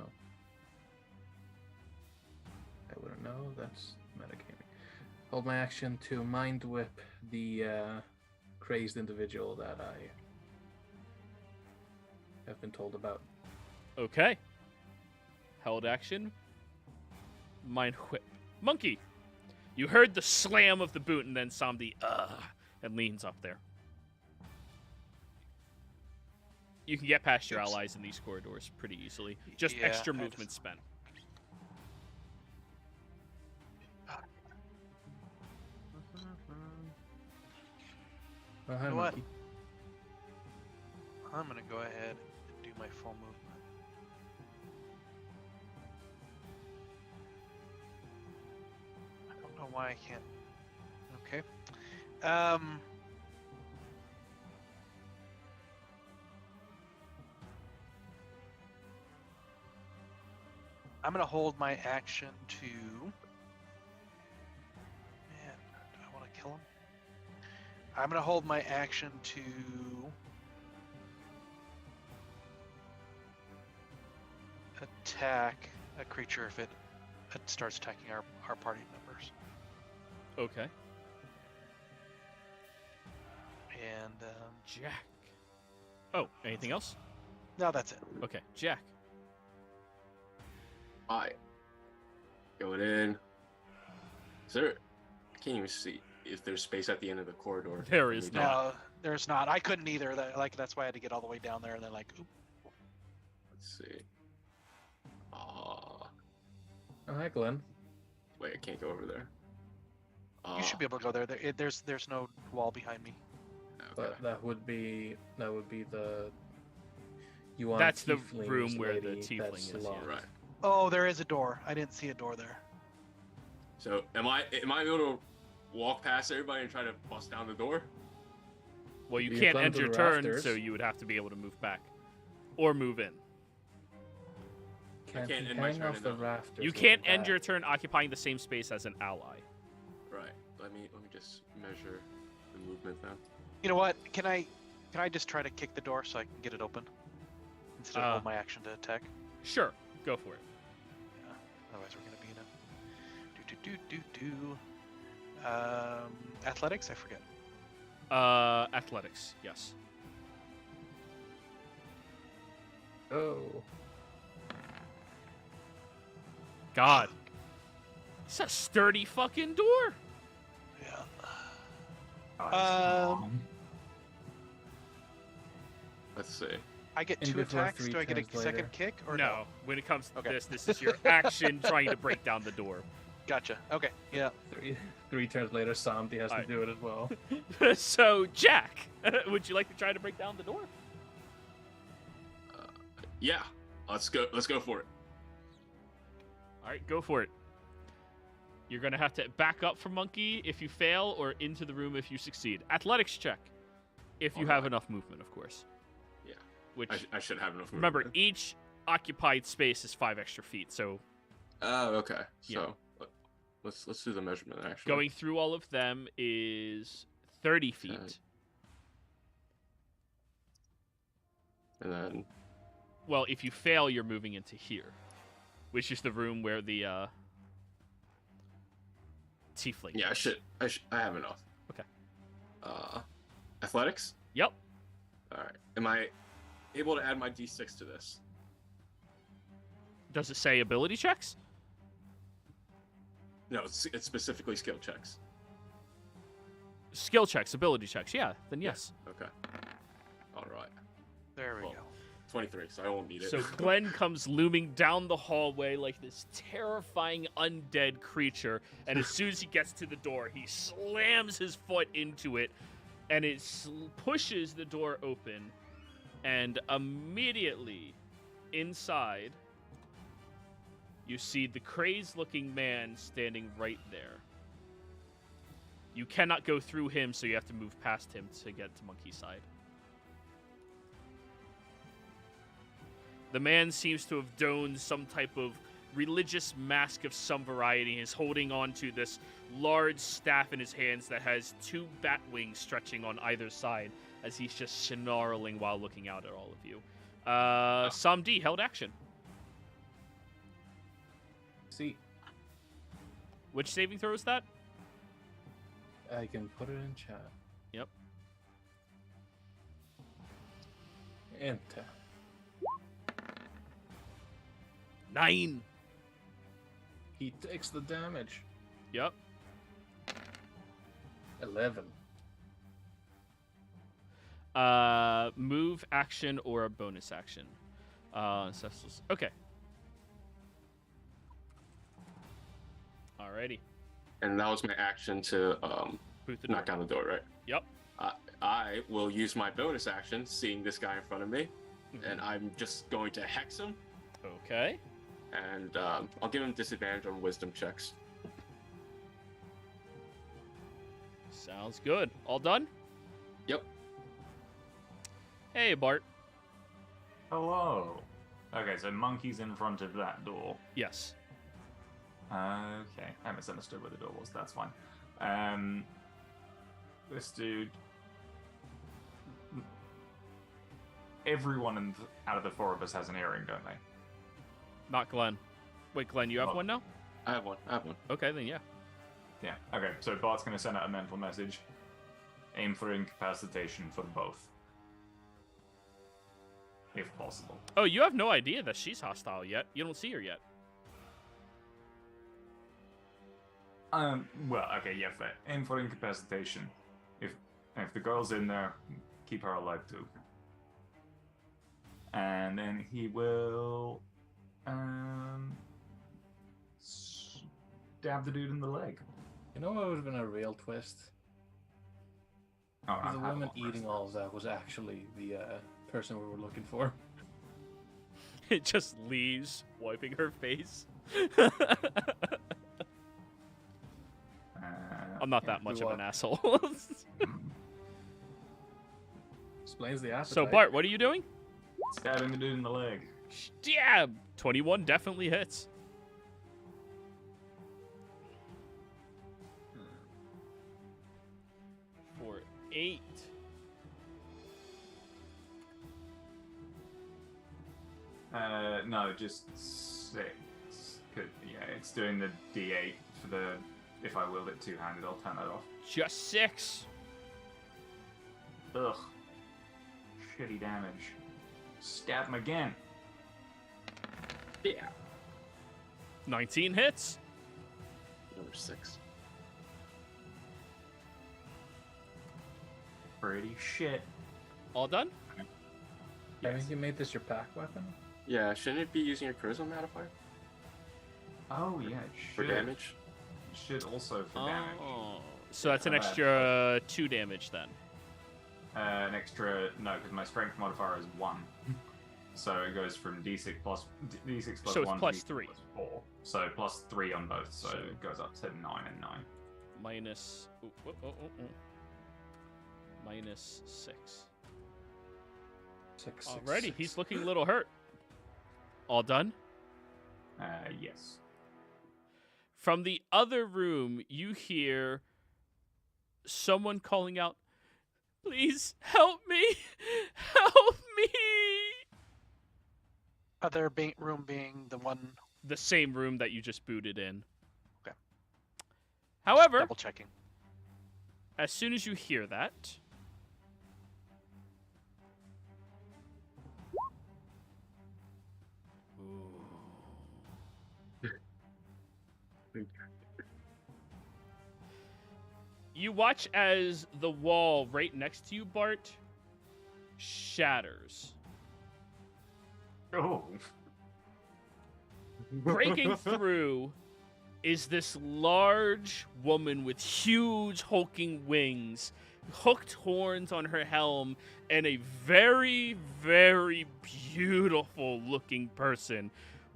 I wouldn't know. That's metagaming. Hold my action to mind whip the crazed individual that I have been told about. Okay. Held action. Mind whip. Monkey! You heard the slam of the boot and then Samdi, and leans up there. You can get past your allies in these corridors pretty easily. Just Yeah, extra I movement just- spent. Oh, hi, You know what? monkey. I'm gonna go ahead and do my full movement. I don't know why I can't. Okay. I'm gonna hold my action to. Man, do I want to kill him? I'm gonna hold my action to. Attack a creature if it starts attacking our party members. Okay. And Jack. Oh, anything else? no, that's it. Okay, Jack. Alright. Going in. Is there... I can't even see if there's space at the end of the corridor. There is Maybe not. No, there's not. I couldn't either. That's why I had to get all the way down there and then oop. Let's see. Oh, hi, Glenn. Wait, I can't go over there. You should be able to go there. There's no wall behind me. Okay. But that would be the. You want That's the tieflings room where the lady tiefling that's is, yeah. locked. Right. Oh, there is a door. I didn't see a door there. So am I able to walk past everybody and try to bust down the door? Well, you You can't climb end to your the turn, rafters. so you would have to be able to move back. Or move in. Can't can't you end my hang turn off in the the- rafters. You with can't the end bat? your turn occupying the same space as an ally. Right. Let me just measure the movement then. You know what? Can I just try to kick the door so I can get it open instead of hold my action to attack? Sure, go for it. Yeah. Otherwise, we're gonna be in a athletics. I forget. Athletics, yes. Oh. God. It's a sturdy fucking door. Yeah. Oh, Let's see. I get And 2 before attacks. 3 Do I get a turns second later. kick or No, when it comes to Okay. this is your action trying to break down the door. Gotcha. Okay. Yeah. Three turns later, Samdi has to Alright. do it as well. So, Jack, would you like to try to break down the door? Yeah. Let's go for it. All right, go for it. You're going to have to back up from Monkey if you fail or into the room if you succeed. Athletics check. If you have Alright. enough movement, of course. Yeah. Which, I should have enough movement. remember, each occupied space is 5 extra feet. So Oh, okay. Yeah. So let's do the measurement actually. going through all of them is 30 feet. Okay. And then Well, if you fail, you're moving into here, which is the room where the tiefling yeah, is. I have enough. Okay. Athletics? Yep. All right. Am I able to add my D6 to this? Does it say ability checks? No, it's specifically skill checks. Skill checks, ability checks. Yeah, then yes. Okay. All right. There we Well, go. 23, so I won't need it. So Glenn comes looming down the hallway like this terrifying undead creature, and as soon as he gets to the door, he slams his foot into it, and it pushes the door open, and immediately inside, you see the crazed-looking man standing right there. You cannot go through him, so you have to move past him to get to Monkey's side. The man seems to have donned some type of religious mask of some variety. He's holding on to this large staff in his hands that has 2 bat wings stretching on either side as he's just snarling while looking out at all of you. Sam D held action. See, Which saving throw is that? I can put it in chat. Yep. Enter. 9. He takes the damage. Yep. 11. Move, action, or a bonus action. Okay. Alrighty. And that was my action to Boot the door. knock down the door, right? Yep. I will use my bonus action, seeing this guy in front of me, and I'm just going to hex him, Okay. and I'll give him disadvantage on wisdom checks. Sounds good. All done? Yep. Hey, Bart. Hello. Okay, so monkey's in front of that door. Yes. Okay, I misunderstood where the door was. That's fine. This dude. Everyone out of the 4 of us has an earring, don't they? Not Glenn. Wait, Glenn, you have Oh. one now? I have one. Okay, then yeah. Yeah. Okay, so Bart's going to send out a mental message. Aim for incapacitation for both. If possible. Oh, you have no idea that she's hostile yet. You don't see her yet. Well, okay, yeah, fair. Aim for incapacitation. If the girl's in there, keep her alive too. And then he will stab the dude in the leg. You know what would have been a real twist? Oh, The woman eating all of that was actually the person we were looking for. It just leaves, wiping her face. I'm not that much of an asshole. Explains the appetite. So, Bart, what are you doing? Stabbing the dude in the leg. Stab! 21 definitely hits. For 8. No, just 6. Yeah, it's doing the D8 for the. If I wield it two-handed, I'll turn that off. Just 6. Ugh. Shitty damage. Stab him again. Yeah. 19 hits. Number 6. Pretty shit. All done? I think you made this your pack weapon? Yeah, shouldn't it be using your charisma modifier Oh yeah, it for should. damage? It should also for damage. Oh. So that's an How bad? extra 2 damage then. An extra no, because my strength modifier is 1. So it goes from D6 plus D6 plus So it's 1 plus to D6 3. plus 4. So plus 3 on both. So So- it goes up to 9 and 9. Minus... Minus 6. 6. Alrighty, he's looking a little hurt. All done? Yes. From the other room, you hear someone calling out, "Please help me! Help me!" Other room being the one The same room that you just booted in. Okay. However, double checking. as soon as you hear that, you watch as the wall right next to you, Bart, shatters. Oh. Breaking through is this large woman with huge hulking wings, hooked horns on her helm, and a very, very beautiful looking person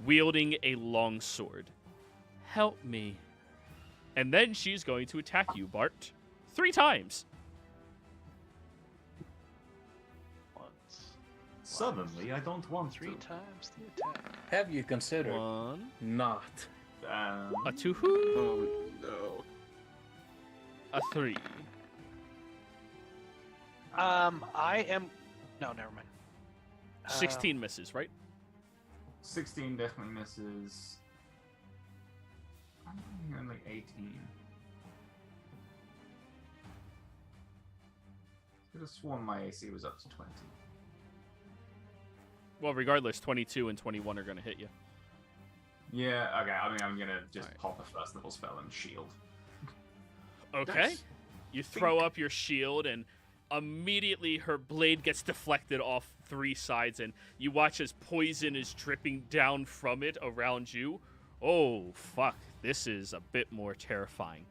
wielding a longsword. Help me. And then she's going to attack you, Bart. 3 times. Once. Suddenly, I don't want 3 to. times the attack. Have you considered 1, not? a 2, Oh no. a 3. I am. No, never mind. 16 misses, right? 16 definitely misses. I'm like 18. Could have sworn my AC was up to 20. Well, regardless, 22 and 21 are going to hit you. Yeah, okay, I mean, I'm gonna just Alright. pop a first level spell and shield. Okay. Nice. You throw up your shield, and immediately her blade gets deflected off 3 sides, and you watch as poison is dripping down from it around you. Oh, fuck. This is a bit more terrifying.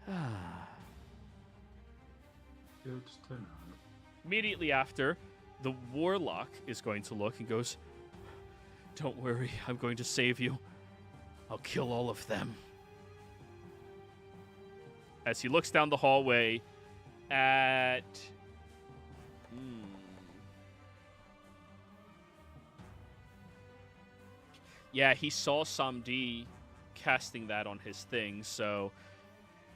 Good to know. Immediately after, the warlock is going to look and goes, "Don't worry, I'm going to save you. I'll kill all of them." As he looks down the hallway at... Yeah, he saw Samdi casting that on his thing, so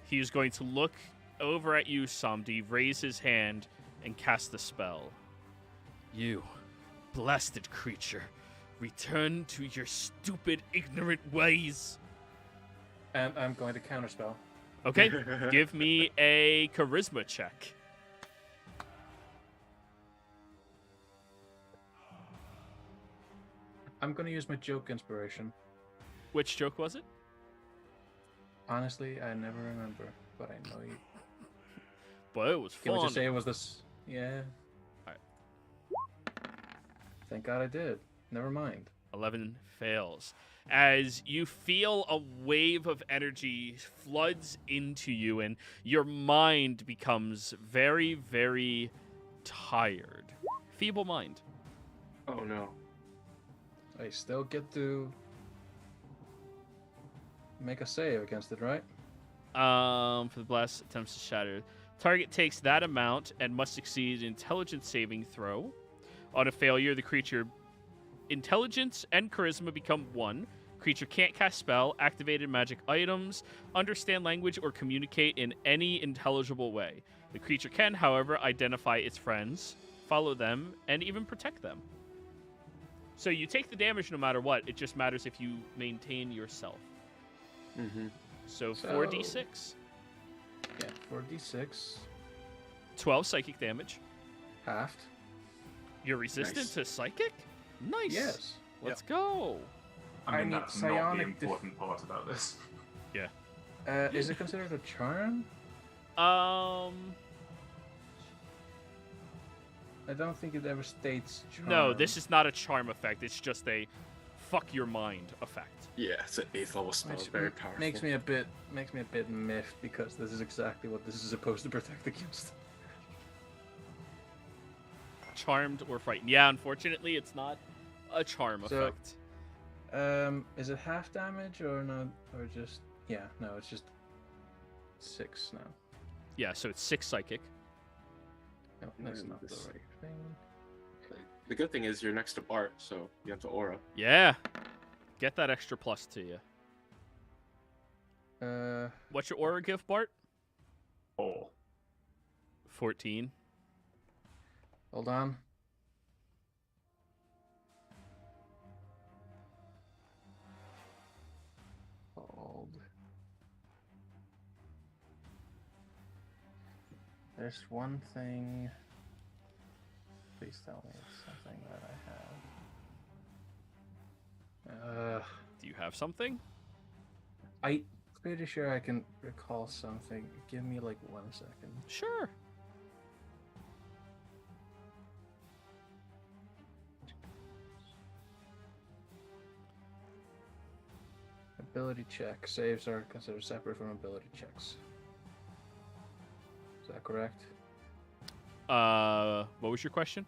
he's going to look over at you, Samdi, raise his hand, and cast the spell. You, blasted creature, return to your stupid, ignorant ways. And I'm going to counterspell. Okay, give me a charisma check. I'm going to use my joke inspiration. Which joke was it? Honestly, I never remember, but I know you. But it was Can we fun. just say it was this? Yeah. Alright. Thank God I did. Never mind. 11 fails. As you feel a wave of energy floods into you, and your mind becomes very, very tired. Feeble mind. Oh no. I still get to make a save against it, right? For the blast attempts to shatter. Target takes that amount and must succeed an intelligence saving throw. On a failure, the creature intelligence and charisma become 1. Creature can't cast spell, activated magic items, understand language, or communicate in any intelligible way. The creature can, however, identify its friends, follow them, and even protect them. So you take the damage no matter what. It just matters if you maintain yourself. Mm-hmm. So So- 4d6, Yeah, 4d6, 12 psychic damage. halved. You're resistant Nice. to psychic? Nice. Yes. Let's go. I mean, need that's not the psionic important part about this. Is it considered a charm? I don't think it ever states charm. No, this is not a charm effect. It's just a fuck your mind effect. Yeah, it's an 8th level spell. Which Very powerful. makes me a bit miffed because this is exactly what this is supposed to protect against. Charmed or frightened. Yeah, unfortunately, it's not a charm So- effect. Is it half damage or not? Or just no, it's just 6 now. Yeah, so it's 6 psychic. No, that's Mm, not the this- right thing. The good thing is you're next to Bart, so you have the aura. Yeah. Get that extra plus to you. What's your aura give, Bart? 4. 14. Hold on. Hold. There's one thing. Please tell me it's something that I have. Do you have something? I'm pretty sure I can recall something. Give me like 1 second. Sure. ability check. Saves are considered separate from ability checks. Is that correct? What was your question?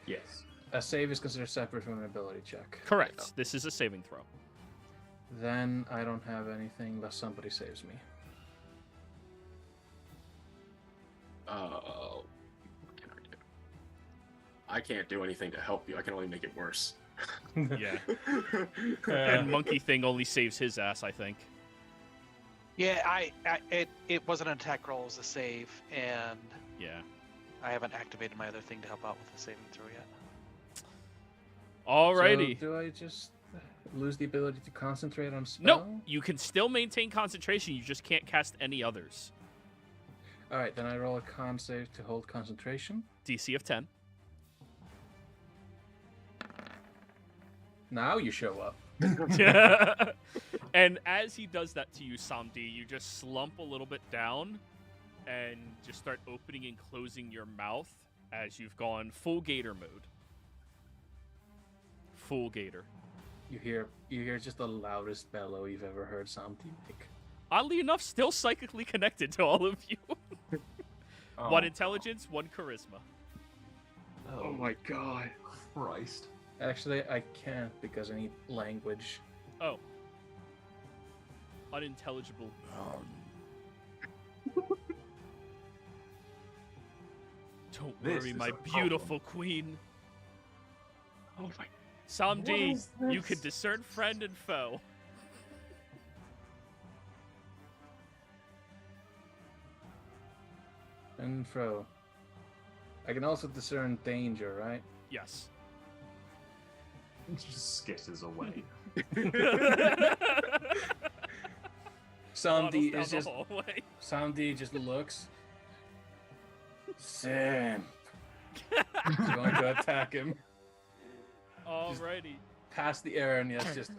Yes. A save is considered separate from an ability check. Correct. This is a saving throw. Then I don't have anything unless somebody saves me. What can I do? I can't do anything to help you. I can only make it worse. Yeah. And Monkey Thing only saves his ass, I think. Yeah, it wasn't an attack roll, it was a save, and Yeah. I haven't activated my other thing to help out with the saving throw yet. Alrighty. So do I just lose the ability to concentrate on a spell? No, you can still maintain concentration. You just can't cast any others. All right, then I roll a con save to hold concentration. DC of 10. Now you show up. And as he does that to you, Samdi, you just slump a little bit down and just start opening and closing your mouth as you've gone full gator mode. Full gator. You hear just the loudest bellow you've ever heard Samdi make. Oddly enough, still psychically connected to all of you. Oh, One intelligence, one charisma. Oh my god. Christ. Actually, I can't because I need language. Oh. Unintelligible. Don't This worry, is my a beautiful queen. Oh my. Samdi, What is you this? can discern friend and foe. And fro. I can also discern danger, right? Yes. Just skitters away. Samdi Waddles is down just the hallway. Samdi just looks. Sam. He's going to attack him. Alrighty. Past the air, and yes, just.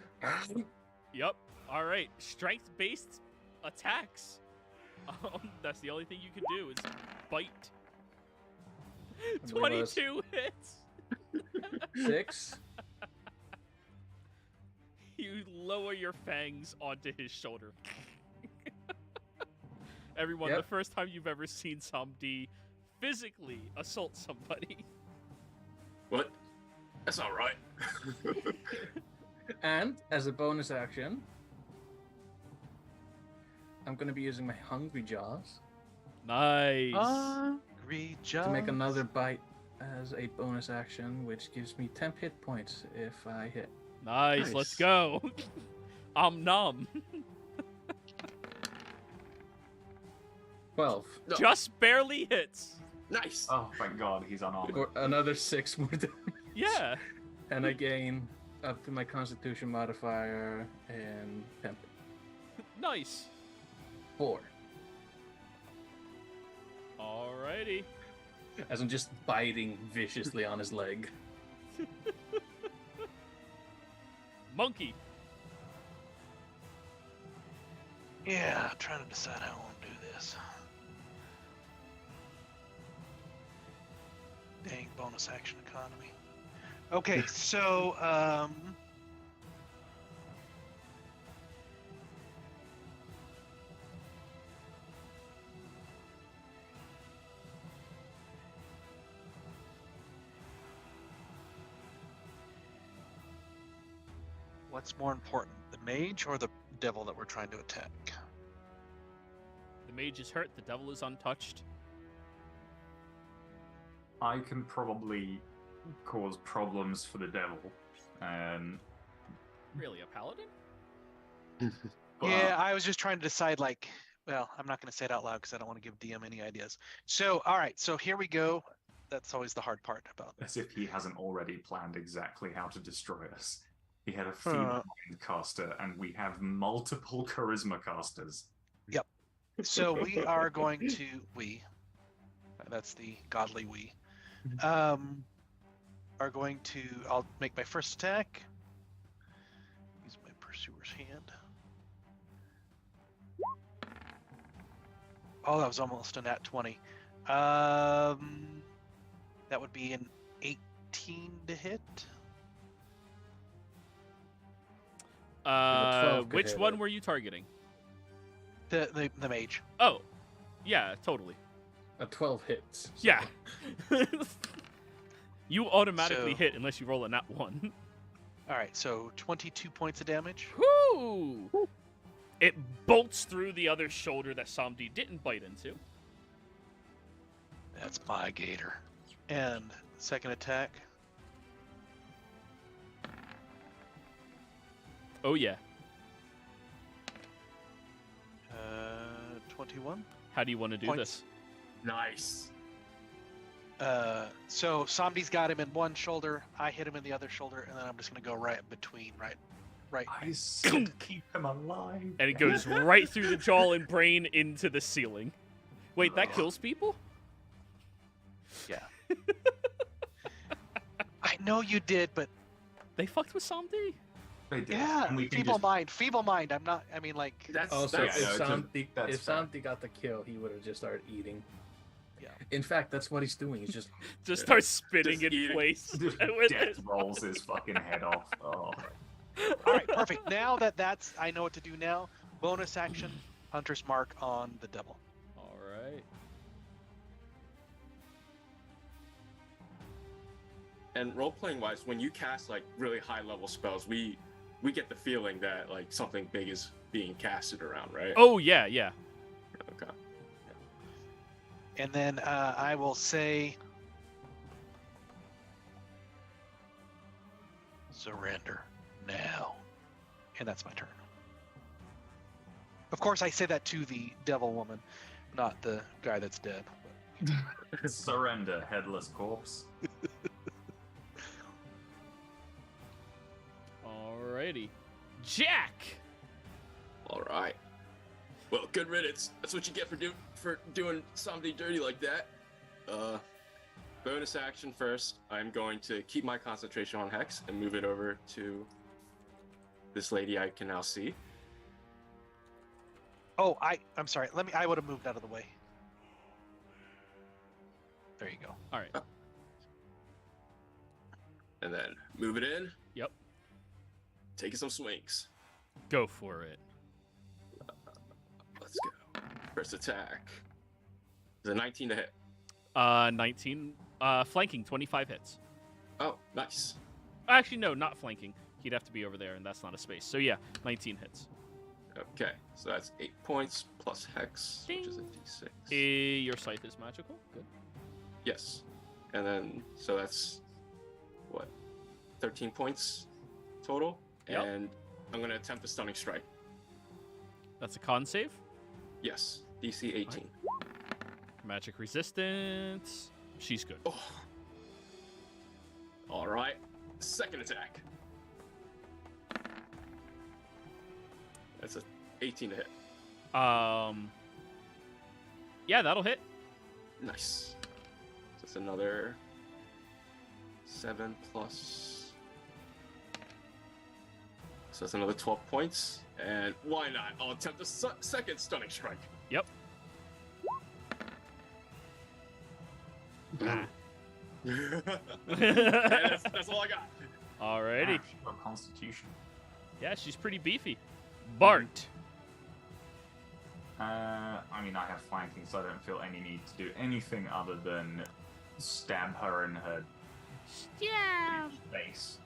Yep. Alright. Strength-based attacks. That's the only thing you can do is bite. I believe I was- 22 hits. 6. You lower your fangs onto his shoulder. Everyone, Yep. the first time you've ever seen Samdi physically assault somebody. What? That's not right. And as a bonus action, I'm going to be using my Hungry Jaws Nice. Hungry to make Jaws. another bite as a bonus action, which gives me 10 hit points if I hit. Nice. Let's Nice. go. Nom. 12. No. Just barely hits. Nice. Oh, thank God, he's unarmed. For another 6 more damage. Yeah. And I gain up to my Constitution modifier and temp. Nice. 4. Alrighty. As I'm just biting viciously on his leg. Monkey. Yeah, I'm trying to decide how I want to do this. Dang, bonus action economy. Okay, so, what's more important, the mage or the devil that we're trying to attack? The mage is hurt. The devil is untouched. I can probably cause problems for the devil. Really, a paladin? But Yeah, I was just trying to decide, like, well, I'm not going to say it out loud because I don't want to give DM any ideas. So, all right, so here we go. That's always the hard part about this. as if he hasn't already planned exactly how to destroy us. He had a female mind caster, and we have multiple charisma casters. So we are going to, that's the godly we, are going to, I'll make my first attack. Use my pursuer's hand. Oh, that was almost a nat 20. That would be an 18 to hit. 12 could Which hit one it. were you targeting? The mage. Oh, yeah, totally. A 12 hits. so- Yeah. You automatically So- hit unless you roll a nat 1. All right, so 22 points of damage. Whoo! It bolts through the other shoulder that Samdi didn't bite into. That's my gator. And second attack. Oh, yeah. 21. How do you want to do Points. this? Nice. So Somdi's got him in one shoulder. I hit him in the other shoulder, and then I'm just gonna go right between, right. I said keep him alive. And it goes right through the jaw and brain into the ceiling. Wait, that kills people? Yeah. I know you did, but They fucked with Samdi? They did. yeah, And we can feeble just- mind. Feeble mind. I'm not. I mean, like. That's Also, that's, yeah, no, if just- Santi, that's if fair. Santi got the kill, he would have just started eating. Yeah. In fact, that's what he's doing. He's just Just starts spinning Just in eating. place. Just with death it. rolls his fucking head off. Oh. All right, perfect. Now that's I know what to do now. Bonus action, Hunter's Mark on the devil. All right. and role playing wise, when you cast like really high level spells, we get the feeling that like something big is being casted around, right? Oh, yeah, yeah. Okay. And then I will say surrender now. And that's my turn. Of course, I say that to the devil woman, not the guy that's dead. Surrender, headless corpse. Alrighty. Jack! All right. Well, good riddance. That's what you get for doing somebody dirty like that. Bonus action first. I'm going to keep my concentration on Hex and move it over to this lady I can now see. Oh, I'm sorry. I would have moved out of the way. There you go. Alright. And then move it in. Yep. Taking some swings. Go for it. Let's go. First attack. Is a 19 to hit. 19. Flanking, 25 hits. Oh, nice. Actually, no, not flanking. He'd have to be over there, and that's not a space. So, yeah, 19 hits. Okay, so that's 8 points plus Hex, which is a D6. Your scythe is magical. Good. Yes. And then, so that's, what, 13 points total? Yep. And I'm going to attempt a stunning strike. That's a con save. Yes, DC 18. Magic resistance. She's good. Oh. All right, second attack. That's a 18 to hit. Yeah, that'll hit. Nice. So it's another 7 plus. So that's another 12 points. And why not? I'll attempt a second stunning strike. Yep. And that's all I got. Alrighty. Ah, got Constitution. Yeah, she's pretty beefy. Bart. I mean, I have flanking, so I don't feel any need to do anything other than stab her in her face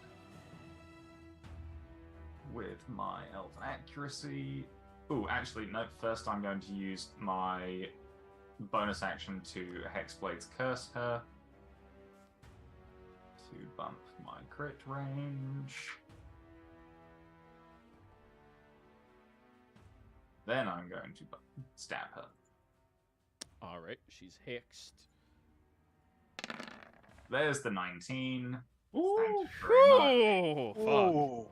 with my elf accuracy. Oh, actually, no. First, I'm going to use my bonus action to Hexblade's Curse her to bump my crit range. Then I'm going to stab her. Alright, she's hexed. There's the 19. Ooh, Thank you very much. fuck. Ooh.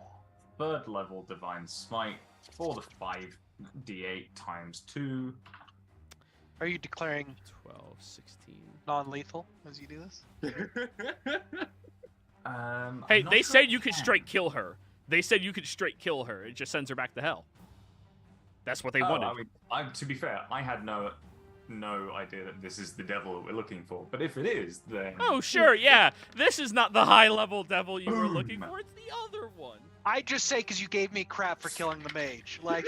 Third level Divine Smite for the 5d8 times 2. Are you declaring 12, 16. non-lethal as you do this? Hey, I'm not they sure said if you I could can. straight kill her. They said you could straight kill her. It just sends her back to hell. That's what they Oh, wanted. I mean, to be fair, I had no no idea that this is the devil that we're looking for. But if it is, then Oh, sure, yeah. This is not the high-level devil you were looking for. It's the other one. I just say because you gave me crap for killing the mage. Like,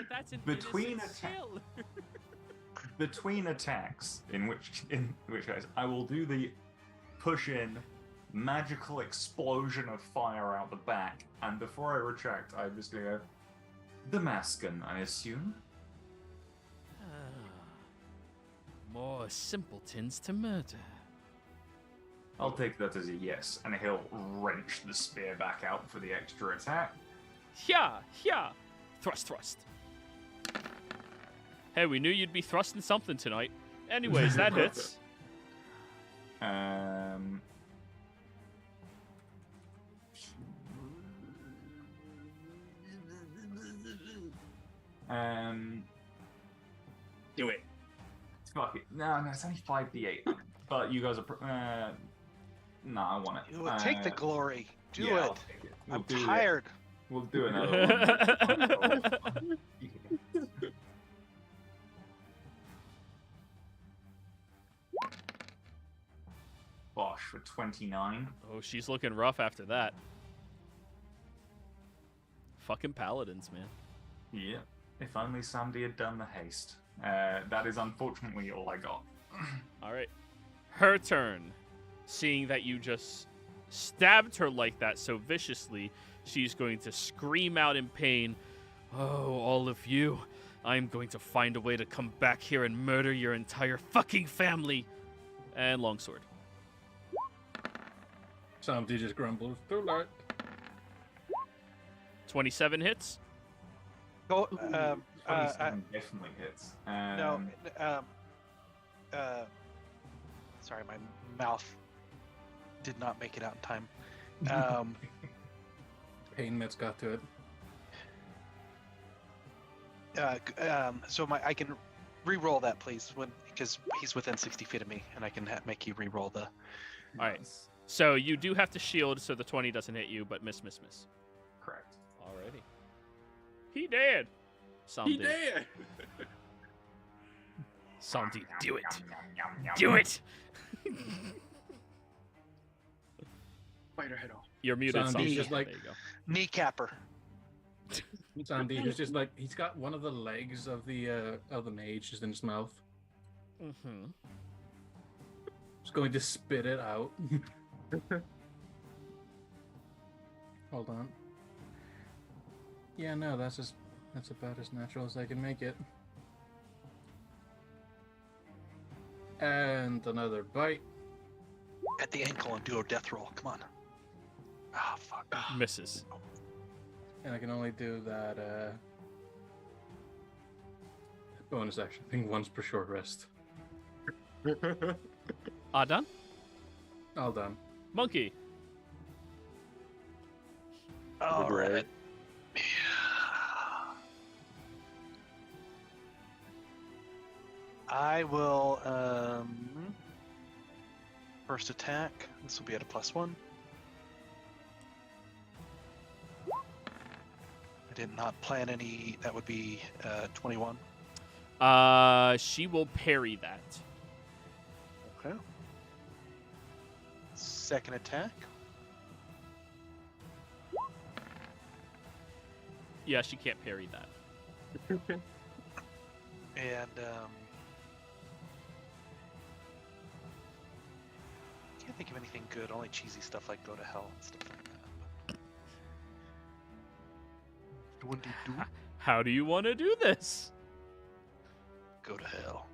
That's an Between innocent attack- sailor. between attacks, in which case I will do the push in magical explosion of fire out the back, and before I retract, I'm just gonna go Damascus, I assume. More simpletons to murder. I'll take that as a yes, and he'll wrench the spear back out for the extra attack. Yeah. Thrust. Hey, we knew you'd be thrusting something tonight. Anyways, that hits. Do it. Fuck it. No, it's only 5d8. But you guys are. No, I want it. take the glory. Do yeah, it. I'll take it. I'm tired. We'll do another one. Bosh for 29. Oh, she's looking rough after that. Fucking paladins, man. Yeah. If only somebody had done the haste. That is unfortunately all I got. All right. Her turn. Seeing that you just stabbed her like that so viciously, she's going to scream out in pain. Oh, all of you. I'm going to find a way to come back here and murder your entire fucking family. And longsword. Somebody just grumbles. Too late. 27 hits. Go. 27 definitely hits. No. Sorry, my mouth did not make it out in time. Pain meds got to it. So I can re-roll that, please, because he's within 60 feet of me, and I can make you re-roll the. All right. So you do have to shield so the 20 doesn't hit you, but miss. Correct. Alrighty. He dead. Some He did. did. Some did. Do it. Do it. Bite her head off. You're muted, Sandy's Sandy. just like- There you go. Kneecapper. Sandy, who's just like, he's got one of the legs of the mage just in his mouth. Mm-hmm. Just going to spit it out. Hold on. Yeah, no, that's about as natural as I can make it. And another bite. At the ankle and do a death roll. Come on. Ah, fuck. Misses. And I can only do that bonus action thing once per short rest. Done? All done. Monkey. All right. I will first attack. This will be at a +1. I did not plan any. That would be 21. She will parry that. Okay. Second attack. Yeah, she can't parry that. And can't think of anything good. Only cheesy stuff like go to hell and stuff like that. What do you do? How do you want to do this? Go to hell.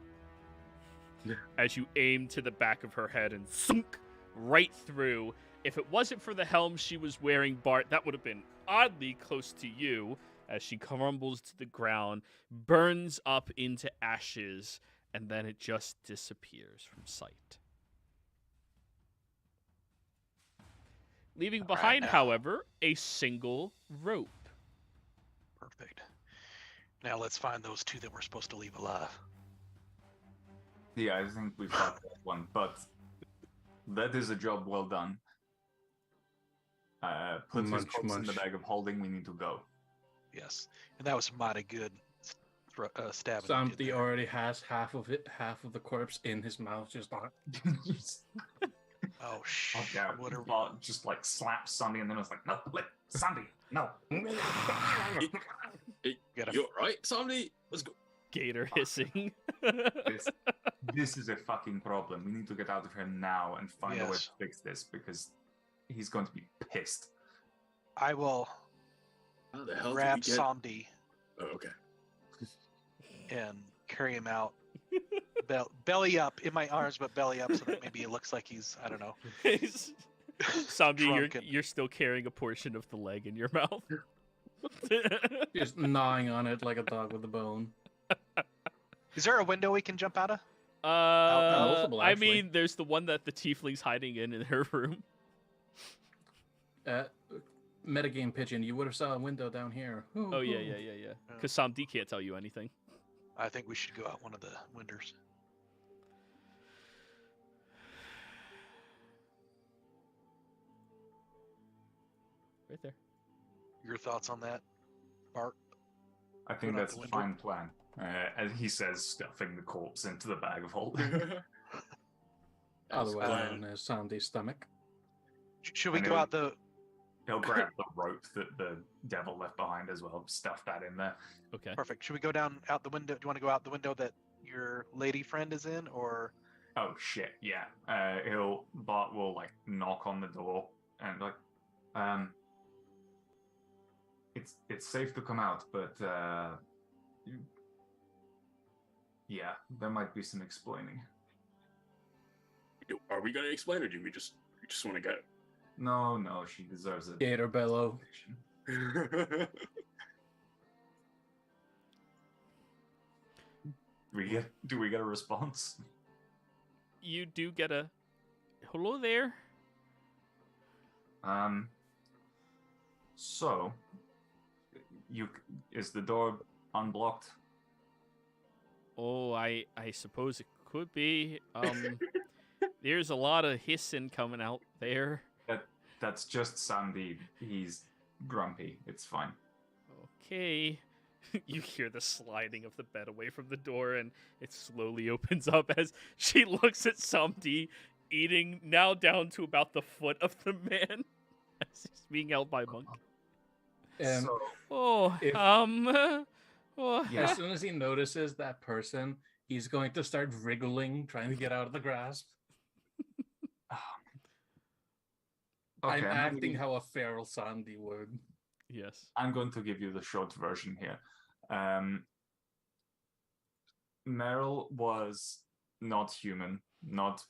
As you aim to the back of her head and thunk right through. If it wasn't for the helm she was wearing, Bart, that would have been oddly close to you as she crumbles to the ground, burns up into ashes, and then it just disappears from sight. Leaving All right, behind, now. however, a single rope. Perfect. Now let's find those two that we're supposed to leave alive. Yeah, I think we got that one, but that is a job well done. Put his Munch, corpse in the munch. bag of holding. We need to go. Yes. And that was mighty good. stabbing. Somebody already has half of the corpse in his mouth, just like. Oh shit! Oh, yeah, What are Bart just like slaps Sandy and then it's like, no, Sandy, no. Hey, Gotta- you alright, somebody? Let's go. Gator hissing. This is a fucking problem. We need to get out of here now and find a way to Yes. fix this because he's going to be pissed. I will How the hell did grab we get... Somdi Oh, okay. and carry him out, belly up in my arms, but belly up so that maybe it looks like he's, I don't know. Samdi, Drunken. you're still carrying a portion of the leg in your mouth. Just gnawing on it like a dog with a bone. Is there a window we can jump out of? multiple, I actually. mean, there's the one that the tiefling's hiding in her room. Metagame pigeon, you would have saw a window down here. Oh yeah. Because Samdi can't tell you anything. I think we should go out one of the windows. Right there. Your thoughts on that, Bart? I think Put out that's the a window. fine plan. As he says, stuffing the corpse into the bag of holding. Otherwise fine. known as Sandy's stomach. Should we I go know. out the? He'll grab the rope that the devil left behind as well, stuff that in there. Okay. Perfect. Should we go down out the window? Do you want to go out the window that your lady friend is in, or? Oh shit, yeah. Bart will like knock on the door and like, it's safe to come out, but yeah, there might be some explaining. Are we gonna explain, or do we just want to go? No, she deserves it. Gator bellow. Do we get a response? You do get a hello there. So, is the door unblocked? Oh, I suppose it could be. There's a lot of hissing coming out there. That's just Sandy. He's grumpy. It's fine. Okay. You hear the sliding of the bed away from the door, and it slowly opens up as she looks at Samdi, eating now down to about the foot of the man as he's being held by Monk. So, Oh, If- oh, Yeah. As soon as he notices that person, he's going to start wriggling, trying to get out of the grasp. okay, I'm gonna acting give- how a feral Sandy would. yes. I'm going to give you the short version here. Meryl was not human, not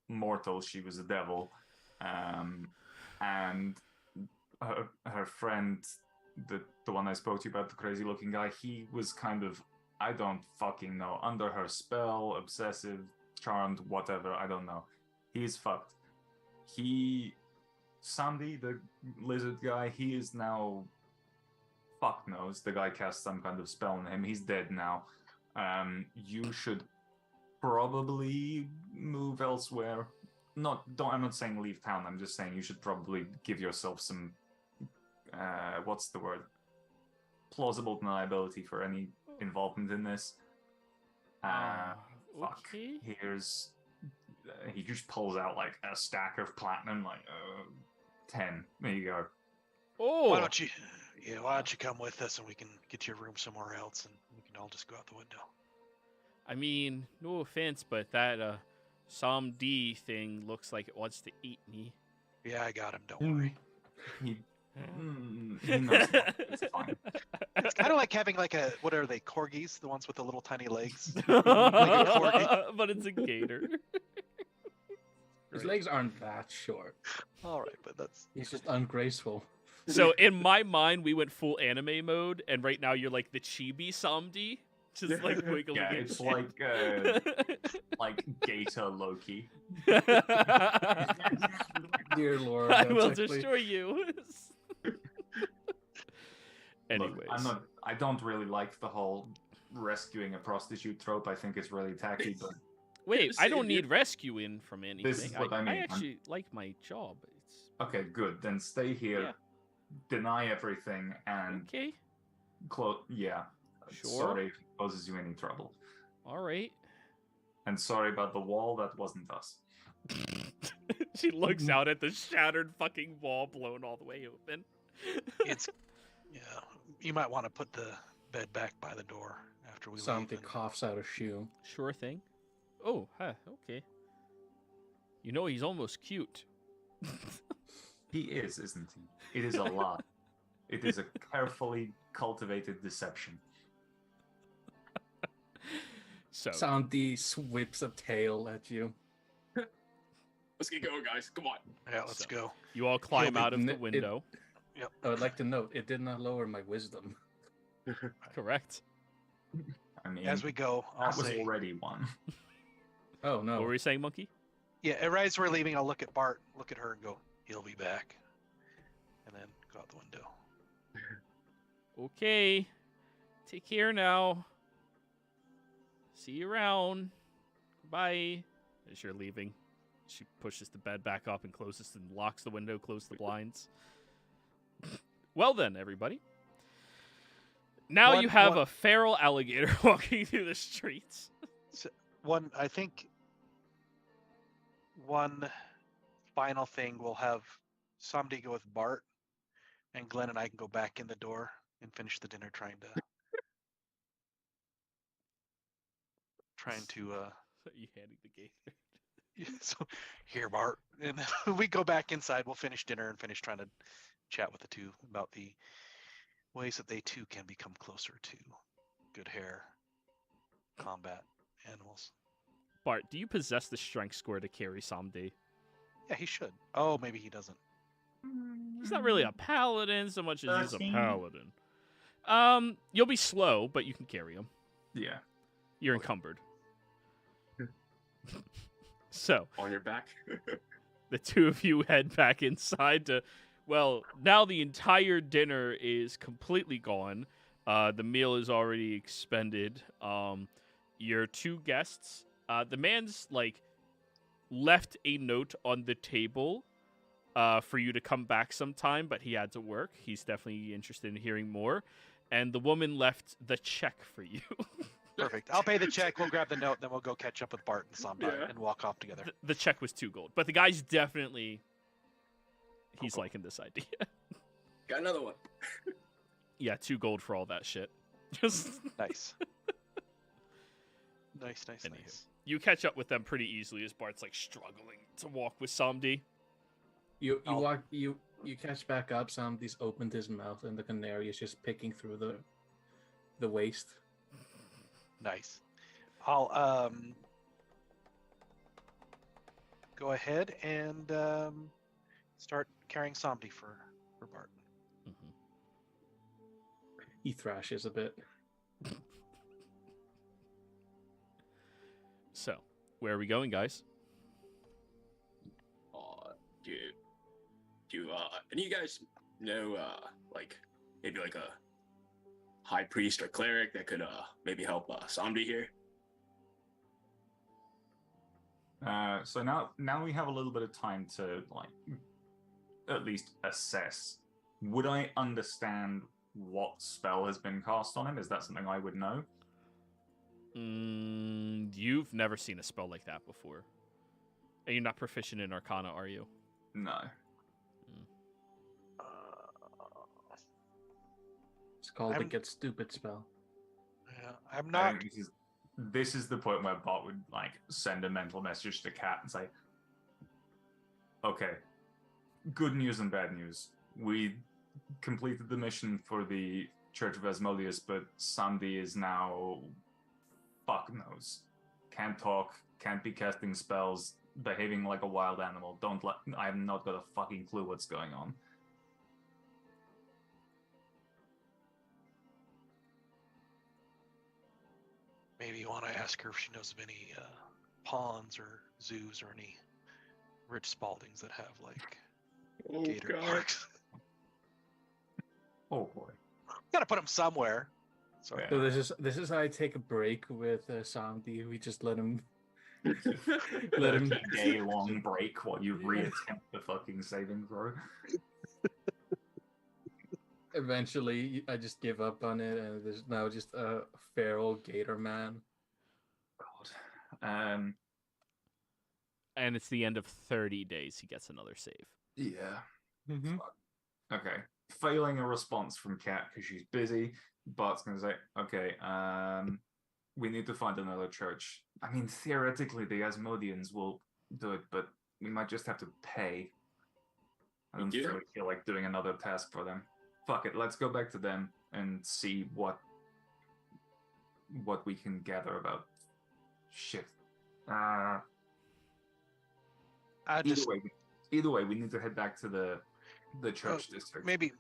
mortal. She was a devil, and her friend, the one I spoke to you about, the crazy-looking guy, he was kind of, I don't fucking know, under her spell, obsessive, charmed, whatever. I don't know. He's fucked. Sandy, the lizard guy, he is now. Fuck knows. The guy cast some kind of spell on him. He's dead now. You should probably move elsewhere. I'm not saying leave town. I'm just saying you should probably give yourself some. What's the word? Plausible deniability for any involvement in this. Fuck. Okay. Here's. He just pulls out like a stack of platinum, like 10. There you go. Oh, Why don't you come with us and we can get your room somewhere else and we can all just go out the window. I mean, no offense, but that Samdi thing looks like it wants to eat me. Yeah, I got him. Don't worry. He knows that. It's fine. It's kind of like having like a what are they? Corgis, the ones with the little tiny legs. But it's a gator. His legs aren't that short. All right, but that's He's just ungraceful. So in my mind, we went full anime mode, and right now you're like the chibi Samdi, just like wiggling. Yeah, and it's shit. like Gator Loki. Dear Lord. I that's will actually- destroy you. Anyways, Look, I don't really like the whole rescuing a prostitute trope. I think it's really tacky, but wait, I don't Save need rescuing from anything. is what I mean. actually like my job. It's okay, good. Then stay here, Yeah. deny everything, and okay. yeah. Sure. Sorry if it causes you any trouble. All right. And sorry about the wall, that wasn't us. She looks out at the shattered fucking wall blown all the way open. It's yeah. You might want to put the bed back by the door after we Something leave. and- coughs out a shoe. Sure thing. Oh, huh, okay. You know he's almost cute. He is, isn't he? It is a lie. It is a carefully cultivated deception. So Sandy whips a tail at you. Let's get going, guys. Come on. Yeah, let's So- go. you all climb out of the It- window. I would like to note, it did not lower my wisdom. Correct. I mean, As we go, I'll that was say, already one. Oh, What no. were you saying, Monkey? yeah. As we're leaving, I'll look at Bart, look at her, and go, "He'll be back," and then go out the window. Okay. Take care now. See you around. Bye. As you're leaving, she pushes the bed back up and closes and locks the window, closes the blinds. Well then, everybody. Now One- you have one- a feral alligator walking through the streets. I think one final thing, we'll have somebody go with Bart, and Glenn and I can go back in the door and finish the dinner, trying to Are you handing the gate? so here, Bart, and then we go back inside. We'll finish dinner and finish trying to chat with the two about the ways that they too can become closer to good hair combat animals. Bart, do you possess the strength score to carry Samdi? Yeah, he should. Oh, maybe he doesn't. He's not really a paladin so much as he's a 13. paladin. You'll be slow, but you can carry him. Yeah. You're encumbered. So, On your back. the two of you head back inside to, well, now the entire dinner is completely gone. The meal is already expended. Your two guests, the man's like left a note on the table for you to come back sometime, but he had to work. He's definitely interested in hearing more. And the woman left the check for you. Perfect. I'll pay the check. We'll grab the note, then we'll go catch up with Bart and Samdi Yeah. and walk off together. The check was 2 gold, but the guy's definitely he's Cool. liking this idea. Got another one. Yeah, 2 gold for all that shit. Just Nice. Nice. Anywho. You catch up with them pretty easily as Bart's like struggling to walk with Samdi. You Oh. walk you catch back up. Sandy's opened his mouth, and the canary is just picking through the waste. Nice. I'll go ahead and start carrying Samdi for Bart. Mhm. He thrashes a bit. So, where are we going, guys? Do any of you guys know, like, maybe like a high priest or cleric that could, maybe help, Samdi here? So now we have a little bit of time to like at least assess. Would I understand what spell has been cast on him? Is that something I would know? You've never seen a spell like that before. And you're not proficient in Arcana, are you? No. It's called the I'm- Get Stupid spell. Yeah, I'm I not. think this is the point where Bot would like send a mental message to Cat and say, "Okay, good news and bad news. We completed the mission for the Church of Asmodeus, but Sandy is now fuck knows. Can't talk, can't be casting spells, behaving like a wild animal. I've not got a fucking clue what's going on." Maybe you want to ask her if she knows of any ponds or zoos or any rich Spaldings that have like Oh, gator God. parks. Oh boy. Gotta put them somewhere. Sorry. Yeah. So this is how I take a break with Sandy. We just let him let Let him. a day-long break while you reattempt the fucking saving throw. Eventually, I just give up on it, and there's now just a feral gator man. God. And it's the end of 30 days. He gets another save. Yeah. Mm-hmm. Okay. Failing a response from Kat because she's busy. Bart's gonna say, okay, we need to find another church. I mean, theoretically, the Asmodeans will do it, but we might just have to pay. I don't really feel like doing another task for them. Fuck it, let's go back to them and see what we can gather about shit. Either way, we need to head back to the church district. Maybe,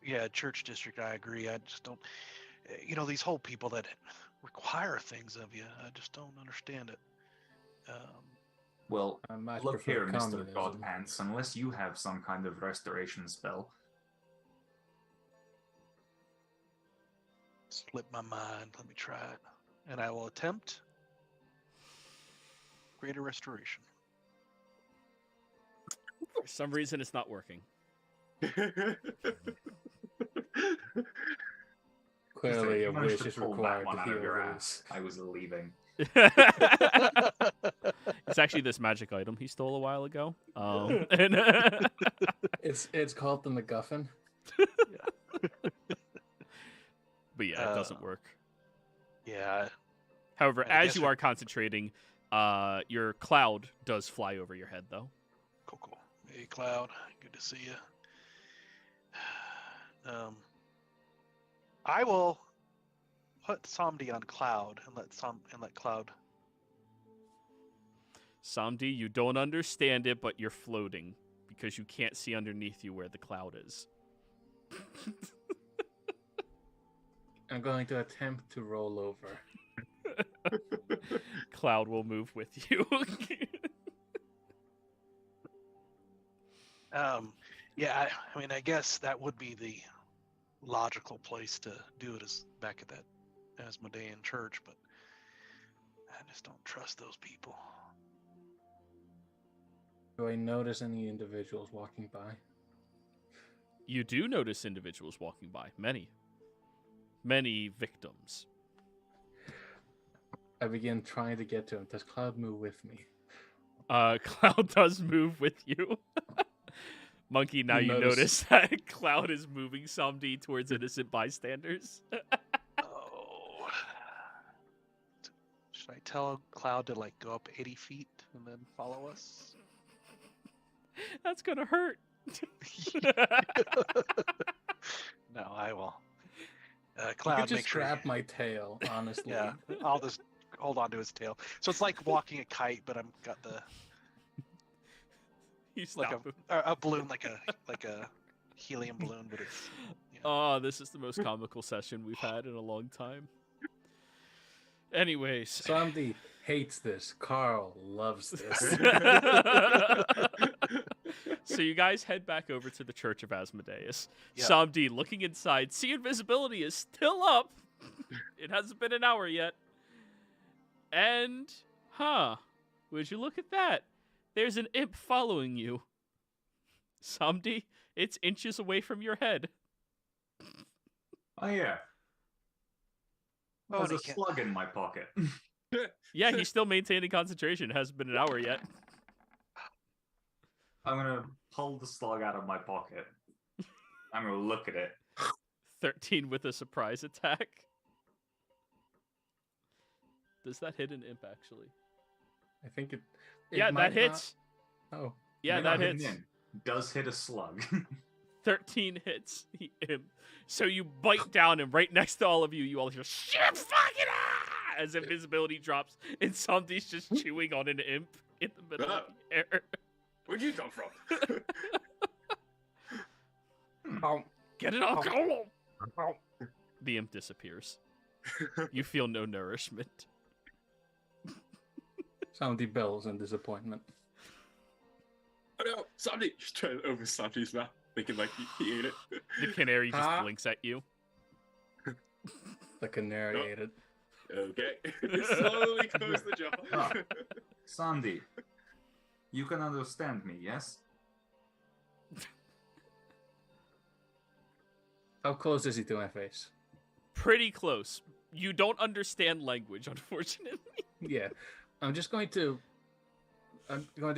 yeah, church district. I agree. I just don't. These whole people that require things of you. I just don't understand it. Well, I much look prefer here, Mr. communism. Godpants, unless you have some kind of restoration spell. Slip my mind. Let me try it, and I will attempt greater restoration. For some reason, it's not working. Clearly, You a managed wish to is pull that required one to out of heal your this. ass. I was leaving. It's actually this magic item he stole a while ago. And It's called the MacGuffin. but yeah, it doesn't work. Yeah. However, I as guess you are concentrating, your cloud does fly over your head, though. Cool. Hey, Cloud. Good to see you. I will put Somdi on Cloud and let Cloud. Samdi, you don't understand it, but you're floating because you can't see underneath you where the cloud is. I'm going to attempt to roll over. Cloud will move with you. Yeah. I mean, I guess that would be the logical place to do it, is back at that Asmodean church, but I just don't trust those people. Do I notice any individuals walking by? You do notice individuals walking by. Many victims. I begin trying to get to him. Does Cloud move with me? Cloud does move with you. Monkey, now you notice that Cloud is moving Samdi towards innocent bystanders. Oh. Should I tell Cloud to go up 80 feet and then follow us? That's gonna hurt. No, I will. You Cloud, could just make sure. grab my tail, honestly. Yeah, I'll just hold on to his tail. So it's like walking a kite, but I've got the You stop him. a balloon, like a helium balloon, but it's. Yeah. Oh, this is the most comical session we've had in a long time. Anyways. Somebody hates this. Carl loves this. So you guys head back over to the Church of Asmodeus. Yeah. Samdi, looking inside, see invisibility is still up. It hasn't been an hour yet. And, would you look at that? There's an imp following you. Samdi, it's inches away from your head. Oh, yeah. There's a Bodhi slug in my pocket. Yeah, he's still maintaining concentration. It hasn't been an hour yet. I'm gonna pull the slug out of my pocket. I'm gonna look at it. 13 with a surprise attack. Does that hit an imp, actually? I think it Yeah, might that hits. not- Oh. Yeah, May that not hit hits. an imp. Does hit a slug. 13 hits the imp. So you bite down, and right next to all of you, you all hear, shit, fucking ah! As invisibility drops, and somebody's just chewing on an imp in the middle of the air. Where'd you come from? Oh. Get it off! Go! The imp disappears. You feel no nourishment. Somebody bells in disappointment. Oh no, somebody just trying to open somebody's mouth, thinking like he ate it. The canary just blinks at you. The canary Nope. ate it. Okay. Slowly close the jaw. Ah. Sandy, you can understand me, yes? How close is he to my face? Pretty close. You don't understand language, unfortunately. Yeah. I'm going to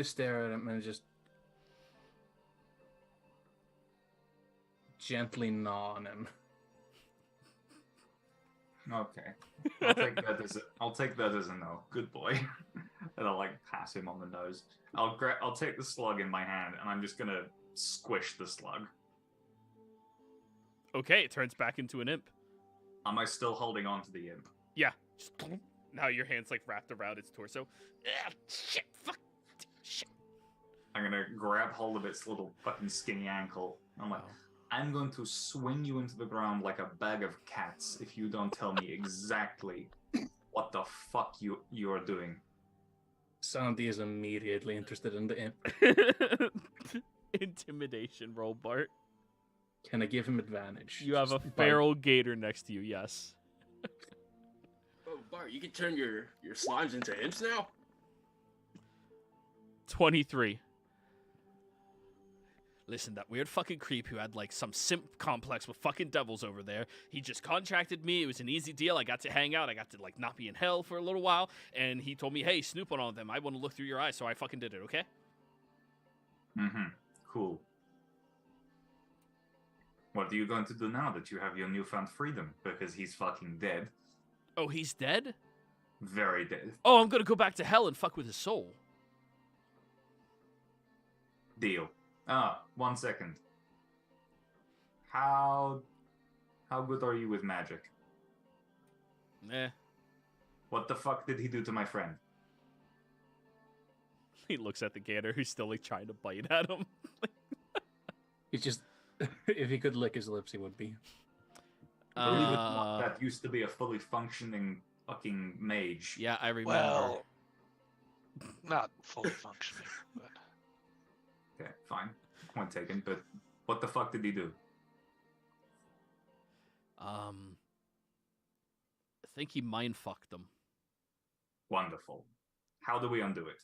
stare at him and just gently gnaw on him. Okay. I'll take that as a no. Good boy. And I'll like pass him on the nose. I'll take the slug in my hand and I'm just gonna squish the slug. Okay, it turns back into an imp. Am I still holding on to the imp? Yeah. Just, now your hand's like wrapped around its torso. Ah, shit, fuck, shit. I'm gonna grab hold of its little fucking skinny ankle. I'm like, I'm going to swing you into the ground like a bag of cats if you don't tell me exactly what the fuck you're doing. Sandy is immediately interested in the imp. Intimidation roll, Bart. Can I give him advantage? You have a Just feral gator next to you, yes. Oh, Bart, you can turn your slimes into imps now? 23. Listen, that weird fucking creep who had like some simp complex with fucking devils over there, he just contracted me. It was an easy deal. I got to hang out. I got to like not be in hell for a little while. And he told me, hey, snoop on all of them. I want to look through your eyes. So I fucking did it, okay? Mm-hmm. Cool. What are you going to do now that you have your newfound freedom? Because he's fucking dead. Oh, he's dead? Very dead. Oh, I'm going to go back to hell and fuck with his soul. Deal. 1 second. How good are you with magic? Eh. What the fuck did he do to my friend? He looks at the gator who's still like trying to bite at him. He's just, if he could lick his lips, he would be. Believe it or not, that used to be a fully functioning fucking mage. Yeah, I remember. Well, not fully functioning, but Okay, fine. Point taken, but what the fuck did he do? I think he mind fucked them. Wonderful. How do we undo it?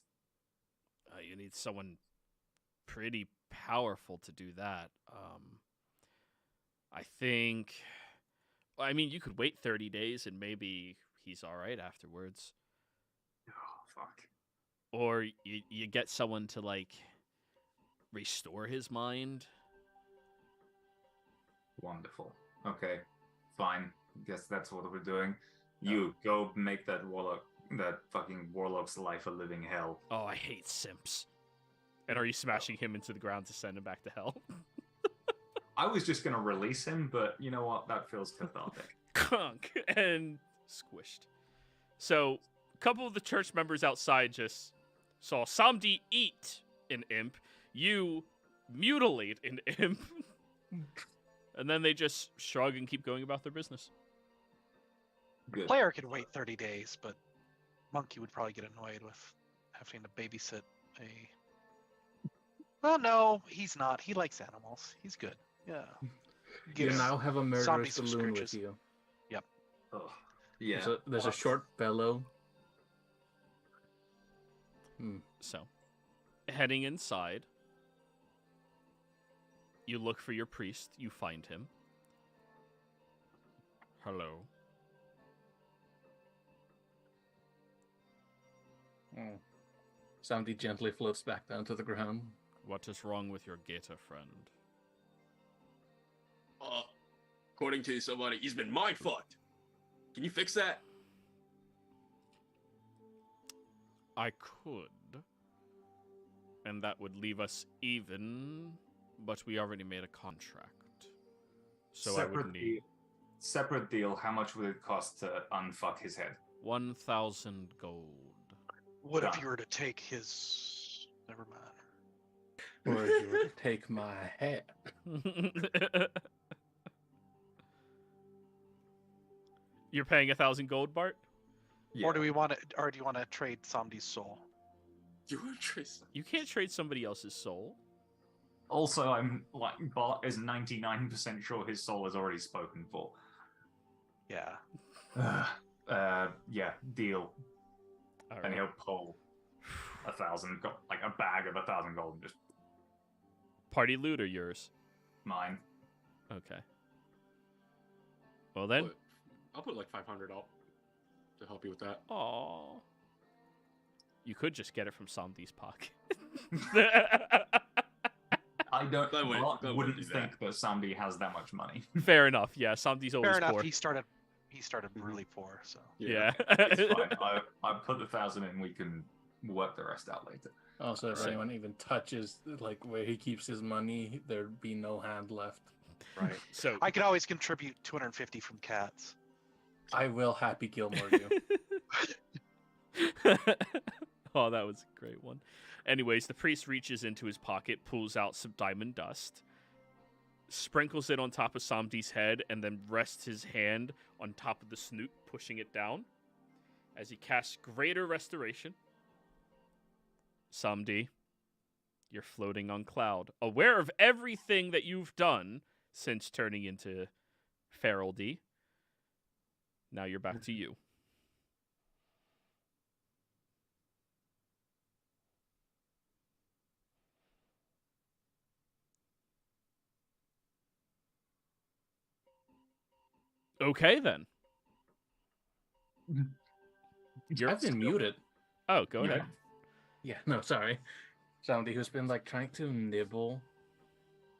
You need someone pretty powerful to do that. I think. I mean, you could wait 30 days and maybe he's all right afterwards. Oh, fuck. Or you get someone to like restore his mind. Wonderful. Okay, fine. Guess that's what we're doing. You go make that fucking warlock's life a living hell. Oh, I hate simps. And are you smashing him into the ground to send him back to hell? I was just gonna release him, but you know what? That feels cathartic. Conk and squished. So, a couple of the church members outside just saw Samdi eat an imp, you mutilate an imp, and then they just shrug and keep going about their business. Good. player could wait 30 days, but Monkey would probably get annoyed with having to babysit a. Well, no, he's not. He likes animals. He's good. Yeah. You Gives now have a murderous zombies some balloon with scritches. you. Oh, yeah. There's a short bellow. So, heading inside, you look for your priest. You find him. Hello. Sandy gently floats back down to the ground. What is wrong with your gator friend? According to somebody, he's been mind fucked. Can you fix that? I could. And that would leave us even, but we already made a contract. So I would need Separate deal. How much would it cost to unfuck his head? 1,000 gold. What if Done. you were to take his? Never mind. Or if you were to take my head. You're paying 1,000 gold, Bart? Yeah. Or do we want to? Or do you want to trade Samdi's soul? You want to trace that? You can't trade somebody else's soul. Also, I'm like Bart is 99% sure his soul is already spoken for. Yeah. Yeah, deal. All And right. he'll pull 1,000, like a bag of 1,000 gold, and just Party loot or yours? mine. Okay. Well then. I'll put like 500 up to help you with that. Aww. You could just get it from Samdi's pocket. I don't. Glenn wouldn't wouldn't do think that somebody has that much money. Fair enough. Yeah, Samdi's always Fair enough. poor. He started really poor, so. Yeah. It's fine. I put the 1,000 in. We can work the rest out later. Also, if Right. anyone even touches like where he keeps his money, there'd be no hand left. Right. So I could always contribute 250 from cats. I will Happy Gilmore you. Oh, that was a great one. Anyways, the priest reaches into his pocket, pulls out some diamond dust, sprinkles it on top of Samdi's head, and then rests his hand on top of the snoot, pushing it down. As he casts Greater Restoration, Samdi, you're floating on cloud, aware of everything that you've done since turning into Feral D. Now you're back to you. Okay, then. I've been muted. Oh, go Yeah. ahead. Yeah, no, sorry. Somebody who's been like trying to nibble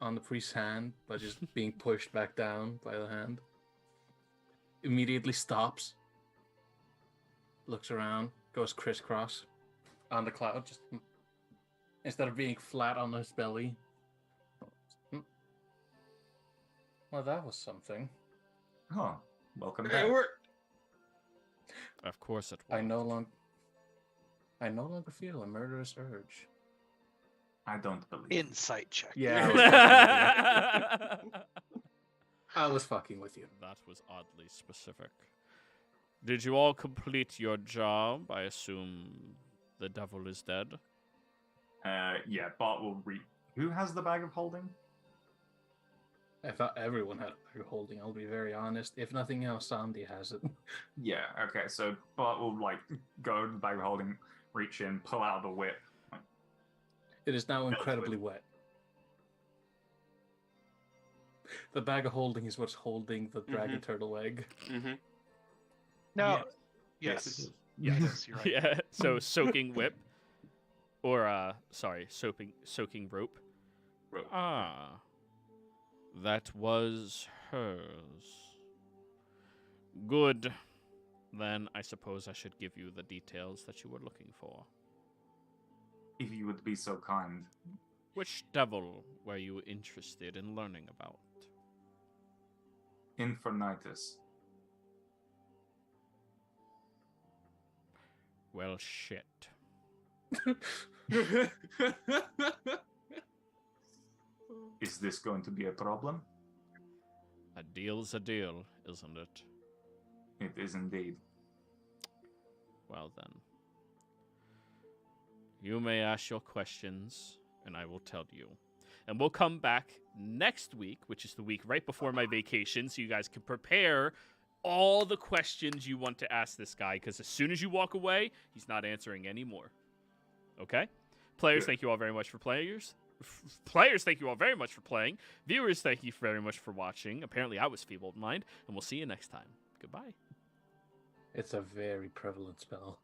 on the priest's hand, but just being pushed back down by the hand. Immediately stops, looks around, goes crisscross on the cloud, just instead of being flat on his belly. Well, that was something. Oh, welcome Hey, back. it worked. Of course it I was. no longer feel a murderous urge. I don't believe. Insight check. Yeah, I was fucking with you. That was oddly specific. Did you all complete your job? I assume the devil is dead. Yeah, Bart will read. Who has the bag of holding? I thought everyone had a bag of holding, I'll be very honest. If nothing else, Sandy has it. Yeah, okay, so Bart will, like, go to the bag of holding, reach in, pull out the whip. It is now incredibly wet. The bag of holding is what's holding the dragon turtle egg. Mm-hmm. No. Yes, Yes. it is. Yes, you're right. Yeah, so soaking whip. Or, soaking rope. Rope. Ah. That was hers. Good. Then I suppose I should give you the details that you were looking for. If you would be so kind. Which devil were you interested in learning about? Infernitus. Well, shit. Is this going to be a problem? A deal's a deal, isn't it? It is indeed. Well then. You may ask your questions, and I will tell you. And we'll come back next week, which is the week right before my vacation, so you guys can prepare all the questions you want to ask this guy, because as soon as you walk away, he's not answering anymore. Okay? Players, Good. thank you all very much for players. Players, thank you all very much for playing. Viewers, thank you very much for watching. Apparently, I was feeble in mind, and we'll see you next time. Goodbye. It's a very prevalent spell.